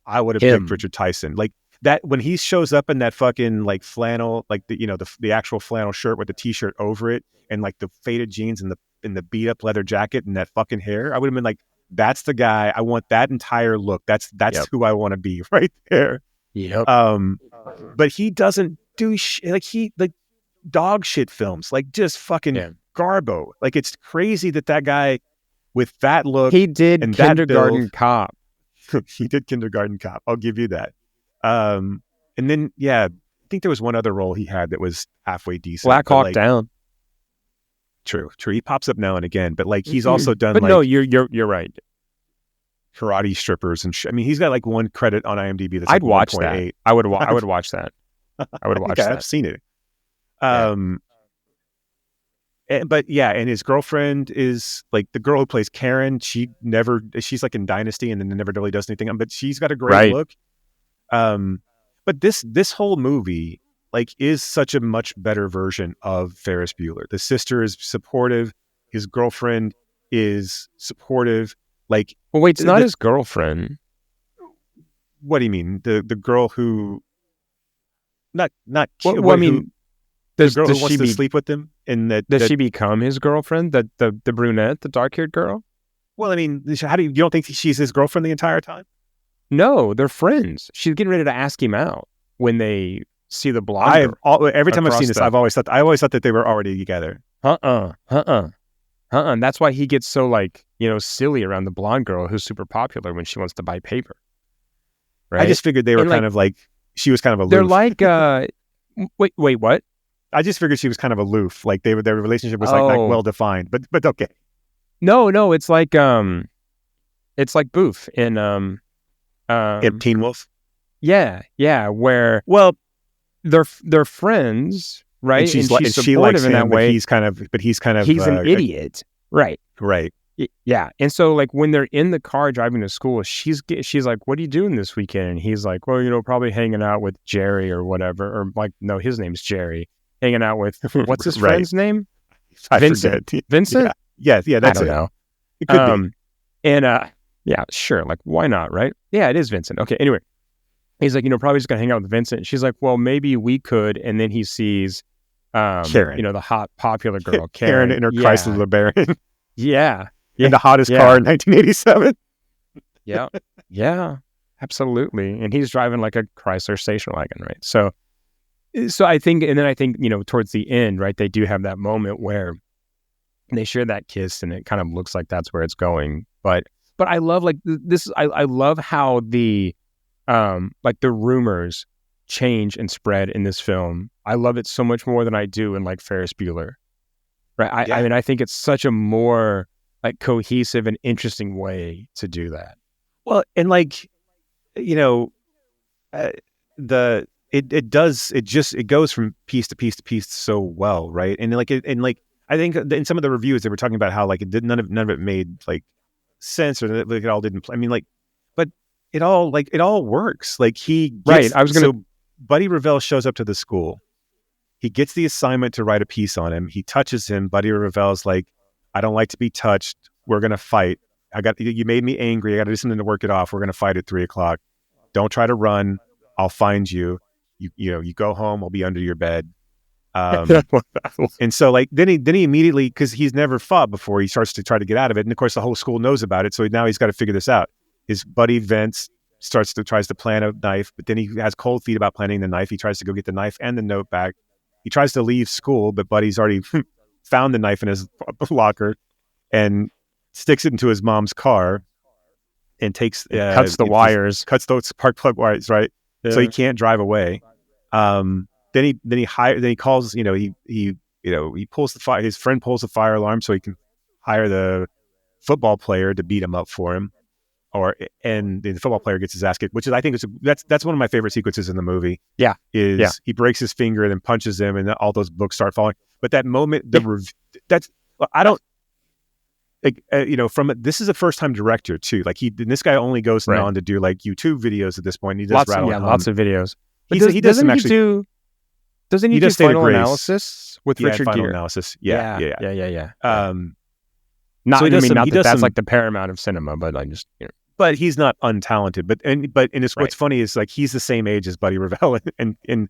I would have Him. picked Richard Tyson. Like that when he shows up in that fucking like flannel, like the actual flannel shirt with the t-shirt over it, and like the faded jeans and the beat up leather jacket and that fucking hair, I would have been like, that's the guy. I want that entire look. That's who I want to be right there. Yep. But he doesn't do like dog shit films, like just fucking garbo. Like it's crazy that guy with that look. He did and Kindergarten Cop. He did Kindergarten Cop. I'll give you that. And then I think there was one other role he had that was halfway decent. Black Hawk Down. True. He pops up now and again, but like he's also done. But like, no, you're right. Karate strippers and I mean, he's got like one credit on IMDb. That's I'd like watch 1.8. that. I would watch that. I would watch that. I've seen it. And his girlfriend is like the girl who plays Karen. She's like in Dynasty and then never really does anything. But she's got a great look. But this whole movie like is such a much better version of Ferris Bueller. The sister is supportive. His girlfriend is supportive. Like, well, wait, it's not his girlfriend. What do you mean? The girl who not well, I mean, the girl who wants to sleep with him, and does she become his girlfriend? The brunette, the dark-haired girl? Well, I mean, how do you don't think she's his girlfriend the entire time? No, they're friends. She's getting ready to ask him out when they see the blonde. Every time I've seen this, I always thought that they were already together. And that's why he gets so like silly around the blonde girl who's super popular when she wants to buy paper. Right? I just figured they were kind of like she was kind of aloof. They're like wait, what? I just figured she was kind of aloof. Like their relationship was like not well defined. But okay. No, it's like Boof in Teen Wolf. Yeah, where they're friends, right? And she's supportive she likes in him, that way. But he's kind of he's an idiot, right? Yeah, and so like when they're in the car driving to school, she's like, "What are you doing this weekend?" And he's like, "Well, probably hanging out with Jerry or whatever." Or like, no, his name's Jerry. Hanging out with what's his friend's name? Vincent. Vincent? Yeah, that's I don't know. It could be. And yeah, sure. Like, why not, right? Yeah, it is Vincent. Okay, anyway. He's like, probably just gonna hang out with Vincent. She's like, well, maybe we could. And then he sees Karen. The hot popular girl, Karen in her Chrysler LeBaron. Yeah. In the hottest car in 1987. Yeah, absolutely. And he's driving like a Chrysler station wagon, right? So I think, towards the end, right, they do have that moment where they share that kiss, and it kind of looks like that's where it's going. But I love like this. I love how the like the rumors change and spread in this film. I love it so much more than I do in like Ferris Bueller, right? I mean, I think it's such a more like cohesive and interesting way to do that. Well, and like it goes from piece to piece to piece so well, right? And I think in some of the reviews they were talking about how like none of it made like sense, or that like, it all didn't play. I mean, like, but it all works. Like so Buddy Revell shows up to the school. He gets the assignment to write a piece on him. He touches him. Buddy Revell's like, I don't like to be touched. We're gonna fight. You made me angry. I got to do something to work it off. We're gonna fight at 3:00. Don't try to run. I'll find you. You go home. I'll be under your bed. And so like then he immediately, because he's never fought before, he starts to try to get out of it, and of course the whole school knows about it, so now he's got to figure this out. His buddy Vince tries to plan a knife, but then he has cold feet about planning the knife. He tries to go get the knife and the note back. He tries to leave school, but Buddy's already found the knife in his locker and sticks it into his mom's car and cuts those spark plug wires, right? So he can't drive away. Then he calls, he pulls his friend pulls the fire alarm so he can hire the football player to beat him up for him, and the football player gets his ass kicked, which is, I think that's one of my favorite sequences in the movie. He breaks his finger and then punches him, and all those books start falling. But that moment, I don't like, this is a first time director too. Like this guy only goes on to do like YouTube videos at this point. He does lots of videos. But he does some actually. Doesn't he do final analysis with Richard Final Gere? analysis. Yeah. Not, So he I does mean, some- not he that does that's some- like the paramount of cinema, but I just, But he's not untalented. But it's what's funny is like he's the same age as Buddy Revell and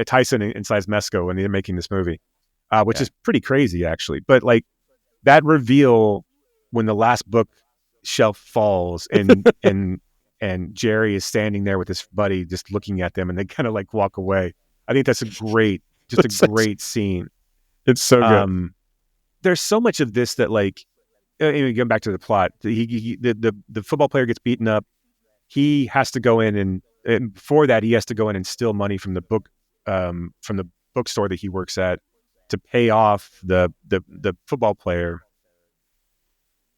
Tyson and Size Mesco when they're making this movie, which is pretty crazy actually. But like that reveal when the last book shelf falls and Jerry is standing there with his buddy just looking at them and they kind of like walk away. I think that's a great scene. It's so good. There's so much of this that like, going back to the plot, the football player gets beaten up. He has to go in and before that he has to go in and steal money from the bookstore that he works at to pay off the football player.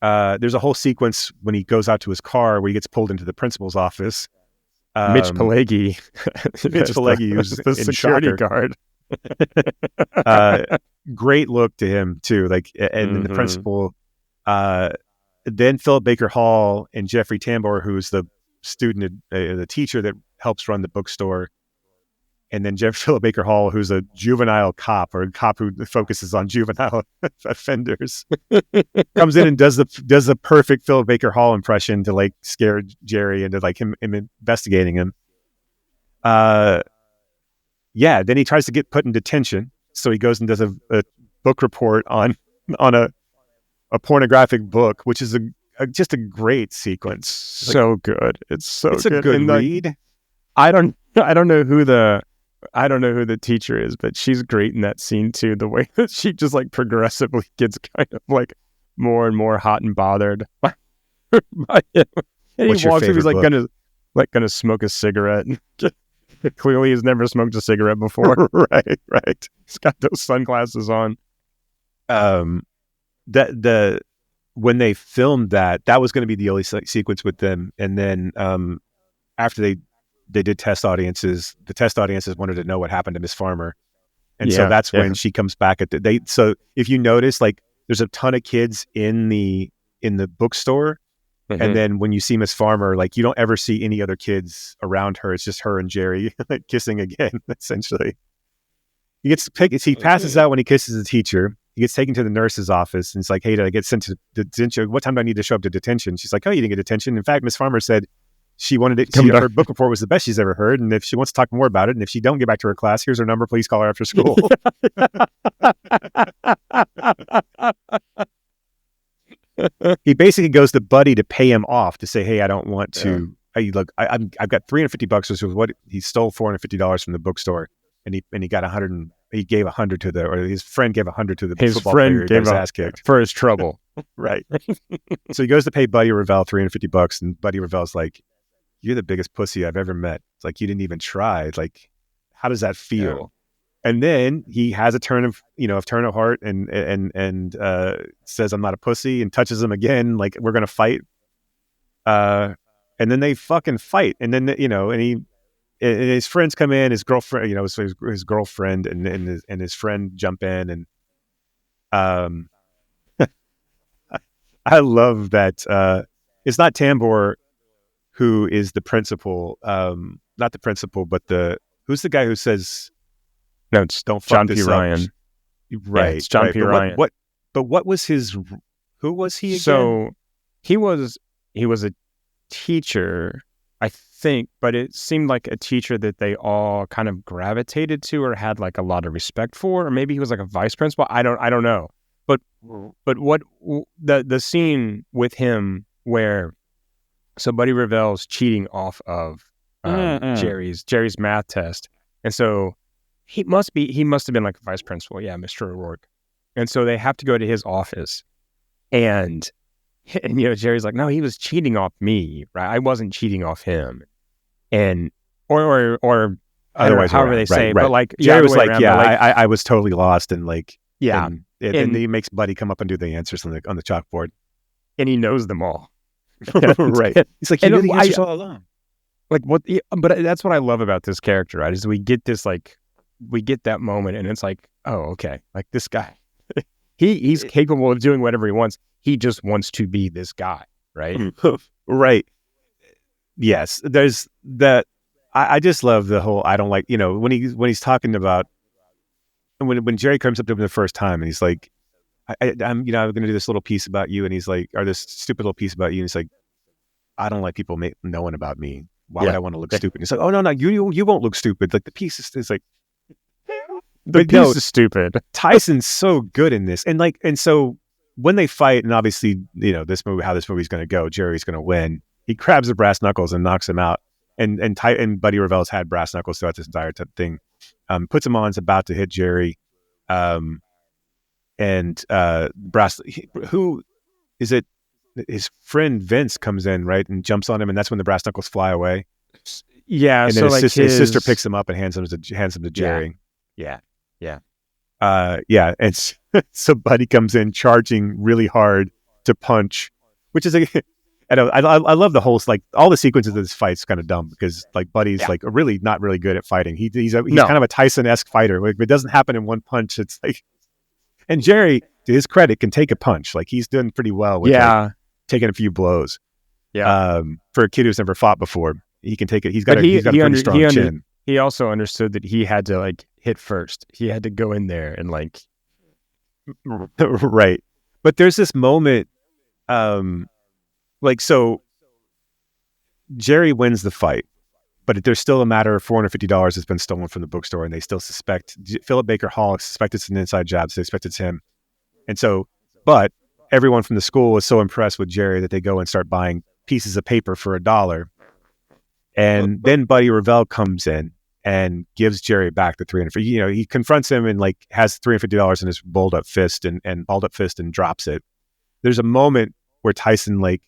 There's a whole sequence when he goes out to his car where he gets pulled into the principal's office. Mitch Pileggi, who's the in security Shocker. guard. Great look to him too. Like, and then the principal, then Philip Baker Hall and Jeffrey Tambor, who's the student, the teacher that helps run the bookstore, and then Philip Baker Hall, who's a juvenile cop or a cop who focuses on juvenile offenders, comes in and does the perfect Philip Baker Hall impression to like scare Jerry into like him investigating him. Yeah, then he tries to get put in detention. So he goes and does a book report on a pornographic book, which is just a great sequence. So good. It's a good. good And, read. I don't know who the teacher is, but she's great in that scene too. The way that she just like progressively gets kind of like more and more hot and bothered by him. And What's he your walks in, he's favorite like gonna smoke a cigarette. Clearly he's never smoked a cigarette before. Right. He's got those sunglasses on. When they filmed that was going to be the only sequence with them, and then after they did test audiences, the test audiences wanted to know what happened to Miss Farmer, and so that's when she comes back at so if you notice, like there's a ton of kids in the bookstore. And then when you see Miss Farmer, like you don't ever see any other kids around her. It's just her and Jerry like kissing again, essentially. He passes out when he kisses the teacher. He gets taken to the nurse's office and it's like, hey, did I get sent to detention? What time do I need to show up to detention? She's like, oh, you didn't get detention. In fact, Miss Farmer said she wanted it. Her book report was the best she's ever heard. And if she wants to talk more about it, and if she don't get back to her class, here's her number. Please call her after school. He basically goes to Buddy to pay him off to say, hey, I don't want to. Hey, look, I've got $350, which was what he stole $450 from the bookstore, and he got 100. He gave 100 to his friend gave 100 to the football player. He got his ass kicked for his trouble. Right. So he goes to pay Buddy Revell $350, and Buddy Revell's like, "You're the biggest pussy I've ever met." It's like, you didn't even try. It's like, how does that feel? Yeah. And then he has a turn of heart and says, "I'm not a pussy," and touches him again, like we're gonna fight. And then they fucking fight, and then and his friends come in, his girlfriend, his girlfriend and his friend jump in, and I love that it's not Tambor who is the principal, not the principal, but who's the guy who says. No, it's don't fuck John this P. Ryan. Right. Yeah, it's John P. Ryan. But what was who was he again? So he was a teacher, I think, but it seemed like a teacher that they all kind of gravitated to or had like a lot of respect for, or maybe he was like a vice principal. I don't know. But what the scene with him where Buddy Revell's cheating off of Jerry's math test, and so he must have been like a vice principal. Yeah, Mr. O'Rourke. And so they have to go to his office, and Jerry's like, no, he was cheating off me, right? I wasn't cheating off him. And, or otherwise, however they say, right. But like, Jerry was like, I was totally lost. And like, yeah. And he makes Buddy come up and do the answers on the chalkboard. And he knows them all. Right. He's like, you knew the answers all along. Like but that's what I love about this character, right? Is we get that moment and it's like, oh, okay. Like this guy, he's capable of doing whatever he wants. He just wants to be this guy, right? Right. Yes. There's that. I just love the whole, I don't like, when he's talking about, when Jerry comes up to him the first time and he's like, I'm going to do this little piece about you, and he's like, or this stupid little piece about you, and he's like, I don't like people knowing about me. Why would I want to look stupid? He's like, oh no, you won't look stupid. Like the piece is like, the piece is stupid. Tyson's so good in this, and so when they fight, and obviously this movie, how this movie's going to go, Jerry's going to win. He grabs the brass knuckles and knocks him out, and Buddy Revel's had brass knuckles throughout this entire thing. Puts him on, is about to hit Jerry, and who is it? His friend Vince comes in, right, and jumps on him, and that's when the brass knuckles fly away. Yeah, and so then his sister picks him up and hands him to Jerry. Yeah. And so Buddy comes in charging really hard to punch, which is I love the whole, like, all the sequences of this fight's kind of dumb because, like, Buddy's like really not really good at fighting. He's kind of a Tyson-esque fighter. Like, if it doesn't happen in one punch, it's like. And Jerry, to his credit, can take a punch. Like, he's doing pretty well with taking a few blows. Yeah. For a kid who's never fought before, he can take it. He's got a pretty strong chin. He also understood that he had to, like, hit first. He had to go in there and, like, right. But there's this moment, so Jerry wins the fight, but there's still a matter of $450 that's been stolen from the bookstore, and they still suspect Philip Baker Hall suspects it's an inside job, so they suspect it's him. And so, but everyone from the school is so impressed with Jerry that they go and start buying pieces of paper for $1. And then Buddy Revell comes in and gives Jerry back the $350. He confronts him and, like, has $350 in his balled up fist and drops it. There's a moment where Tyson, like,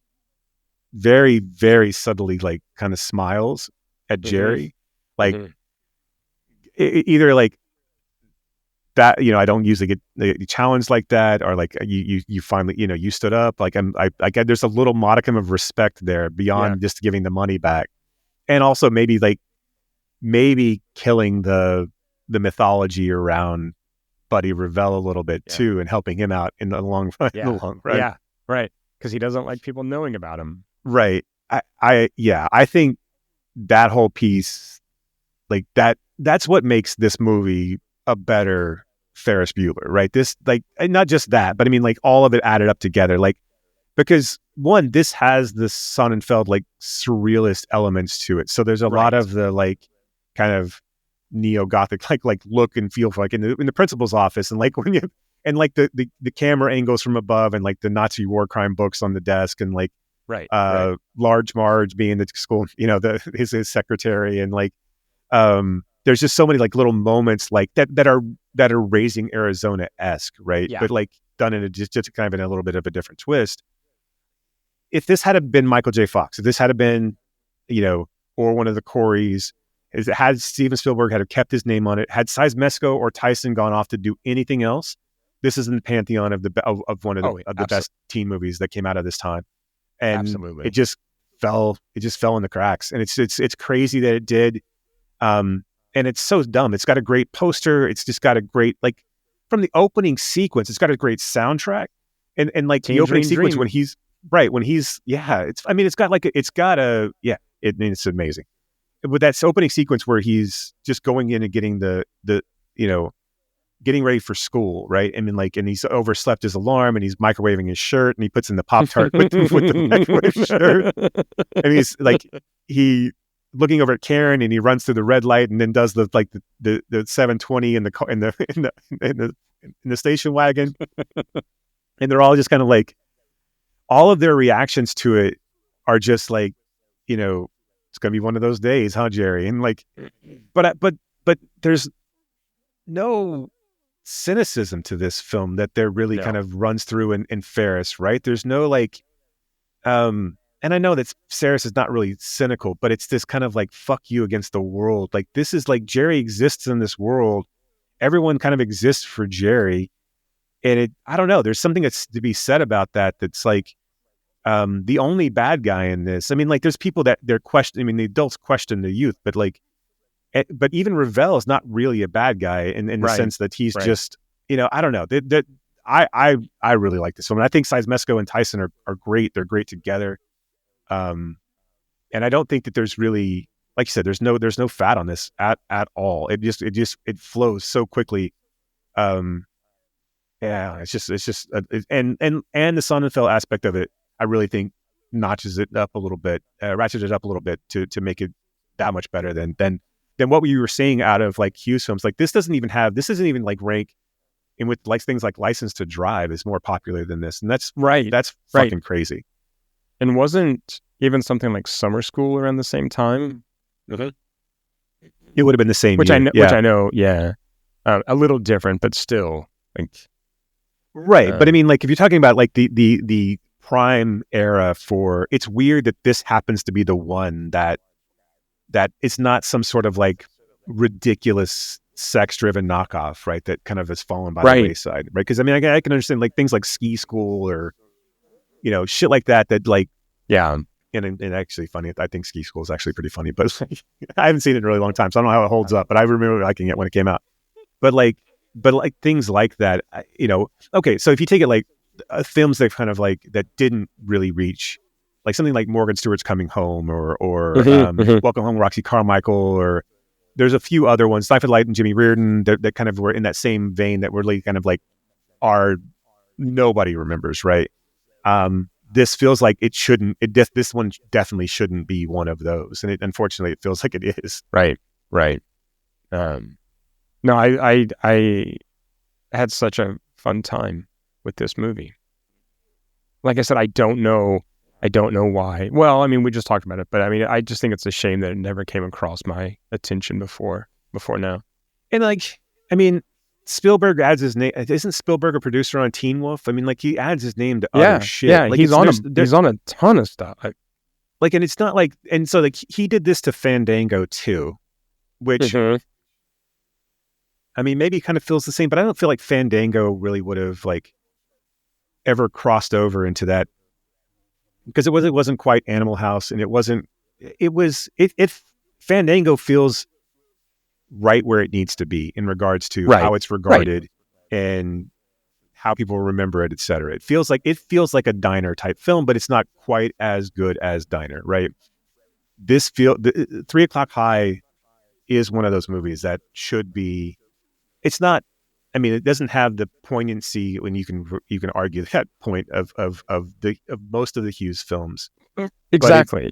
very, very subtly, like, kind of smiles at Jerry, like, either like that. I don't usually get challenged like that, or like you finally, you stood up. Like, I get there's a little modicum of respect there beyond just giving the money back, and also maybe killing the mythology around Buddy Revell a little bit too, and helping him out in the long run. Yeah, right. Because he doesn't like people knowing about him. Right. I think that whole piece, like, that's what makes this movie a better Ferris Bueller, right? This, like, not just that, but I mean, like, all of it added up together, like, because one, this has the Sonnenfeld, like, surrealist elements to it. So there's a lot of the, like, kind of neo-Gothic, like look and feel for, like, in the principal's office, and like when you, and like the camera angles from above, and like the Nazi war crime books on the desk, and like Large Marge being the school, his secretary, and like there's just so many, like, little moments like that are Raising Arizona-esque, right? Yeah. But, like, done in just kind of in a little bit of a different twist. If this had been Michael J. Fox, if this had been, or one of the Coreys, had Steven Spielberg had kept his name on it, had Seismesco or Tyson gone off to do anything else, this is in the pantheon of one of the best teen movies that came out of this time. And absolutely, it just fell in the cracks, and it's crazy that it did. And it's so dumb. It's got a great poster. It's just got a great, like, from the opening sequence, it's got a great soundtrack, and like Team the opening Dream sequence Dream. It's amazing. With that opening sequence where he's just going in and getting the getting ready for school, right? And then, like, and he's overslept his alarm, and he's microwaving his shirt, and he puts in the Pop-Tart with the microwave shirt, and he's like, looking over at Karen, and he runs through the red light, and then does the 720 in the station wagon, and they're all just kind of like, all of their reactions to it are just like, it's gonna be one of those days, huh, Jerry? And like, but there's no cynicism to this film that there really kind of runs through in Ferris, right? There's no, like, and I know that Ferris is not really cynical, but it's this kind of like, fuck you against the world. Like, this is like, Jerry exists in this world. Everyone kind of exists for Jerry. And I don't know, there's something that's to be said about that. That's like, the only bad guy in this. I mean, like, there's people that they're questioning. I mean, the adults question the youth, but like, but even Revell is not really a bad guy in the sense that he's just, I don't know. I really like this film. And I think Seismesco and Tyson are great. They're great together. And I don't think that there's really, like you said, there's no fat on this at all. It flows so quickly. Yeah, it's just and the Sonnenfeld aspect of it, I really think notches it up a little bit, ratchets it up a little bit to make it that much better than what we were seeing out of like Hughes films. Like this isn't even like rank in with like things like License to Drive is more popular than this, and that's right. That's fucking crazy. And wasn't even something like Summer School around the same time? Mm-hmm. It would have been the same which year. Which I know, yeah, a little different, but still like. Right, but I mean, like if you're talking about like the prime era for, it's weird that this happens to be the one that it's not some sort of like ridiculous sex-driven knockoff, right? That kind of has fallen by the wayside, right? Because I mean, I can understand like things like Ski School or shit like that like and actually funny. I think Ski School is actually pretty funny, but I haven't seen it in a really long time, so I don't know how it holds up. But I remember liking it when it came out. But like things like that, okay. So if you take it like films that kind of like that didn't really reach, like something like Morgan Stewart's Coming Home or Welcome Home, Roxy Carmichael, or there's a few other ones, Life of Light and Jimmy Reardon, that kind of were in that same vein that really kind of like are nobody remembers, right? This feels like it shouldn't. This one definitely shouldn't be one of those, and unfortunately, it feels like it is. Right. No, I had such a fun time with this movie. Like I said, I don't know why. Well, I mean, we just talked about it, but I mean, I just think it's a shame that it never came across my attention before now. And like, I mean, Spielberg adds his name. Isn't Spielberg a producer on Teen Wolf? I mean, like he adds his name to other shit. Yeah, like, he's on a ton of stuff. Like, and it's not like, and so like he did this to Fandango too, which I mean, maybe kind of feels the same, but I don't feel like Fandango really would have like ever crossed over into that, because it wasn't quite Animal House, and it Fandango feels right where it needs to be in regards to how it's regarded and how people remember it, etc. It feels like a Diner type film, but it's not quite as good as Diner, right? 3 O'Clock High is one of those movies that should be. It's not. I mean, it doesn't have the poignancy when you can argue that point of most of the Hughes films. Exactly.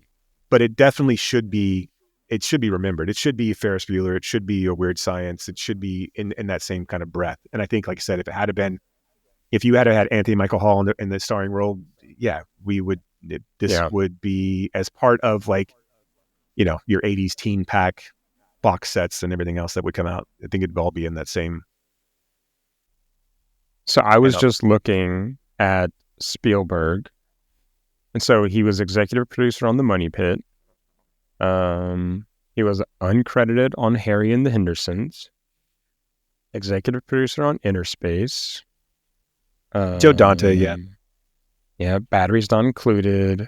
But it definitely should be. It should be remembered. It should be Ferris Bueller. It should be A Weird Science. It should be in that same kind of breath. And I think, like I said, if you had had Anthony Michael Hall in the starring role, yeah, this would be as part of like, your 80s teen pack box sets and everything else that would come out. I think it'd all be in that same. So I was just looking at Spielberg, and so he was executive producer on The Money Pit. He was uncredited on Harry and the Hendersons, executive producer on Inner Space. Joe Dante, yeah, Batteries Not Included.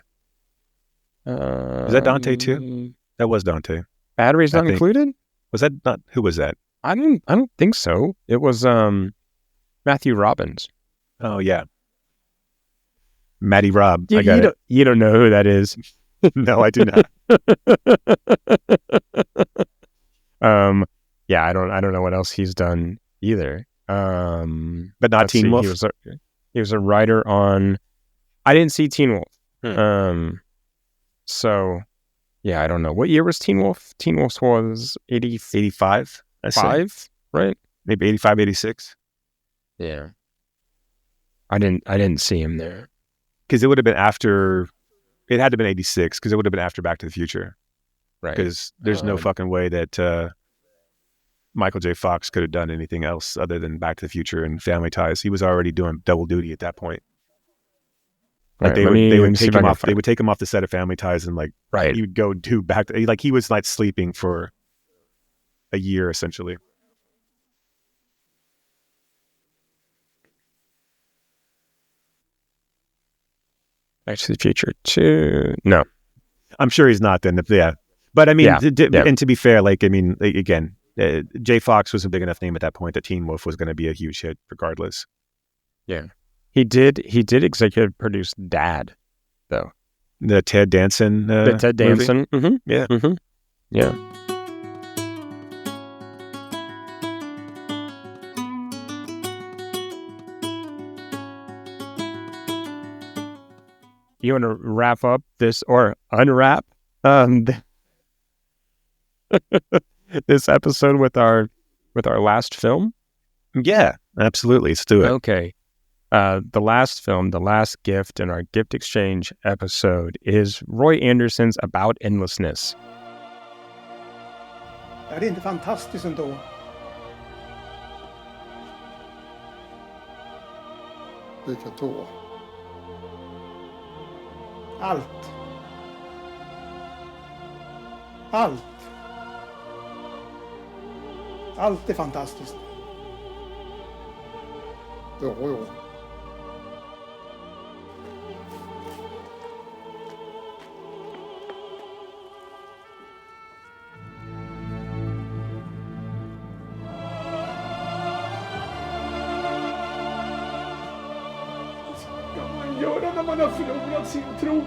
Was that Dante too? That was Dante. Batteries Not Included? Was that not? Who was that? I don't think so. It was Matthew Robbins. Oh yeah, Matty Robb. You don't know who that is. No, I do not. Yeah, I don't know what else he's done either. But not Teen Wolf. He was a writer on. I didn't see Teen Wolf. So yeah, I don't know. What year was Teen Wolf? Teen Wolf was 85. 5, right? Maybe 85, 86. Yeah. I didn't see him there. Because it would have been after. It had to have been 86, because it would have been after Back to the Future. Right. Because there's no fucking way that Michael J. Fox could have done anything else other than Back to the Future and Family Ties. He was already doing double duty at that point. Like they would take him off. They would take him off the set of Family Ties, and like he would go do back to, like he was like sleeping for a year essentially. Back to the Future 2. No, I'm sure he's not then. Yeah, but I mean, and to be fair, like I mean, again, Jay Fox was a big enough name at that point that Teen Wolf was going to be a huge hit regardless. Yeah, he did executive produce Dad, though. The Ted Danson. The Ted Danson. Mm-hmm. Yeah. Mm-hmm. Yeah. to wrap up this or unwrap this episode with our last film? Yeah, absolutely. Let's do it. Okay. The last film, the last gift in our gift exchange episode is Roy Anderssons About Endlessness. Är det inte fantastiskt ändå? Vilket då? Allt. Allt. Allt är fantastiskt. Jo. Vad man gör när man har förlorat sin tro?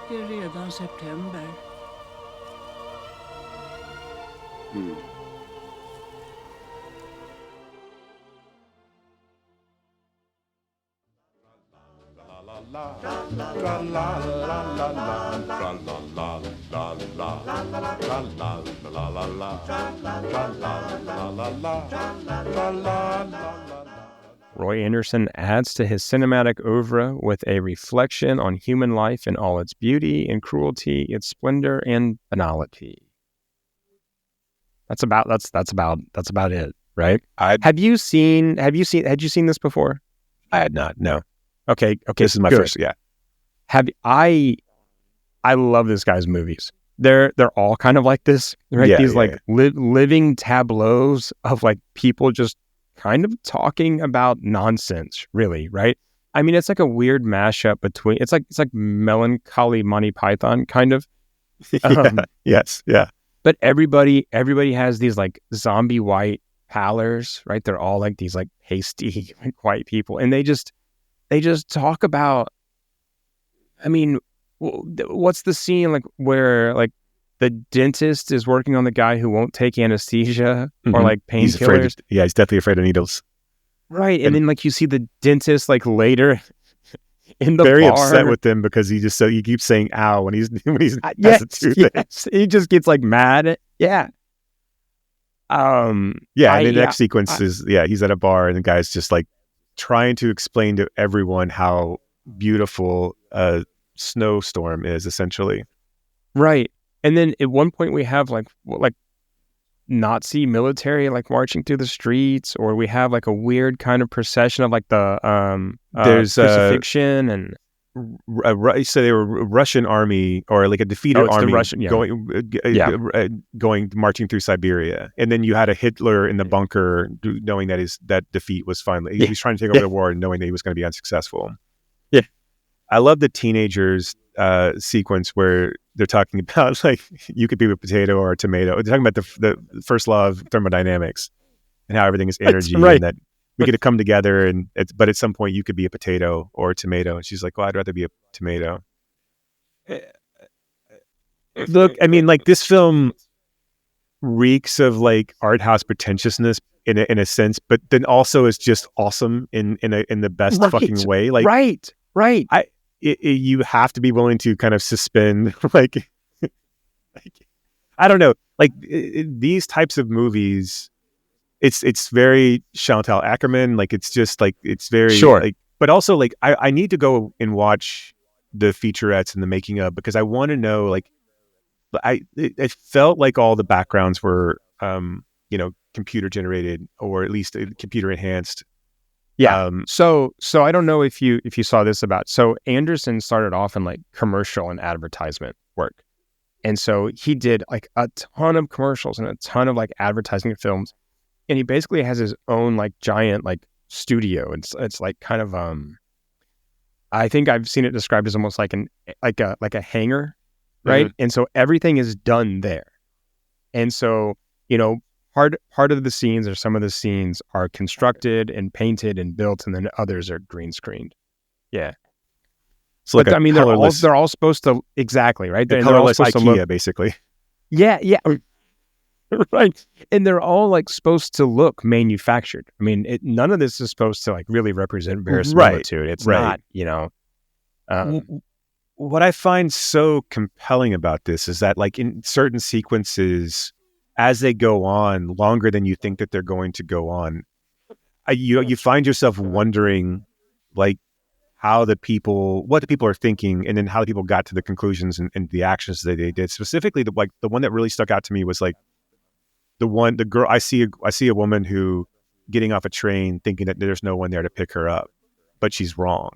Det är redan september. Roy Andersson adds to his cinematic oeuvre with a reflection on human life in all its beauty and cruelty, its splendor and banality. That's about it, right? Had you seen this before? I had not. No. Okay. This is my good. first. Yeah. I love this guy's movies. They're all kind of like this, right? Yeah, These yeah, living tableaus of like people just kind of talking about nonsense, really, right? I mean, it's like a weird mashup between it's like melancholy Monty Python kind of. Yes. Yeah. But everybody has these like zombie white pallors, right? They're all like these like pasty like, white people, and they just talk about. I mean, what's the scene like where like the dentist is working on the guy who won't take anesthesia or like painkillers? He's definitely afraid of needles. Right, and then like you see the dentist like later in the very bar. upset with them because he keeps saying "ow" when he's yes, has a toothache. yes, he just gets like mad. Yeah. And the next sequence is he's at a bar and the guy's just like trying to explain to everyone how beautiful a snowstorm is, essentially. Right. And then at one point we have like Nazi military like marching through the streets, or we have like a weird kind of procession of like the there's crucifixion and so they were Russian army or like a defeated army going marching through Siberia, and then you had a Hitler in the bunker knowing that defeat was finally he was trying to take over the war and knowing that he was going to be unsuccessful. Yeah, I love the teenagers sequence where they're talking about like you could be a potato or a tomato. They're talking about the first law of thermodynamics and how everything is energy, right. and that we get to come together, but at some point you could be a potato or a tomato. And she's like, well, I'd rather be a tomato. Look, I mean, like this film reeks of like art house pretentiousness in a sense, but then also is just awesome in the best fucking way. Like, right. You have to be willing to kind of suspend like I don't know, like these types of movies. It's very Chantal Ackerman. Like it's just like it's very sure. Like, but also like I need to go and watch the featurettes and the making of, because I want to know like it felt like all the backgrounds were computer generated or at least computer enhanced. Yeah. So I don't know if you saw this so Anderson started off in like commercial and advertisement work. And so he did like a ton of commercials and a ton of like advertising films. And he basically has his own like giant like studio. It's like kind of I think I've seen it described as almost like a hangar, right? Mm-hmm. And so everything is done there. And so, part of the scenes or some of the scenes are constructed and painted and built, and then others are green screened. Yeah. So like but I mean, they're colorless, all supposed to exactly right. a And they're all colorless supposed to IKEA, look, basically. yeah, right. And they're all like supposed to look manufactured. I mean, none of this is supposed to like really represent verisimilitude. It's not, What I find so compelling about this is that, like, in certain sequences, as they go on longer than you think that they're going to go on, you find yourself wondering, like, what the people are thinking, and then how the people got to the conclusions and the actions that they did. Specifically, the one that really stuck out to me was like the girl. I see a woman who getting off a train thinking that there's no one there to pick her up, but she's wrong.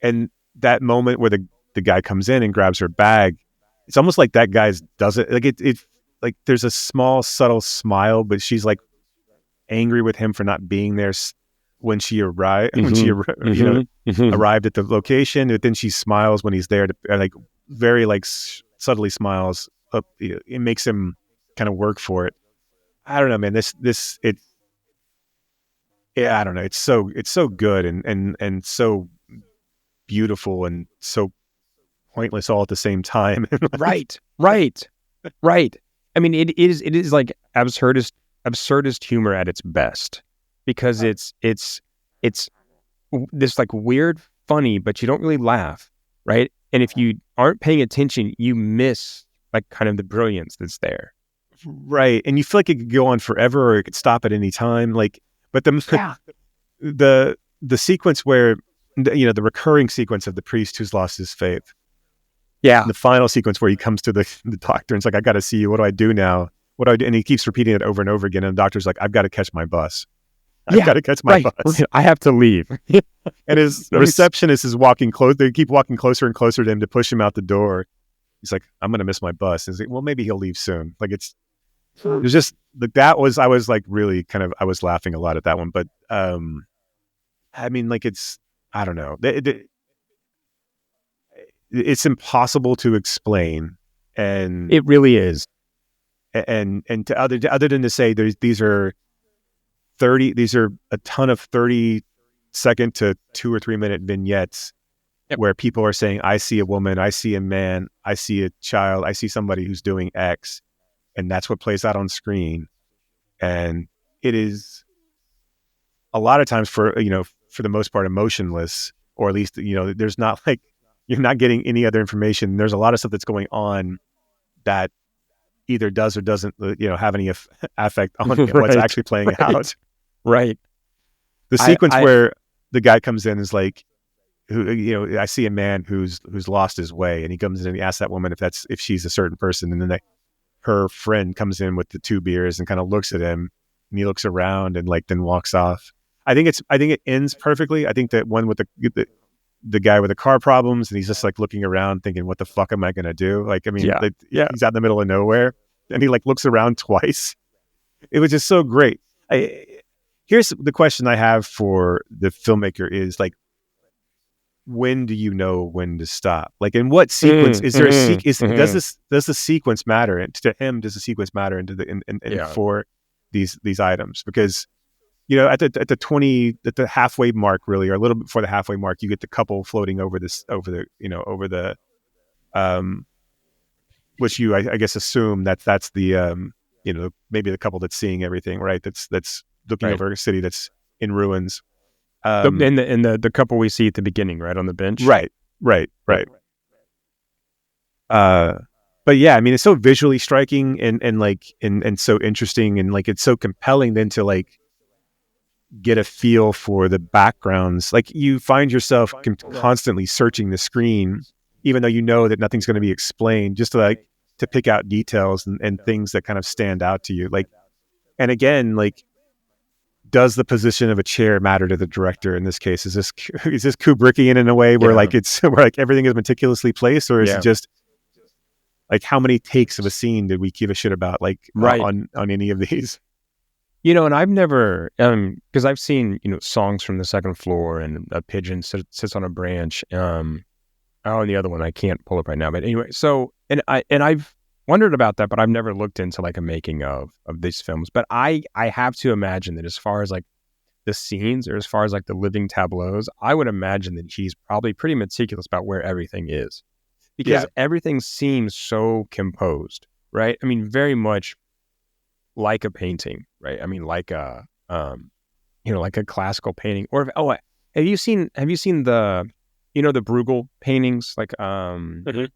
And that moment where the guy comes in and grabs her bag, it's almost like that guy's does it like it like there's a small subtle smile, but she's like angry with him for not being there when she arrived arrived at the location. But then she smiles when he's there, like very like subtly smiles up. It makes him kind of work for it. I don't know, man. I don't know. It's so good and so beautiful and so pointless all at the same time. right. I mean, it is like absurdist humor at its best, because it's this like weird funny, but you don't really laugh, right? And if you aren't paying attention, you miss like kind of the brilliance that's there. Right. And you feel like it could go on forever, or it could stop at any time. Like, but the sequence where, the recurring sequence of the priest who's lost his faith. Yeah. The final sequence where he comes to the doctor and it's like, I got to see you. What do I do now? What do I do? And he keeps repeating it over and over again. And the doctor's like, I've got to catch my bus. I've got to catch my bus. I have to leave. And his receptionist is walking close. They keep walking closer and closer to him to push him out the door. He's like, I'm going to miss my bus. And he's like, well, maybe he'll leave soon. Like it was just like, I was like really I was laughing a lot at that one. But I mean, like I don't know. It's impossible to explain. And it really is. And other than to say these are a ton of 30-second to 2 or 3 minute vignettes where people are saying, I see a woman, I see a man, I see a child, I see somebody who's doing X, and that's what plays out on screen. And it is a lot of times for the most part emotionless, or at least there's not like, you're not getting any other information. There's a lot of stuff that's going on that either does or doesn't have any effect on what's actually playing out. Right. The sequence where the guy comes in is like, I see a man who's lost his way, and he comes in and he asks that woman if she's a certain person, and then her friend comes in with the 2 beers and kind of looks at him, and he looks around and like then walks off. I think it ends perfectly. I think that one with the guy with the car problems, and he's just like looking around thinking, what the fuck am I going to do? Like, I mean, he's out in the middle of nowhere and he like looks around twice. It was just so great. Here's the question I have for the filmmaker is like, when do you know when to stop? Like, in what sequence is there does the sequence matter? And to him, does the sequence matter for these items? Because at the halfway mark, really, or a little bit before the halfway mark, you get the couple floating over the which you I guess assume that's the maybe the couple that's seeing everything, right? That's looking over a city that's in ruins. And the couple we see at the beginning, right on the bench. Right. But yeah, I mean, it's so visually striking and so interesting, and like it's so compelling then to like get a feel for the backgrounds. Like you find yourself constantly searching the screen, even though you know that nothing's going to be explained, just to pick out details and things that kind of stand out to you. Like, and again, like, does the position of a chair matter to the director in this case? Is this Kubrickian in a way where like it's where like everything is meticulously placed, or is it just like how many takes of a scene did we give a shit about on any of these? And I've never, because I've seen, songs from the second floor, and a pigeon sits on a branch. And the other one I can't pull up right now. But anyway, so, and I've wondered about that, but I've never looked into like a making of these films. But I have to imagine that as far as like the scenes, or as far as like the living tableaus, I would imagine that he's probably pretty meticulous about where everything is, because everything seems so composed, right? I mean, very much like a painting, right? I mean, like a like a classical painting. Or have you seen the the Bruegel paintings, like and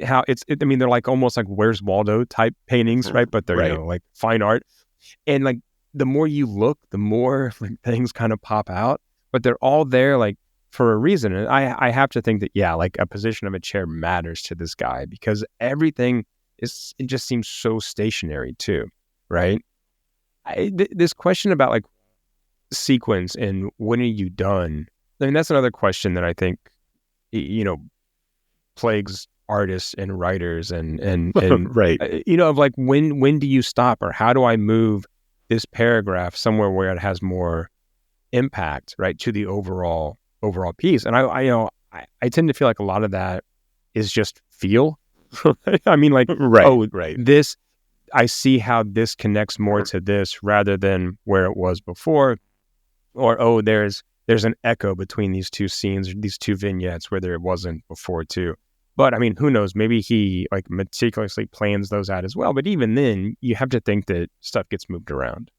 how I mean, they're like almost like Where's Waldo type paintings, right? But they're like fine art, and like the more you look, the more like things kind of pop out, but they're all there like for a reason. And I have to think that like a position of a chair matters to this guy, because everything it just seems so stationary too, right? This question about like sequence and when are you done? I mean, that's another question that I think plagues artists and writers and right. Of like when do you stop, or how do I move this paragraph somewhere where it has more impact, right, to the overall piece. And I tend to feel like a lot of that is just feel. I mean, like, this, I see how this connects more to this rather than where it was before, or there's an echo between these two scenes, these two vignettes where there wasn't before too. But I mean, who knows? Maybe he like meticulously plans those out as well. But even then, you have to think that stuff gets moved around.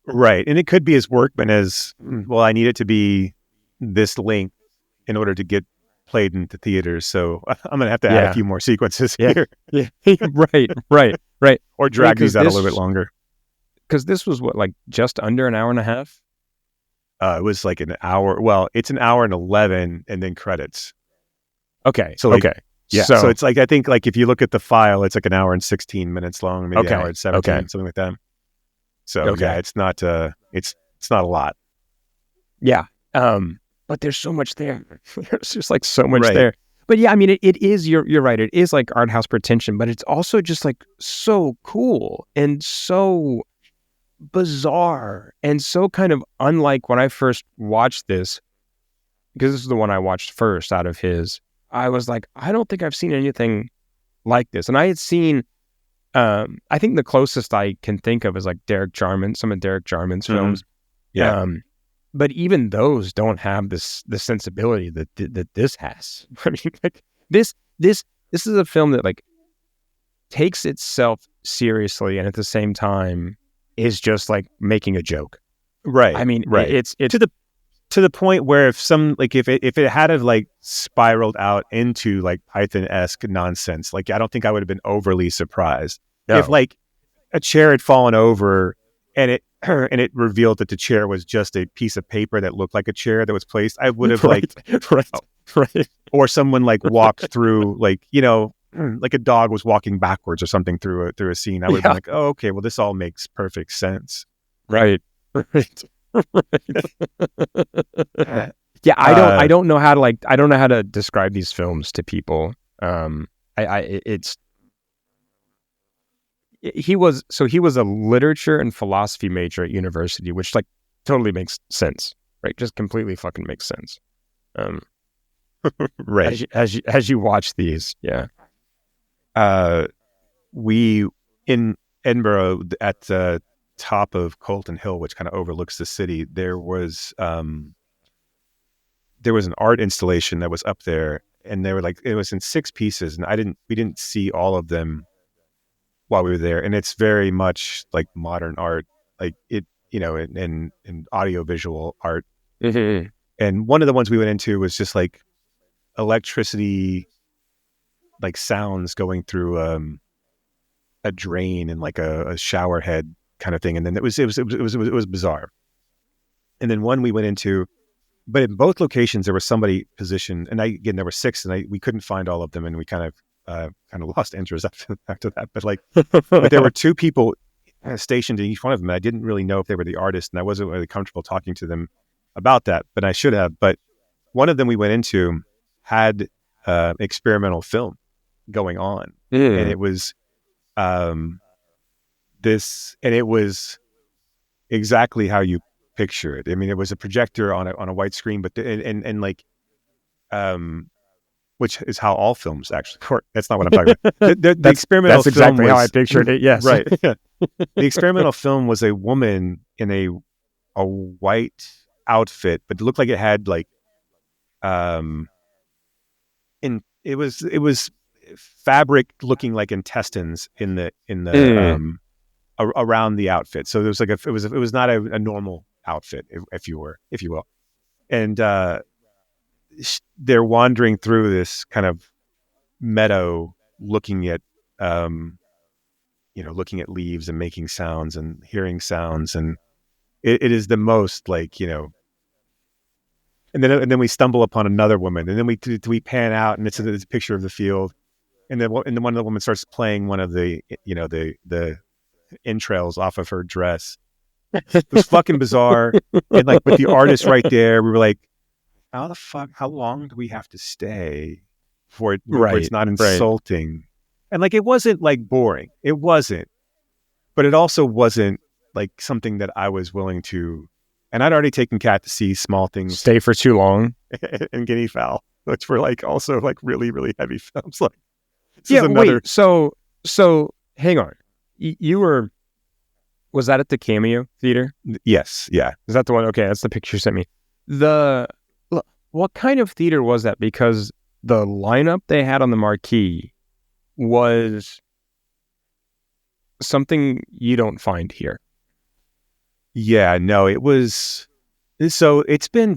Right. And it could be his workman as, well, I need it to be this length in order to get played into theaters. So I'm going to have to add a few more sequences here. Yeah. Right. Or drag these out a little bit longer. Because this was what, like just under an hour and a half? It was like an hour. Well, it's an hour and 11 and then credits. Okay. So so it's like, I think like if you look at the file, it's like an hour and 16 minutes long, maybe an hour and 17, something like that. So it's not it's not a lot. Yeah. But there's so much there. There's just like so much there. But yeah, I mean, it is, you're right. It is like art house pretension, but it's also just like so cool and so bizarre and so kind of unlike when I first watched this, because this is the one I watched first out of his. I was like, I don't think I've seen anything like this. And I had seen, I think the closest I can think of is like some of Derek Jarman's films. Yeah. But even those don't have the sensibility that this has. I mean, like this is a film that like takes itself seriously and at the same time is just like making a joke. Right. I mean, it's to the point where if it had have like spiraled out into like Python-esque nonsense, like I don't think I would have been overly surprised. No. If like a chair had fallen over and it revealed that the chair was just a piece of paper that looked like a chair that was placed, I would have right. Or someone like walked through, like, like a dog was walking backwards or something through a scene. I would have been like, oh, okay, well, this all makes perfect sense. Right. Yeah, I don't know how to describe these films to people. He was a literature and philosophy major at university, which like totally makes sense, right? Just completely fucking makes sense. Right. As you watch these, yeah. We in Edinburgh at the top of Colton Hill, which kind of overlooks the city, there was an art installation that was up there, and they were like, it was in 6 pieces, and we didn't see all of them while we were there. And it's very much like modern art, like it, and audio visual art. Mm-hmm. And one of the ones we went into was just like electricity, like sounds going through a drain and like a shower head kind of thing. And then it was bizarre. And then one we went into, but in both locations there was somebody positioned, and there were 6, and we couldn't find all of them, and we kind of lost interest after that. But there were 2 people stationed in each one of them. And I didn't really know if they were the artist, and I wasn't really comfortable talking to them about that, but I should have. But one of them we went into had experimental film going on, and it was it was exactly how you picture it. I mean, it was a projector on a white screen, but which is how all films actually work. That's not what I'm talking about. The experimental that's exactly film how I pictured it. Yes, right. The experimental film was a woman in a a white outfit, but it looked like it had like it was fabric looking like intestines in the around the outfit. So there was like it was not a normal outfit, if you will. And they're wandering through this kind of meadow, looking at looking at leaves and making sounds and hearing sounds, and it is the most like, and then we stumble upon another woman, and then we pan out, and it's a picture of the field, and then one of the women starts playing one of the the entrails off of her dress. It was fucking bizarre, and like with the artist right there, we were like, how long do we have to stay for it where it's not insulting? And like it wasn't like boring, it wasn't, but it also wasn't like something that I was willing to. And I'd already taken Kat to see Small Things, stay for too long, and Guinea Fowl, which were like also like really, really heavy films. Like, wait, so hang on, was that at the Cameo Theater? Yes, yeah. Is that the one? Okay, that's the picture you sent me. What kind of theater was that? Because the lineup they had on the marquee was something you don't find here. Yeah, no, it was. So it's been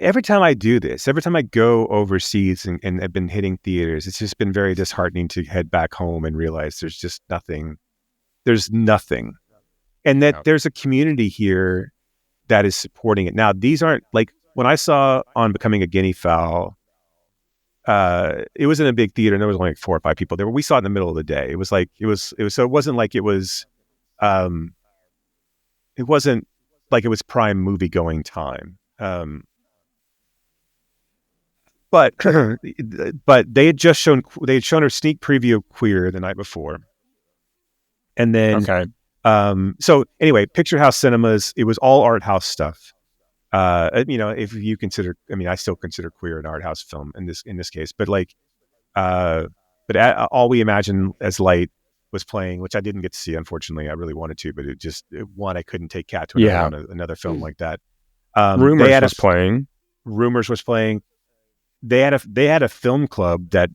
every time I do this, every time I go overseas and I've been hitting theaters, it's just been very disheartening to head back home and realize there's just nothing. There's nothing. And that there's a community here that is supporting it. Now, these aren't like when I saw On Becoming a Guinea Fowl, it was in a big theater and there was only like 4 or 5 people there. We saw it in the middle of the day. It was so it wasn't like it was prime movie going time. But they had shown her sneak preview of Queer the night before. And then so anyway, Picture House Cinemas, it was all art house stuff. If you consider, I still consider Queer an art house film in this case, but like All We Imagine as Light was playing, which I didn't get to see, unfortunately. I really wanted to, but I couldn't take Kat to another film like that. Rumors was playing. Rumors was playing. They had a film club that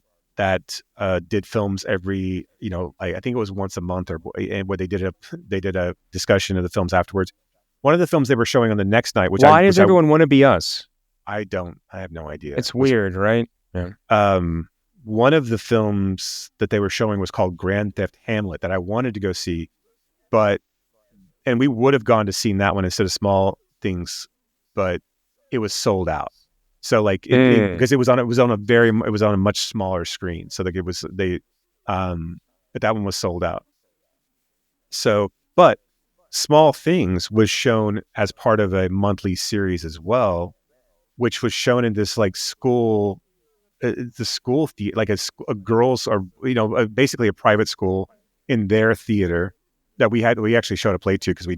did films every, I think it was once a month, and where they did a discussion of the films afterwards. One of the films they were showing on the next night, why does everyone want to be us? I have no idea. It's weird, right? Yeah. One of the films that they were showing was called Grand Theft Hamlet that I wanted to go see, and we would have gone to see that one instead of Small Things, but it was sold out. So like, because it was on a much smaller screen. So like but that one was sold out. So, but Small Things was shown as part of a monthly series as well, which was shown in this like school, the school theater, like a girls are, basically a private school in their theater that we actually showed a play to because we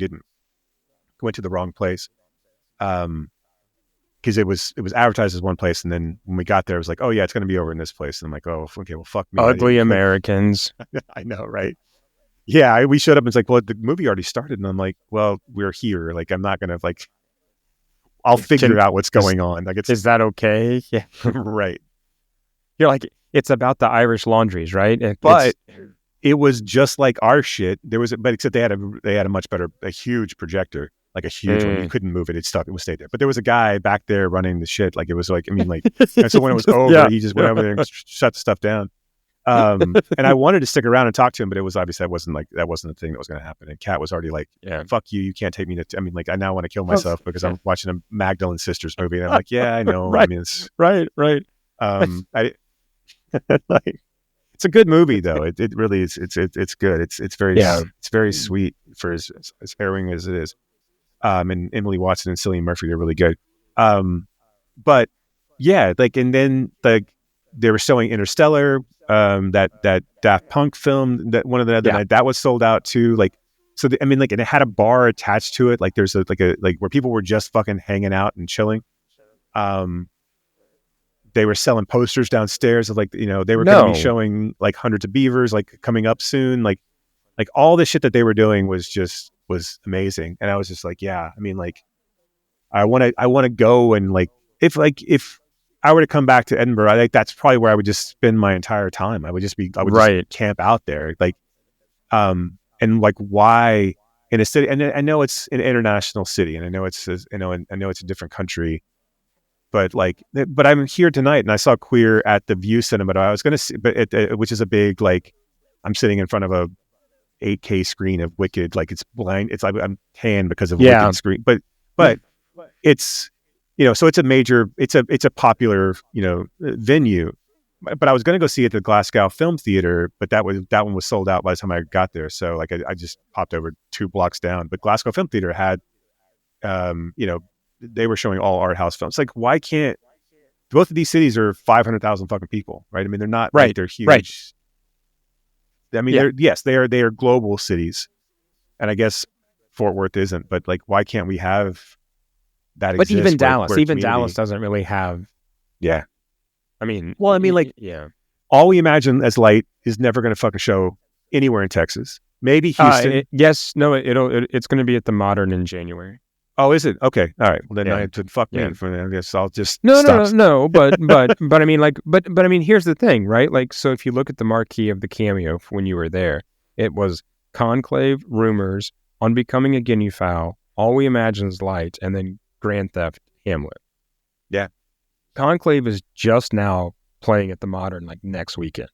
went to the wrong place. Because it was advertised as one place, and then when we got there, it was like, oh yeah, it's going to be over in this place. And I'm like, oh, okay, well, fuck me. Ugly Americans. I know, right? Yeah, we showed up and it's like, well, the movie already started, and I'm like, well, we're here. Like, I'm not going to like, I'll figure out what's going on. Like, is that okay? Yeah, right. You're like, it's about the Irish laundries, right? But it was just like our shit. But except they had a much better, a huge projector. Like a huge one, you couldn't move it. It stayed there. But there was a guy back there running the shit. Like it was like, and so when it was over, he just went over there and shut the stuff down. And I wanted to stick around and talk to him, but it was obviously that wasn't the thing that was going to happen. And Kat was already like, fuck you can't take me to, I now want to kill myself because I'm watching a Magdalene Sisters movie. And I'm like, yeah, I know. Right. It's right. it's a good movie though. It really is. It's good. It's very sweet for as harrowing as it is. And Emily Watson and Cillian Murphy, they're really good. But yeah, like, and then like they were showing Interstellar, that Daft Punk film, that one of the other night that was sold out too. Like, so like, and it had a bar attached to it. Like there's a where people were just fucking hanging out and chilling. They were selling posters downstairs of like, they were going to be showing like Hundreds of Beavers, like coming up soon. Like, Like all the shit that they were doing was amazing. And I was just like, yeah, I mean, like I want to go and like, if I were to come back to Edinburgh, I think that's probably where I would just spend my entire time. I would just camp out there. Like, and like why in a city, and I know it's an international city and I know it's a different country, but I'm here tonight and I saw Queer at the View Cinema. I was going to see, which is a big, like, I'm sitting in front of a 8K screen of Wicked. Like it's blind. It's like I'm tan because of Wicked screen, but it's, so it's a popular, venue. But I was going to go see it at the Glasgow Film Theater, but that one was sold out by the time I got there. So like I just popped over 2 blocks down. But Glasgow Film Theater had, they were showing all art house films. Like, why can't both of these cities are 500,000 fucking people, right? I mean, they're not like they're huge. Right. I mean, they are global cities, and I guess Fort Worth isn't. But like, why can't we have that? But even Dallas doesn't really have. Yeah. I mean, all we imagine as light is never going to fucking show anywhere in Texas. Maybe Houston. It's going to be at the Modern in January. Oh, is it? Okay, all right. Well, then I have to fuck me. I guess I'll just no. But I mean, like, but I mean, here's the thing, right? Like, so if you look at the marquee of the Cameo when you were there, it was Conclave, Rumors, On Becoming a Guinea Fowl, All We Imagine is Light, and then Grand Theft, Hamlet. Yeah. Conclave is just now playing at the Modern, like next weekend.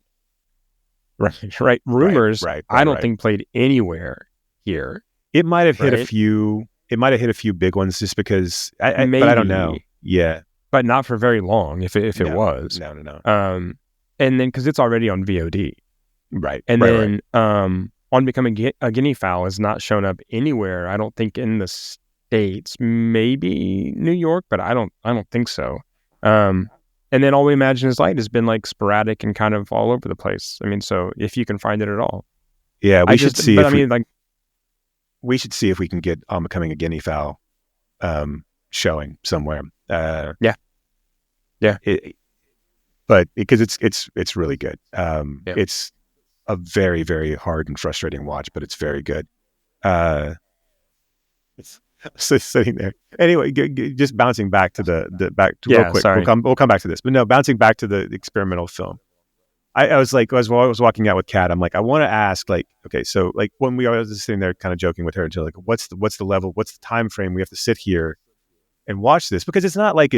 Right. Rumors, I don't think played anywhere here. It might have hit a few. It might have hit a few big ones just because. But I don't know. Yeah, but not for very long. If it was no. And then because it's already on VOD, right? And then On Becoming a Guinea Fowl has not shown up anywhere. I don't think in the States. Maybe New York, but I don't think so. And then All We Imagine is Light has been like sporadic and kind of all over the place. I mean, so if you can find it at all. Yeah, we should see. But I mean, like, we should see if we can get On Becoming a Guinea Fowl showing somewhere. Yeah. But because it's really good. It's a very, very hard and frustrating watch, but it's very good. It's sitting there. Anyway, just bouncing back to real quick. Sorry. We'll come back to this, but no, bouncing back to the experimental film. I was like, as I was walking out with Kat, I'm like, I want to ask, like, okay, so like when I was just sitting there, kind of joking with her, until like, what's the level, what's the time frame we have to sit here and watch this? Because it's not like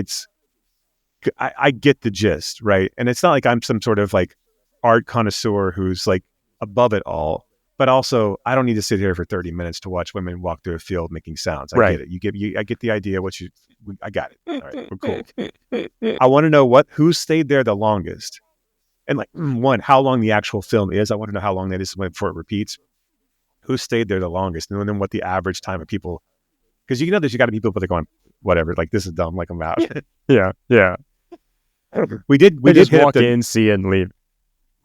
I get the gist, right? And it's not like I'm some sort of like art connoisseur who's like above it all. But also, I don't need to sit here for 30 minutes to watch women walk through a field making sounds. I get it. I get the idea. I got it. All right, we're cool. I want to know who stayed there the longest, and like how long the actual film is. I want to know how long that is before it repeats. Who stayed there the longest, and then what the average time of people? Because you got to be people that are going, whatever. Like, this is dumb. Like, I'm out. Yeah. We did just walk in, see it, and leave.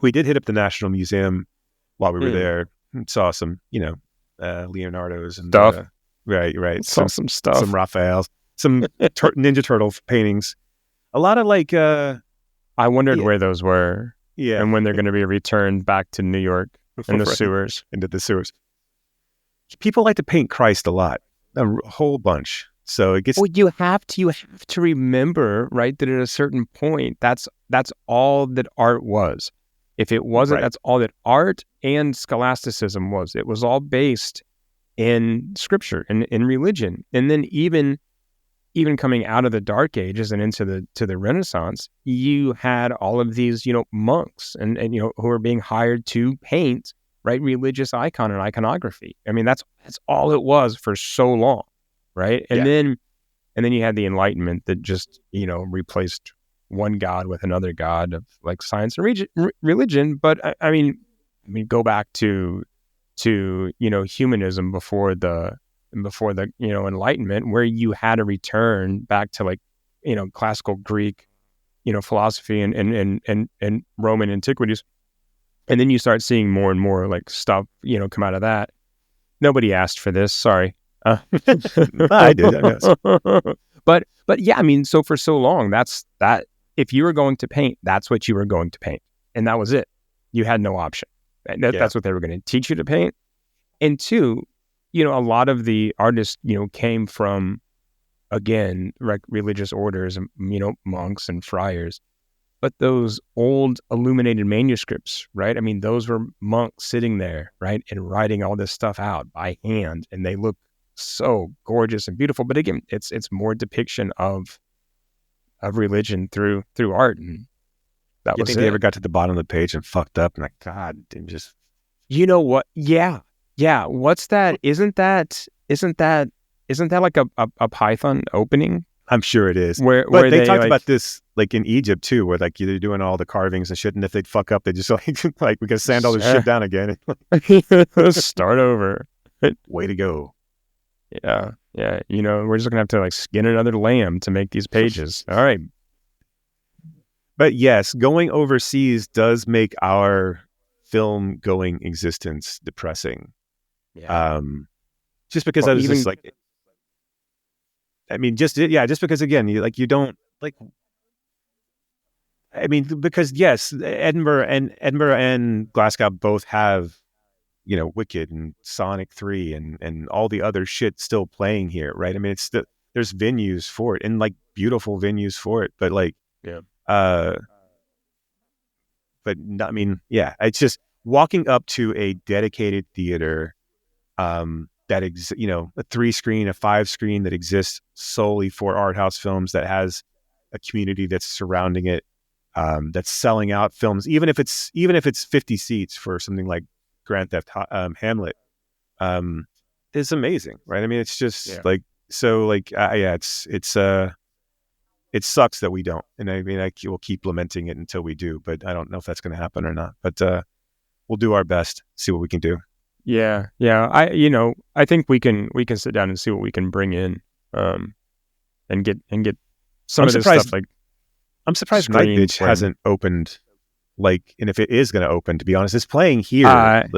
We did hit up the National Museum while we were there. Saw some, Leonardo's and stuff. Right. Saw some stuff, some Raphaels, some Ninja Turtle paintings. A lot of like. I wondered where those were. Yeah, and when they're going to be returned back to New York in the sewers. Into the sewers. People like to paint Christ a lot, a whole bunch. So it gets. Well, you have to remember, right, that at a certain point, that's all that art was. If it wasn't, that's all that art and scholasticism was. It was all based in scripture and in religion. And then even coming out of the Dark Ages and into the Renaissance, you had all of these, monks and who were being hired to paint, right, religious icon and iconography. I mean, that's all it was for so long, right? And then you had the Enlightenment that just replaced one god with another god of like science and religion. But I mean, go back to humanism before the Enlightenment, where you had to return back to like classical Greek philosophy and Roman antiquities, and then you start seeing more and more like stuff come out of that. Nobody asked for this, sorry. I did, I guess. But yeah, I mean, so for so long, that's that. If you were going to paint, that's what you were going to paint. And that was it. You had no option. That's what they were going to teach you to paint. And two, a lot of the artists, came from, again, religious orders, monks and friars. But those old illuminated manuscripts, right? I mean, those were monks sitting there, right, and writing all this stuff out by hand, and they look so gorgeous and beautiful. But again, it's more depiction of religion through art, and that You was think they ever got to the bottom of the page and fucked up and like, God, and just, you know what? Yeah. What's that? Isn't that like a Python opening? I'm sure it is. Where they talked about this like in Egypt too, where like they're doing all the carvings and shit, and if they'd fuck up, they just like we gotta sand all this shit down again. Start over. Way to go. Yeah. We're just gonna have to like skin another lamb to make these pages. All right. But yes, going overseas does make our film going existence depressing. Yeah. Just because I was just like, I mean, just because again, you don't like. I mean, because yes, Edinburgh and Glasgow both have, Wicked and Sonic 3 and all the other shit still playing here, right? I mean, there's venues for it and like beautiful venues for it, but like, but not, I mean, yeah, it's just walking up to a dedicated theater, that a 3-screen, a 5-screen that exists solely for art house films, that has a community that's surrounding it, that's selling out films, even if it's 50 seats for something like Grand Theft Hamlet, is amazing, right? I mean, it's just like, so like, it sucks that we don't, and I mean, I will keep lamenting it until we do, but I don't know if that's going to happen or not. But we'll do our best, see what we can do. Yeah. I think we can sit down and see what we can bring in, and get some of this stuff. Like, I'm surprised Night Bitch hasn't opened. Like, and if it is going to open, to be honest, it's playing here. I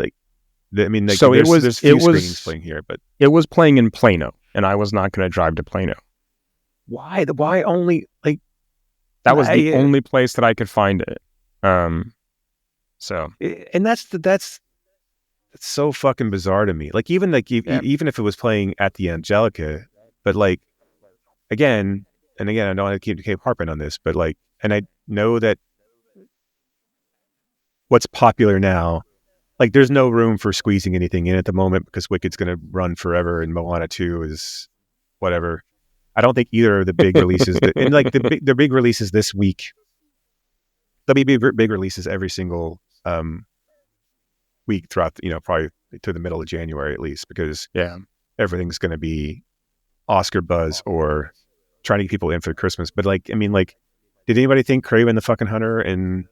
mean, like, so there's few screenings playing here, but it was playing in Plano, and I was not going to drive to Plano. Why only, like, that was the only place that I could find it. So, and that's so fucking bizarre to me. Like, even even if it was playing at the Angelica, but like, again, I don't want to keep harping on this, but like, and I know that what's popular now, like, there's no room for squeezing anything in at the moment because Wicked's going to run forever and Moana 2 is whatever. I don't think either of the big releases, and like the big releases this week, there'll be big releases every single week throughout, probably to the middle of January at least, because everything's going to be Oscar buzz or trying to get people in for Christmas. But like, I mean, like, did anybody think Kraven the fucking Hunter and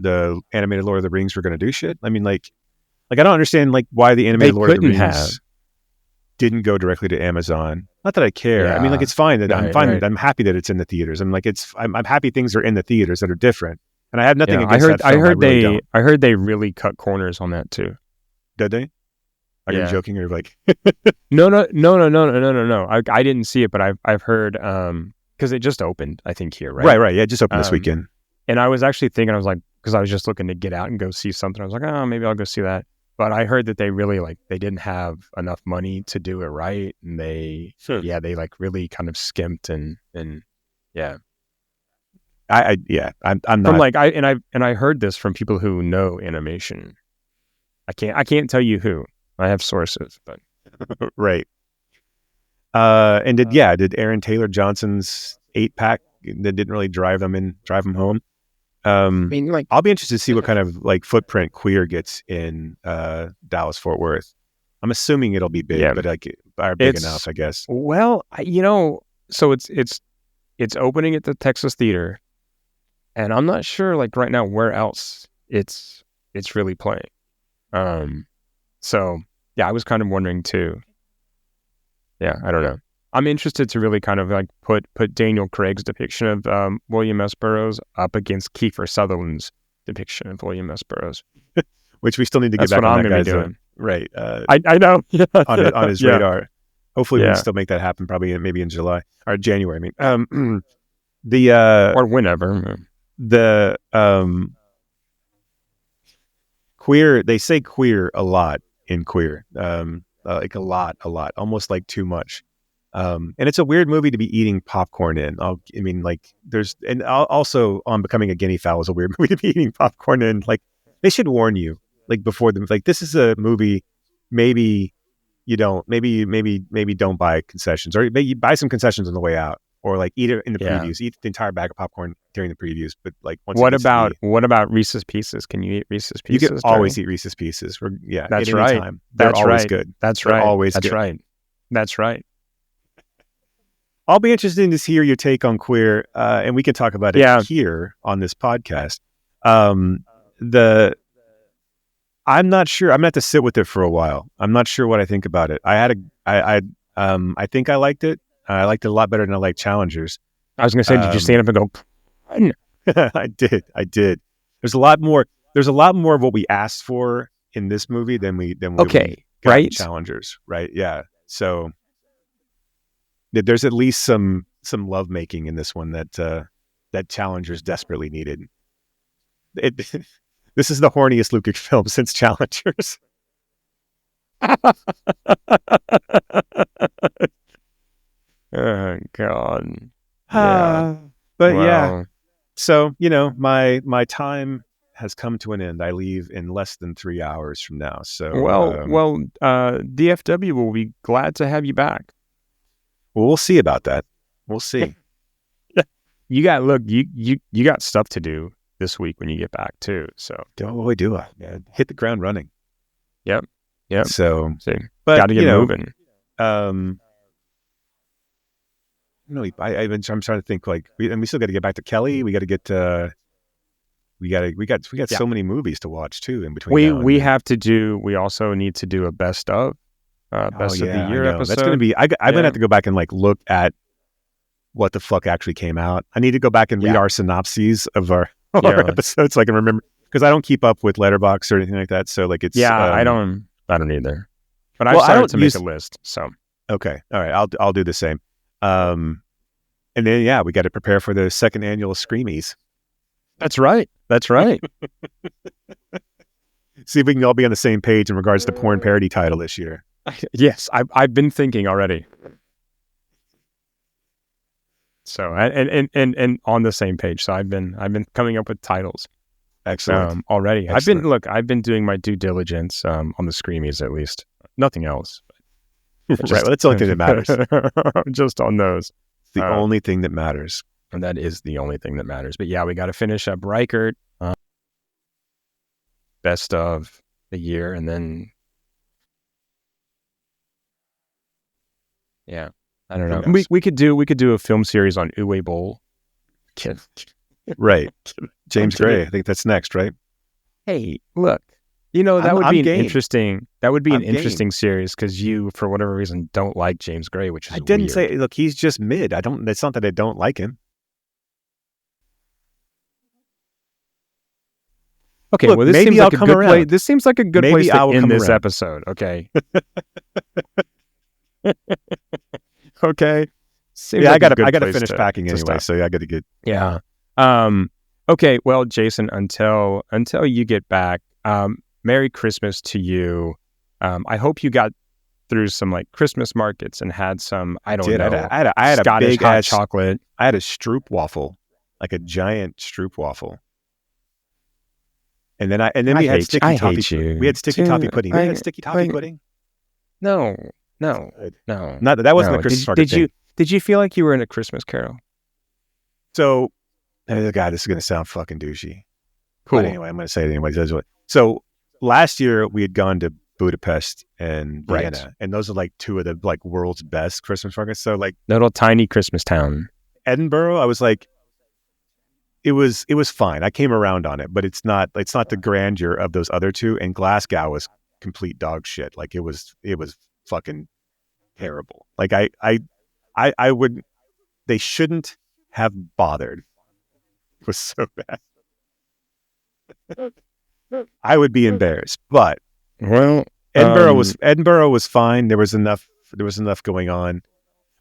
the animated Lord of the Rings were going to do shit? I mean, like I don't understand like why the animated Lord of the Rings didn't go directly to Amazon. Not that I care. Yeah. I mean, like, it's fine that I'm happy that it's in the theaters. I'm like, I'm happy things are in the theaters that are different. And I have nothing against that film. I heard they really cut corners on that too. Did they? Are you joking or like? No. I didn't see it, but I've heard, because it just opened, I think, here, right? Right. Yeah, it just opened this weekend. And I was actually thinking, I was like, because I was just looking to get out and go see something. I was like, oh, maybe I'll go see that. But I heard that they really they didn't have enough money to do it right, and they like really kind of skimped and yeah. I'm not from like I heard this from people who know animation. I can't tell you who. I have sources, but right. And did Aaron Taylor Johnson's 8-pack that didn't really drive them home? I mean, like, I'll be interested to see what kind of like footprint Queer gets in Dallas Fort Worth. I'm assuming it'll be big, but like, are big enough, I guess. Well, so it's opening at the Texas Theater, and I'm not sure like right now where else it's really playing. So yeah, I was kind of wondering too. Yeah, I don't know. I'm interested to really kind of like put Daniel Craig's depiction of William S. Burroughs up against Kiefer Sutherland's depiction of William S. Burroughs, which we still need to get back on that guy's doing. Right. I know. on his radar. Hopefully we can still make that happen. Probably maybe in July or January. I mean, or whenever. Queer. They say queer a lot in Queer. Like a lot, almost like too much. And it's a weird movie to be eating popcorn in. Also on Becoming a Guinea Fowl is a weird movie to be eating popcorn in. Like, they should warn you, like, before them. Like, this is a movie. Maybe you don't. Maybe don't buy concessions, or maybe you buy some concessions on the way out, or like eat it in the previews. Eat the entire bag of popcorn during the previews. But like, what about Reese's Pieces? Can you eat Reese's Pieces? You can always eat Reese's Pieces. That's right. Time. They're always good. That's They're right. Always That's good. right. That's right. I'll be interested to hear your take on Queer, and we can talk about it here on this podcast. I'm not sure. I'm gonna have to sit with it for a while. I'm not sure what I think about it. I think I liked it. I liked it a lot better than I liked Challengers. I was gonna say, did you stand up and go? I did. There's a lot more of what we asked for in this movie than we got in Challengers, right? Yeah. So there's at least some lovemaking in this one that Challengers desperately needed. This is the horniest Lukic film since Challengers. Oh God. Yeah. So, my time has come to an end. I leave in less than 3 hours from now. So DFW will be glad to have you back. Well, we'll see about that. We'll see. You got stuff to do this week when you get back too. So boy, do I hit the ground running. Yep. So, but got to get moving. I'm trying to think, like, we still got to get back to Kelly. We got to get we got so many movies to watch too in between. We also need to do a best of of the year episode. That's going to be. I'm gonna have to go back and like look at what the fuck actually came out. I need to go back and read our synopses of our episodes so I can remember, because I don't keep up with Letterboxd or anything like that. So like it's I don't either. But I started to make a list. So okay, all right, I'll do the same. And then we got to prepare for the second annual Screamies. That's right. See if we can all be on the same page in regards to porn parody title this year. Yes, I've been thinking already. So and on the same page. So I've been coming up with titles. Excellent. Already. Excellent. I've been doing my due diligence on the Screamies, at least. Nothing else. Right. Well, that's the only thing that matters. Just on those. It's the only thing that matters. And that is the only thing that matters. But we got to finish up Reichert. Best of the year, and then I don't know. We could do a film series on Uwe Boll. Right. James Gray. I think that's next, right? Hey, look. That would be an interesting. That would be an interesting series, because you, for whatever reason, don't like James Gray, which is I didn't weird. say. Look, he's just mid. It's not that I don't like him. Okay, look, well, this maybe seems I'll like a come good around. place. This seems like a good Maybe place to I will end come this around. episode. Okay. Okay. Seems I like got a good to place finish packing anyway, stop. so I got to get. Yeah. Okay. Well, Jason, until you get back, Merry Christmas to you. I hope you got through some like Christmas markets and had some. I don't know. I had a Scottish big hot chocolate. I had a Stroop waffle, like a giant Stroop waffle. And then we had sticky toffee. We had sticky toffee pudding. We had sticky toffee pudding. No. Not that wasn't a Christmas market thing. Did you feel like you were in a Christmas Carol? So, God, this is going to sound fucking douchey. Cool. But anyway, I'm going to say it anyway. So last year we had gone to Budapest and Vienna, and those are like two of the like world's best Christmas markets. So like little tiny Christmas town. Edinburgh, I was like, it was fine. I came around on it, but it's not the grandeur of those other two. And Glasgow was complete dog shit. Like it was fucking terrible. Like I would, they shouldn't have bothered. It was so bad. I would be embarrassed, but Edinburgh was fine. There was enough going on,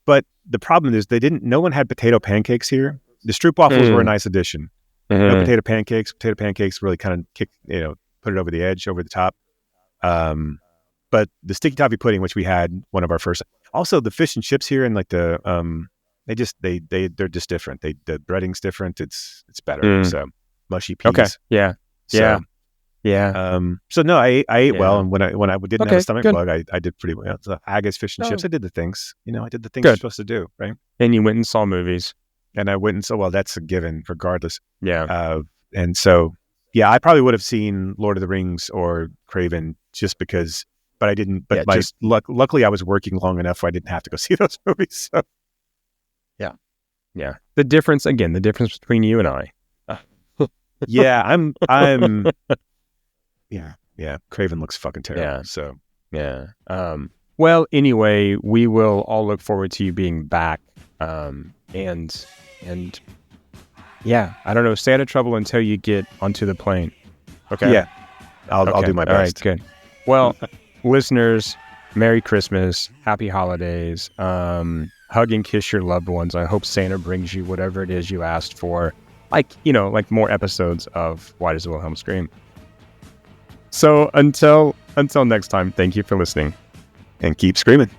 but the problem is no one had potato pancakes here. The Stroop waffles were a nice addition. No potato pancakes. Potato pancakes really kind of put it over the edge, over the top. but the sticky toffee pudding, which we had one of our first, also the fish and chips here, and like the they're just different. The breading's different. It's better. So mushy peas. Okay. Yeah. So, yeah. So no, I ate well, and when I didn't have a stomach good. bug, I did pretty well. So haggis, fish and chips. I did the things. I did the things Good. you're supposed to do, right? And you went and saw movies. And I went and saw. Well, that's a given, regardless. Yeah. And so, yeah, I probably would have seen Lord of the Rings or Craven just because, but I didn't. But luckily, I was working long enough where I didn't have to go see those movies. So. Yeah. The difference between you and I. Yeah, I'm. Yeah. Craven looks fucking terrible. Yeah. So yeah. Well, anyway, we will all look forward to you being back. And yeah, I don't know. Stay out of trouble until you get onto the plane. Okay. Yeah. I'll do my best. All right. Good. Well, listeners, Merry Christmas, Happy Holidays. Hug and kiss your loved ones. I hope Santa brings you whatever it is you asked for. Like more episodes of Why Does the Wilhelm Scream? So until next time, thank you for listening. And keep screaming.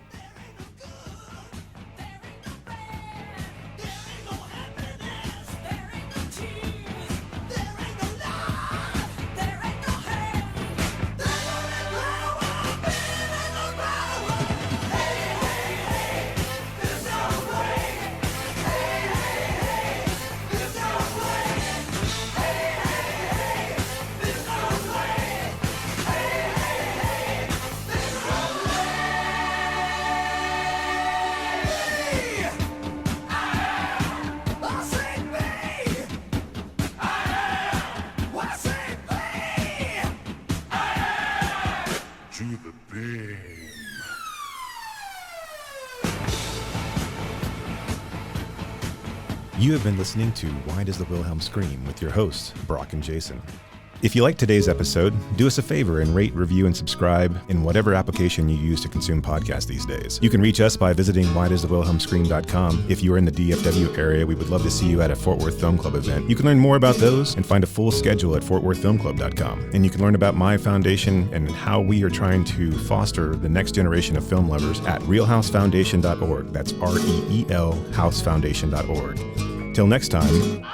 You have been listening to Why Does the Wilhelm Scream with your hosts, Brock and Jason. If you liked today's episode, do us a favor and rate, review, and subscribe in whatever application you use to consume podcasts these days. You can reach us by visiting whydoesthewilhelmscream.com. If you are in the DFW area, we would love to see you at a Fort Worth Film Club event. You can learn more about those and find a full schedule at fortworthfilmclub.com. And you can learn about my foundation and how we are trying to foster the next generation of film lovers at realhousefoundation.org. That's REEL housefoundation.org. Till next time.